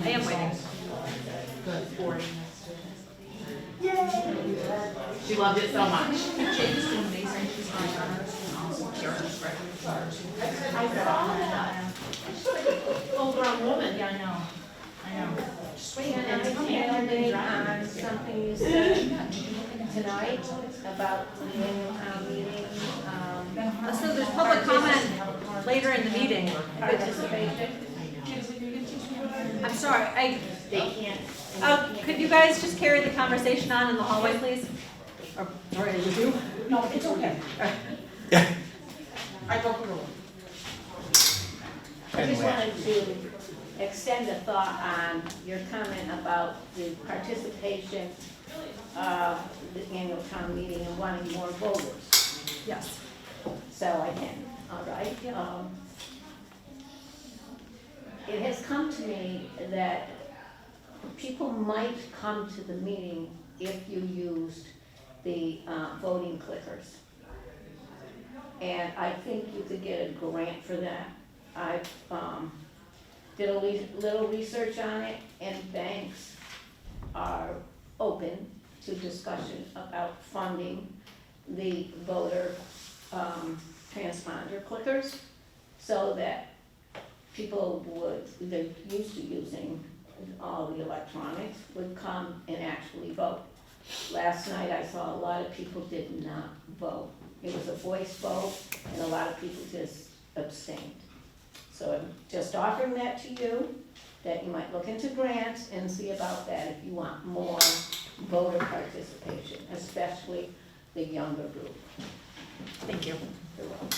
Speaker 1: am waiting.
Speaker 10: She loved it so much.
Speaker 22: Full-grown woman. Yeah, I know. And I'm commenting on something you said tonight about the annual town meeting.
Speaker 1: So there's public comment later in the meeting.
Speaker 22: Participation.
Speaker 1: I'm sorry,
Speaker 22: They can't.
Speaker 1: could you guys just carry the conversation on in the hallway, please? Or, with you?
Speaker 22: No, it's okay. I broke a rule. I just wanted to extend a thought on your comment about the participation of the annual town meeting and wanting more voters.
Speaker 1: Yes.
Speaker 22: So I can, all right? It has come to me that people might come to the meeting if you used the voting clickers. And I think you could get a grant for that. I did a little research on it, and banks are open to discussion about funding the voter transponder clickers so that people they're used to using all the electronics, would come and actually vote. Last night I saw a lot of people did not vote. It was a voice vote, and a lot of people just abstained. So I'm just offering that to you, that you might look into grants and see about that if you want more voter participation, especially the younger group.
Speaker 1: Thank you.
Speaker 22: You're welcome.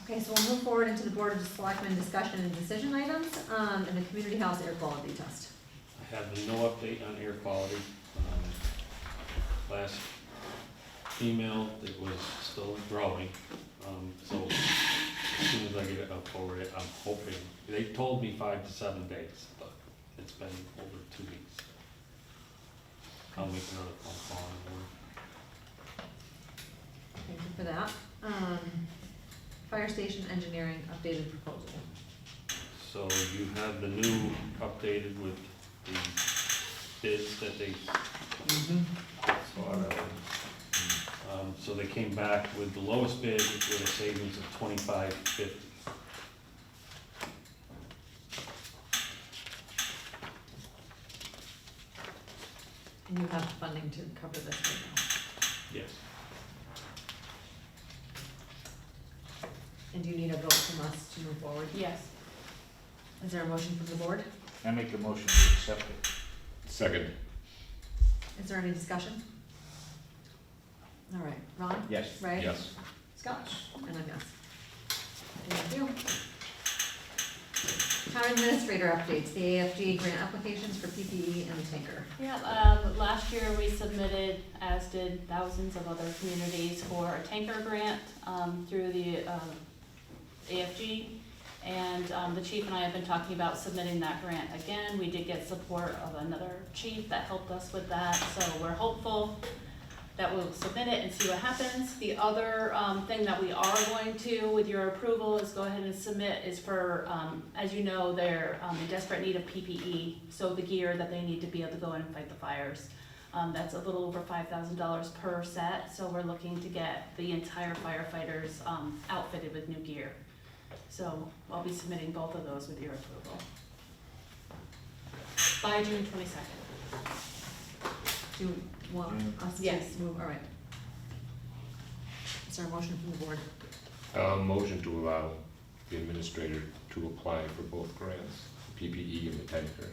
Speaker 1: Okay, so we'll move forward into the Board of Selectmen discussion and decision items, and the community house air quality test.
Speaker 19: I have no update on air quality. Last email, it was still growing, so as soon as I get it up forward, I'm hoping, they told me 5 to 7 days, but it's been over 2 weeks. I'll make another phone call and
Speaker 1: Thank you for that. Fire station engineering updated proposal.
Speaker 19: so you have the new updated with the bids that they sought out. So they came back with the lowest bid with a savings of $25.50.
Speaker 1: And you have funding to cover this right now.
Speaker 19: Yes.
Speaker 1: And do you need a vote from us to move forward?
Speaker 5: Yes.
Speaker 1: Is there a motion from the board?
Speaker 7: I make a motion to accept it.
Speaker 2: Second.
Speaker 1: Is there any discussion? All right, Ron?
Speaker 7: Yes.
Speaker 1: Ray?
Speaker 2: Yes.
Speaker 1: Scott? And I'm yes. Thank you. Town administrator updates, the AFG grant applications for PPE and the tanker.
Speaker 5: Yeah, last year we submitted, as did thousands of other communities, for a tanker grant through the AFG. And the chief and I have been talking about submitting that grant again. We did get support of another chief that helped us with that, so we're hopeful that we'll submit it and see what happens. The other thing that we are going to, with your approval, is go ahead and submit is for, as you know, they're in desperate need of PPE, so the gear that they need to be able to go in and fight the fires. That's a little over $5,000 per set, so we're looking to get the entire firefighters outfitted with new gear. So I'll be submitting both of those with your approval by June 22nd.
Speaker 1: Do you want us to
Speaker 5: Yes.
Speaker 1: move, all right. Is there a motion from the board?
Speaker 2: Motion to allow the administrator to apply for both grants, PPE and the tanker.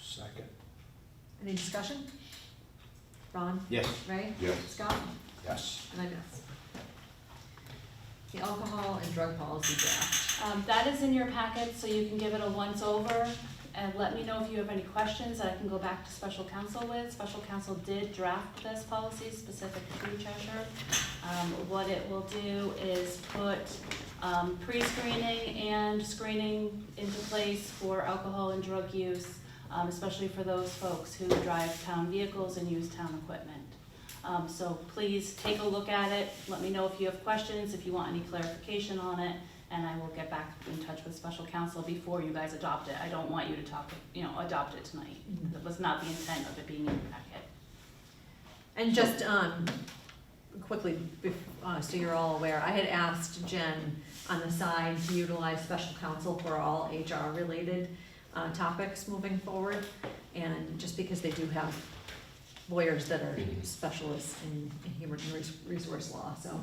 Speaker 18: Second.
Speaker 1: Any discussion? Ron?
Speaker 7: Yes.
Speaker 1: Ray?
Speaker 2: Yes.
Speaker 1: Scott?
Speaker 18: Yes.
Speaker 1: And I guess. The alcohol and drug policy draft.
Speaker 5: That is in your packet, so you can give it a once over, and let me know if you have any questions that I can go back to special counsel with. Special counsel did draft this policy specific to Cheshire. What it will do is put pre-screening and screening into place for alcohol and drug use, especially for those folks who drive town vehicles and use town equipment. So please take a look at it, let me know if you have questions, if you want any clarification on it, and I will get back in touch with special counsel before you guys adopt it. I don't want you to adopt it tonight. That was not the intent of it being in your packet.
Speaker 1: And just quickly, so you're all aware, I had asked Jen on the side to utilize special counsel for all HR-related topics moving forward, and just because they do have lawyers that are specialists in human resource law, so.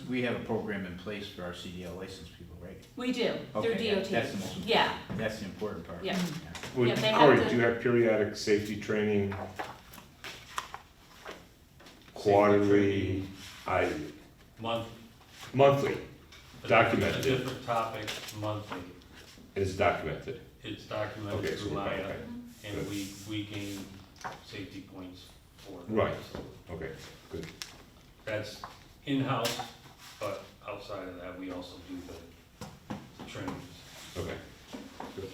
Speaker 7: We have a program in place for our CDL licensed people, right?
Speaker 5: We do, through
Speaker 7: Okay,
Speaker 5: DOT.
Speaker 7: that's the most important.
Speaker 5: Yeah,
Speaker 7: That's the important part.
Speaker 5: yeah.
Speaker 2: Well,
Speaker 5: Yeah, they have
Speaker 2: Corey,
Speaker 5: to-
Speaker 2: do you have periodic safety training? Quarterly, monthly,
Speaker 19: A
Speaker 2: documented,
Speaker 19: different topic monthly.
Speaker 2: it's documented.
Speaker 19: It's documented
Speaker 2: Okay, so,
Speaker 19: through Maya,
Speaker 2: okay.
Speaker 19: and we gain safety points for that.
Speaker 2: Right.
Speaker 19: So
Speaker 2: Okay, good.
Speaker 19: that's in-house, but outside of that, we also do the trainings.
Speaker 2: Okay, good.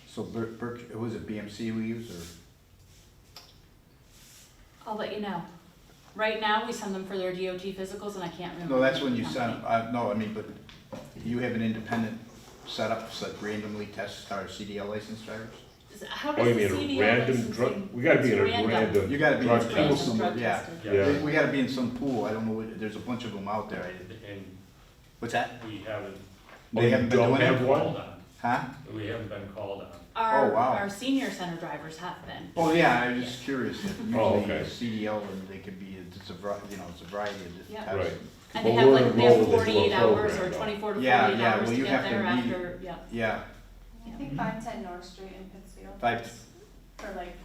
Speaker 7: So was it BMC we use, or?
Speaker 5: I'll let you know. Right now, we send them for their DOT physicals, and I can't remember.
Speaker 7: No, that's when you
Speaker 5: the
Speaker 7: send,
Speaker 5: company.
Speaker 7: no, I mean, but you have an independent setup that randomly tests our CDL licensed drivers?
Speaker 5: How
Speaker 2: Oh,
Speaker 5: does
Speaker 2: you
Speaker 5: the
Speaker 2: mean a
Speaker 5: CDL
Speaker 2: random
Speaker 5: licensing?
Speaker 2: drug, we gotta be in a
Speaker 5: It's
Speaker 2: random
Speaker 7: You gotta be in
Speaker 2: drug
Speaker 7: a pool
Speaker 2: test.
Speaker 7: somewhere,
Speaker 5: Drug
Speaker 7: yeah.
Speaker 5: tested.
Speaker 2: Yeah.
Speaker 7: We gotta be in some pool, I don't know, there's a bunch of them out there.
Speaker 19: And
Speaker 7: What's that?
Speaker 19: we haven't
Speaker 2: Oh,
Speaker 7: They
Speaker 2: you
Speaker 7: haven't been
Speaker 2: don't
Speaker 7: doing
Speaker 2: have
Speaker 7: it?
Speaker 2: one?
Speaker 19: called on.
Speaker 7: Huh?
Speaker 19: We haven't been called on.
Speaker 5: Our,
Speaker 7: Oh, wow.
Speaker 5: our senior center drivers have been.
Speaker 7: Oh, yeah, I was just curious, that
Speaker 2: Oh,
Speaker 7: usually
Speaker 2: okay.
Speaker 7: CDL, and they could be, it's a variety of different
Speaker 5: Yeah.
Speaker 7: types.
Speaker 2: Right.
Speaker 5: And they
Speaker 2: Well,
Speaker 5: have
Speaker 2: we're
Speaker 5: like, they have
Speaker 2: enrolled into a
Speaker 5: 48 hours or
Speaker 2: program, though.
Speaker 5: 24 to 48
Speaker 7: Yeah, yeah,
Speaker 5: hours
Speaker 7: well,
Speaker 5: to
Speaker 7: you
Speaker 5: get
Speaker 7: have to
Speaker 5: there
Speaker 7: meet-
Speaker 5: after, yeah.
Speaker 7: Yeah,
Speaker 17: I think 510 North Street in Pittsfield. For like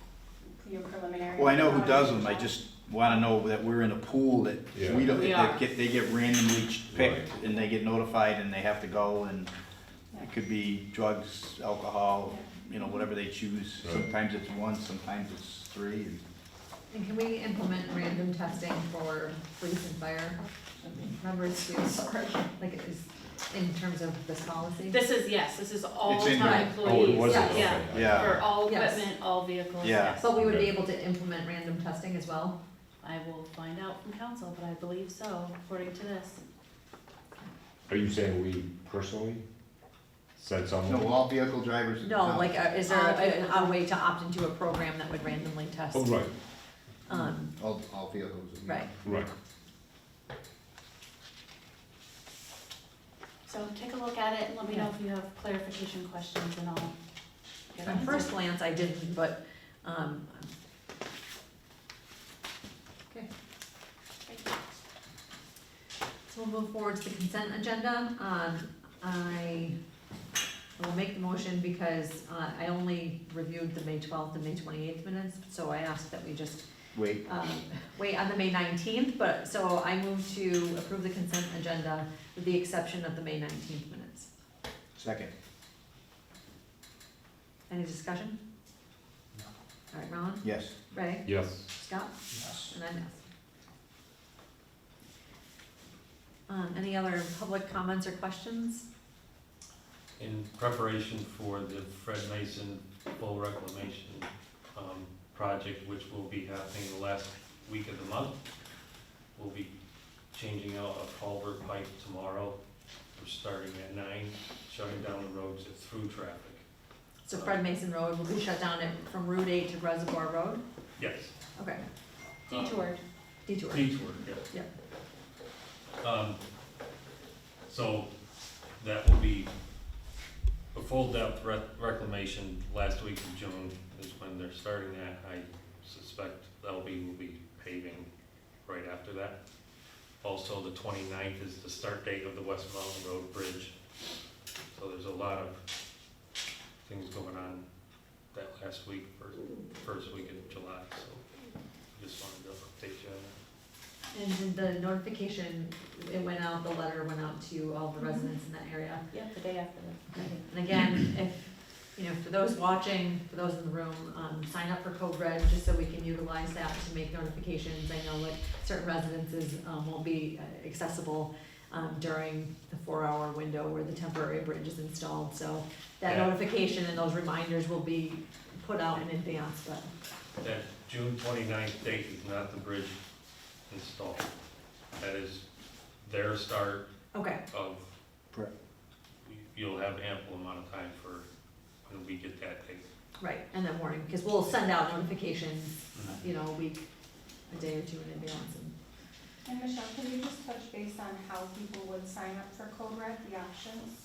Speaker 17: your preliminary.
Speaker 7: well, I know who does them, I just wanna know that we're in a pool that
Speaker 2: Yeah.
Speaker 7: we don't,
Speaker 5: We are.
Speaker 7: they get randomly picked, and they get notified, and they have to go, and it could be drugs, alcohol, whatever they choose.
Speaker 2: Right.
Speaker 7: Sometimes it's one, sometimes it's three, and
Speaker 1: And can we implement random testing for police and fire members too? Sorry. Like, it is, in terms of this policy?
Speaker 5: This is all
Speaker 7: It's in
Speaker 5: town
Speaker 7: there.
Speaker 5: employees.
Speaker 2: Oh, it was,
Speaker 1: Yes.
Speaker 5: Yeah,
Speaker 2: okay.
Speaker 7: yeah.
Speaker 5: for all
Speaker 1: Yes.
Speaker 5: equipment, all vehicles,
Speaker 7: Yeah.
Speaker 5: yes.
Speaker 1: But we would be
Speaker 2: Okay.
Speaker 1: able to implement random testing as well?
Speaker 5: I will find out from council, but I believe so, according to this.
Speaker 2: Are you saying we personally send someone?
Speaker 7: No, all vehicle drivers.
Speaker 1: No, like, is there
Speaker 5: All
Speaker 1: a way to opt into a program that would randomly test?
Speaker 2: Oh, right,
Speaker 7: All vehicles.
Speaker 1: Right.
Speaker 2: right.
Speaker 5: So take a look at it and let me know if you have clarification questions and I'll get
Speaker 1: At
Speaker 5: on
Speaker 1: first glance, I didn't, but, okay. So we'll move forward to the consent agenda. I will make the motion because I only reviewed the May 12th and May 28th minutes, so I asked that we just
Speaker 7: Wait,
Speaker 1: wait on the May 19th, but, so I move to approve the consent agenda with the exception of the May 19th minutes.
Speaker 7: second.
Speaker 1: Any discussion?
Speaker 18: No.
Speaker 1: All right, Ron?
Speaker 7: Yes.
Speaker 1: Ray?
Speaker 2: Yes.
Speaker 1: Scott?
Speaker 18: Yes.
Speaker 1: And I'm yes. Any other public comments or questions?
Speaker 19: In preparation for the Fred Mason full reclamation project, which will be happening the last week of the month, we'll be changing out a culvert pipe tomorrow. We're starting at 9, shutting down the roads at through traffic.
Speaker 1: So Fred Mason Road will be shut down from Route 8 to Reservoir Road?
Speaker 19: Yes.
Speaker 1: Okay,
Speaker 5: Detoured.
Speaker 1: detour.
Speaker 19: Detour, yeah.
Speaker 1: Yep.
Speaker 19: So that will be full-depth reclamation last week of June is when they're starting that. I suspect LB will be paving right after that. Also, the 29th is the start date of the West Mountain Road Bridge. So there's a lot of things going on that last week, first week of July, so just wanted to update you on that.
Speaker 1: And the notification, it went out, the letter went out to all the residents in that area.
Speaker 5: Yep, the day after that.
Speaker 1: Okay. And again, if, you know, for those watching, for those in the room, sign up for Code Red, just so we can utilize that to make notifications. I know like certain residences, won't be accessible, during the 4-hour window where the temporary bridge is installed, so that
Speaker 19: Yeah.
Speaker 1: notification and those reminders will be put out in advance, but.
Speaker 19: That June 29th date is not the bridge installed. That is their start
Speaker 1: Okay.
Speaker 19: of, you'll have ample amount of time for when we get that date.
Speaker 1: Right, and then warning, because we'll send out notifications, you know, a week, a day or two in advance.
Speaker 15: And Michelle, can you just touch base on how people would sign up for Code Red, the options?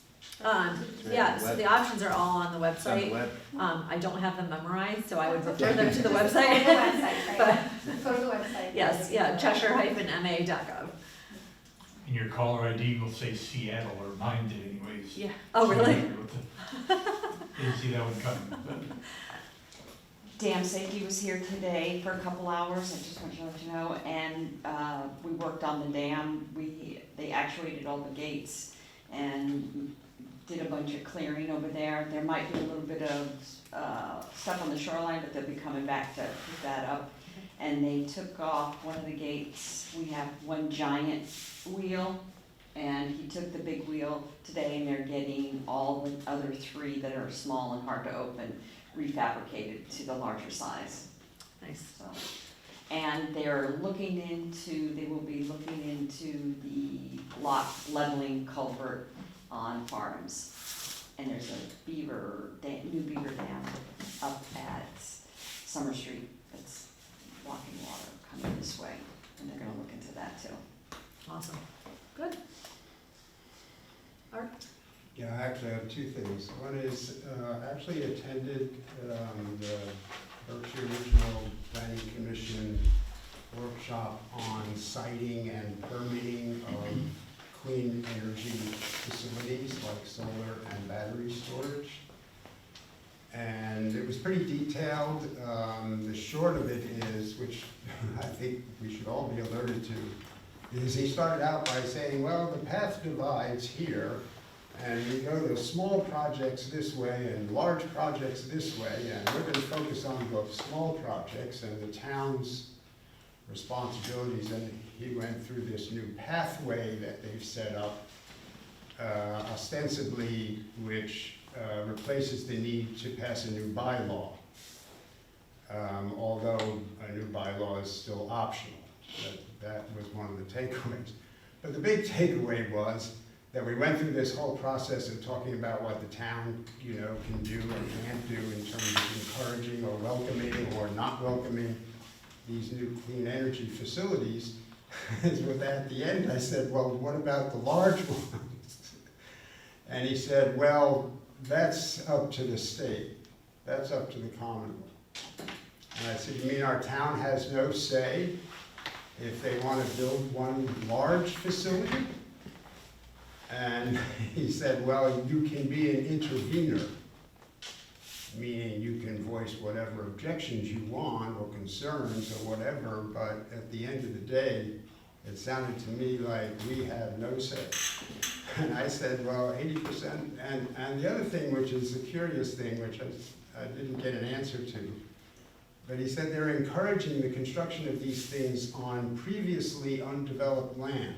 Speaker 1: Yeah, so the options are all on the
Speaker 7: It's on the
Speaker 1: website.
Speaker 7: web.
Speaker 1: I don't have them memorized, so I would refer them to the
Speaker 15: Go to the
Speaker 1: website.
Speaker 15: website,
Speaker 1: But,
Speaker 15: right? Go to the website.
Speaker 1: yes, yeah, Cheshire-ma.gov.
Speaker 6: And your caller ID will say Seattle, or mine did anyways.
Speaker 1: Yeah. Oh, really?
Speaker 6: Didn't see that one coming.
Speaker 11: Dam safety was here today for a couple hours, I just want to let you know, and we worked on the dam. They actuated all the gates and did a bunch of clearing over there. There might be a little bit of stuff on the shoreline, but they'll be coming back to pick that up. And they took off one of the gates. We have one giant wheel, and he took the big wheel today, and they're getting all the other 3 that are small and hard to open refabricated to the larger size.
Speaker 1: Nice.
Speaker 11: So, and they will be looking into the lock leveling culvert on Farms. And there's a new beaver dam up at Summer Street that's blocking water coming this way, and they're gonna look into that too.
Speaker 1: Awesome. Good. Art?
Speaker 8: Yeah, I actually have 2 things. One is, actually attended the Berkshire Regional Planning Commission workshop on siting and permitting of clean energy facilities like solar and battery storage. And it was pretty detailed. The short of it is, which I think we should all be alerted to, is he started out by saying, well, the path divides here, and we go to small projects this way and large projects this way, and we're going to focus on both small projects and the town's responsibilities. And he went through this new pathway that they've set up, ostensibly, which replaces the need to pass a new bylaw, although a new bylaw is still optional. That was one of the takeaways. But the big takeaway was that we went through this whole process of talking about what the town, can do or can't do in terms of encouraging or welcoming or not welcoming these new clean energy facilities. With that at the end, I said, well, what about the large ones? And he said, well, that's up to the state. That's up to the Commonwealth. And I said, you mean our town has no say if they want to build one large facility? And he said, well, you can be an intervener, meaning you can voice whatever objections you want or concerns or whatever, but at the end of the day, it sounded to me like we have no say. And I said, well, 80%, and the other thing, which is a curious thing, which I didn't get an answer to, but he said they're encouraging the construction of these things on previously undeveloped land.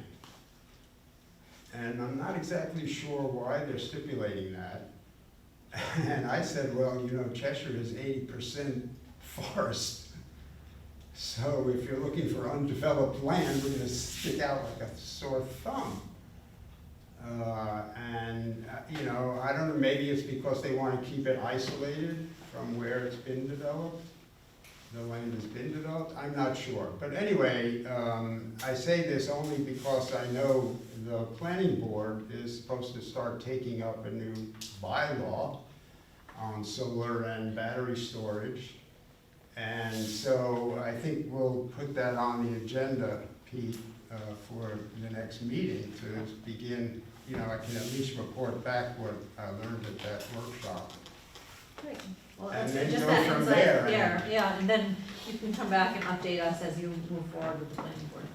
Speaker 8: And I'm not exactly sure why they're stipulating that. And I said, well, Cheshire is 80% forest. So if you're looking for undeveloped land, we're going to stick out like a sore thumb. I don't know, maybe it's because they want to keep it isolated from where it's been developed. The land has been developed, I'm not sure. But anyway, I say this only because I know the planning board is supposed to start taking up a new bylaw on solar and battery storage. And so I think we'll put that on the agenda, Pete, for the next meeting to begin, you know, I can at least report back what I learned at that workshop.
Speaker 1: Great. Well,
Speaker 8: And
Speaker 1: that's
Speaker 8: then
Speaker 1: just
Speaker 8: go
Speaker 1: that
Speaker 8: from
Speaker 1: insight
Speaker 8: there.
Speaker 1: there, yeah, and then you can come back and update us as you move forward with the planning board.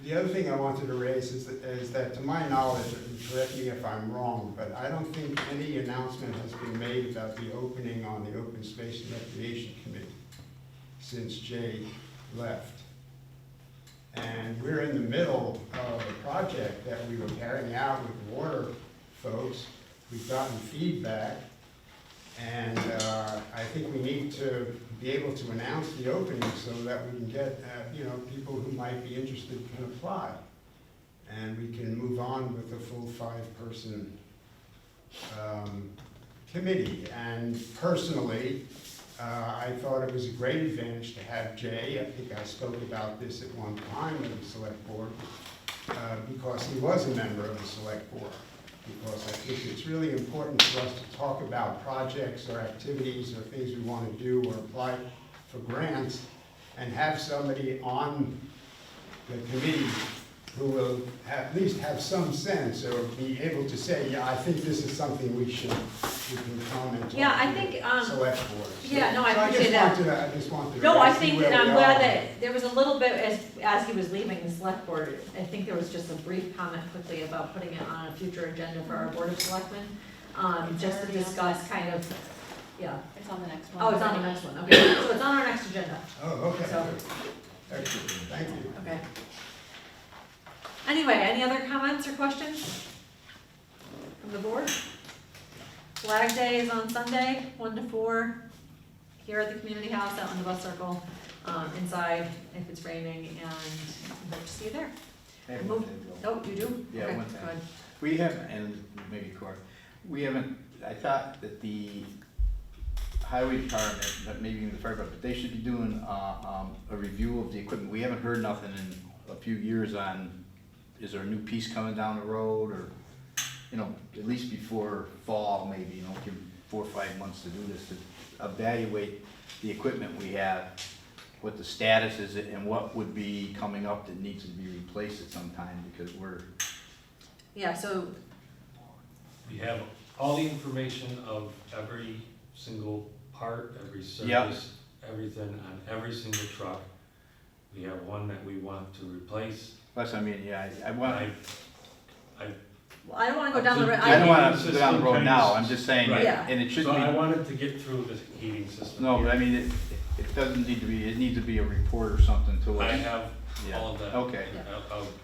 Speaker 8: The other thing I wanted to raise is that to my knowledge, and correct me if I'm wrong, but I don't think any announcement has been made about the opening on the Open Space and Recreation Committee since Jay left. And we're in the middle of a project that we were carrying out with water folks. We've gotten feedback, and I think we need to be able to announce the opening so that we can get, you know, people who might be interested can apply. And we can move on with a full 5-person committee. And personally, I thought it was a great advantage to have Jay. I think I spoke about this at one time with the select board, because he was a member of the select board. Because I think it's really important for us to talk about projects or activities or things we want to do or apply for grants, and have somebody on the committee who will at least have some sense or be able to say, yeah, I think this is something we can comment on.
Speaker 1: Yeah, I think,
Speaker 8: select board.
Speaker 1: yeah, no, I
Speaker 8: So
Speaker 1: appreciate that.
Speaker 8: I just wanted to.
Speaker 1: No, I
Speaker 8: see
Speaker 1: think,
Speaker 8: where
Speaker 1: and I'm
Speaker 8: we
Speaker 1: glad
Speaker 8: are.
Speaker 1: that there was a little bit, as he was leaving the select board, I think there was just a brief comment quickly about putting it on a future agenda for our board of selectmen, just to discuss kind of, yeah.
Speaker 5: It's on the next one.
Speaker 1: Oh, it's on the next one, okay, so it's on our next agenda,
Speaker 8: Oh, okay.
Speaker 1: so,
Speaker 8: Excellent, thank you.
Speaker 1: okay. Anyway, any other comments or questions from the board? Flag Day is on Sunday, 1 to 4, here at the community house, out in the bus circle, inside if it's raining, and hope to see you there.
Speaker 7: I have one thing, Bill.
Speaker 1: Oh, you do?
Speaker 7: Yeah,
Speaker 1: Okay,
Speaker 7: one thing.
Speaker 1: good.
Speaker 7: We haven't, and maybe Cora, we haven't, I thought that the highway department, but maybe even the fire department, they should be doing a review of the equipment. We haven't heard nothing in a few years on, is there a new piece coming down the road, or, you know, at least before fall, maybe, you know, give 4 or 5 months to do this, to evaluate the equipment we have, what the status is, and what would be coming up that needs to be replaced at some time, because we're,
Speaker 1: Yeah, so,
Speaker 19: We have all the information of every single part, every
Speaker 7: Yep.
Speaker 19: service, everything on every single truck. We have one that we want to replace.
Speaker 7: plus, I mean, yeah, I want,
Speaker 1: well, I don't wanna go down the road.
Speaker 7: I don't wanna
Speaker 19: System
Speaker 7: go down the road now,
Speaker 19: kinda-
Speaker 7: I'm just saying,
Speaker 19: Right.
Speaker 1: Yeah.
Speaker 7: and it should
Speaker 19: So I
Speaker 7: be,
Speaker 19: wanted to get through the heating system.
Speaker 7: no, but I mean, it doesn't need to be, it needs to be a report or something to
Speaker 19: I
Speaker 7: us.
Speaker 19: have
Speaker 7: Yeah.
Speaker 19: all of that.
Speaker 7: Okay.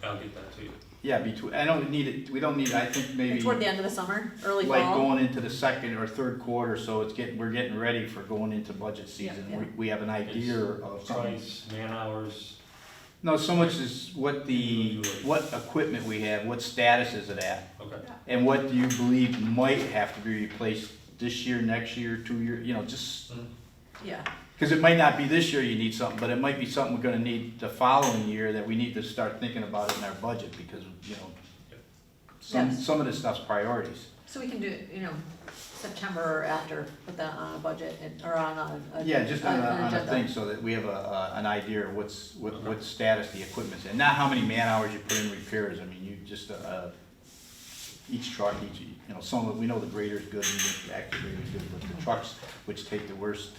Speaker 19: I'll get that to you.
Speaker 7: Yeah, I don't need it, we don't need, I think maybe,
Speaker 1: Toward the end of the summer, early
Speaker 7: like
Speaker 1: fall.
Speaker 7: going into the second or third quarter, so we're getting ready for going into budget season.
Speaker 1: Yeah.
Speaker 7: We have an idea of something.
Speaker 19: Price, man hours,
Speaker 7: No, so much is what equipment we have, what status is it at?
Speaker 19: okay.
Speaker 7: And what do you believe might have to be replaced this year, next year, 2 years, you know, just,
Speaker 1: Yeah,
Speaker 7: because it might not be this year you need something, but it might be something we're gonna need the following year that we need to start thinking about it in our budget, because, you know,
Speaker 1: Yes.
Speaker 7: some of this stuff's priorities.
Speaker 1: so we can do, you know, September or after, put that on a budget, or on a.
Speaker 7: Yeah, just on a
Speaker 1: agenda.
Speaker 7: thing, so that we have an idea of what status the equipment's in, not how many man hours you put in repairs, I mean, you just, each truck, you know, some of, we know the grader's good, and the excavator's good, but the trucks, which take the worst.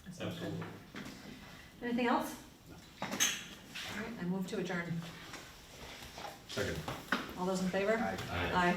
Speaker 1: That sounds good.
Speaker 19: Absolutely.
Speaker 1: Anything else? All right, I move to adjourn.
Speaker 2: Second.
Speaker 1: All those in favor?
Speaker 7: Aye.
Speaker 1: Aye.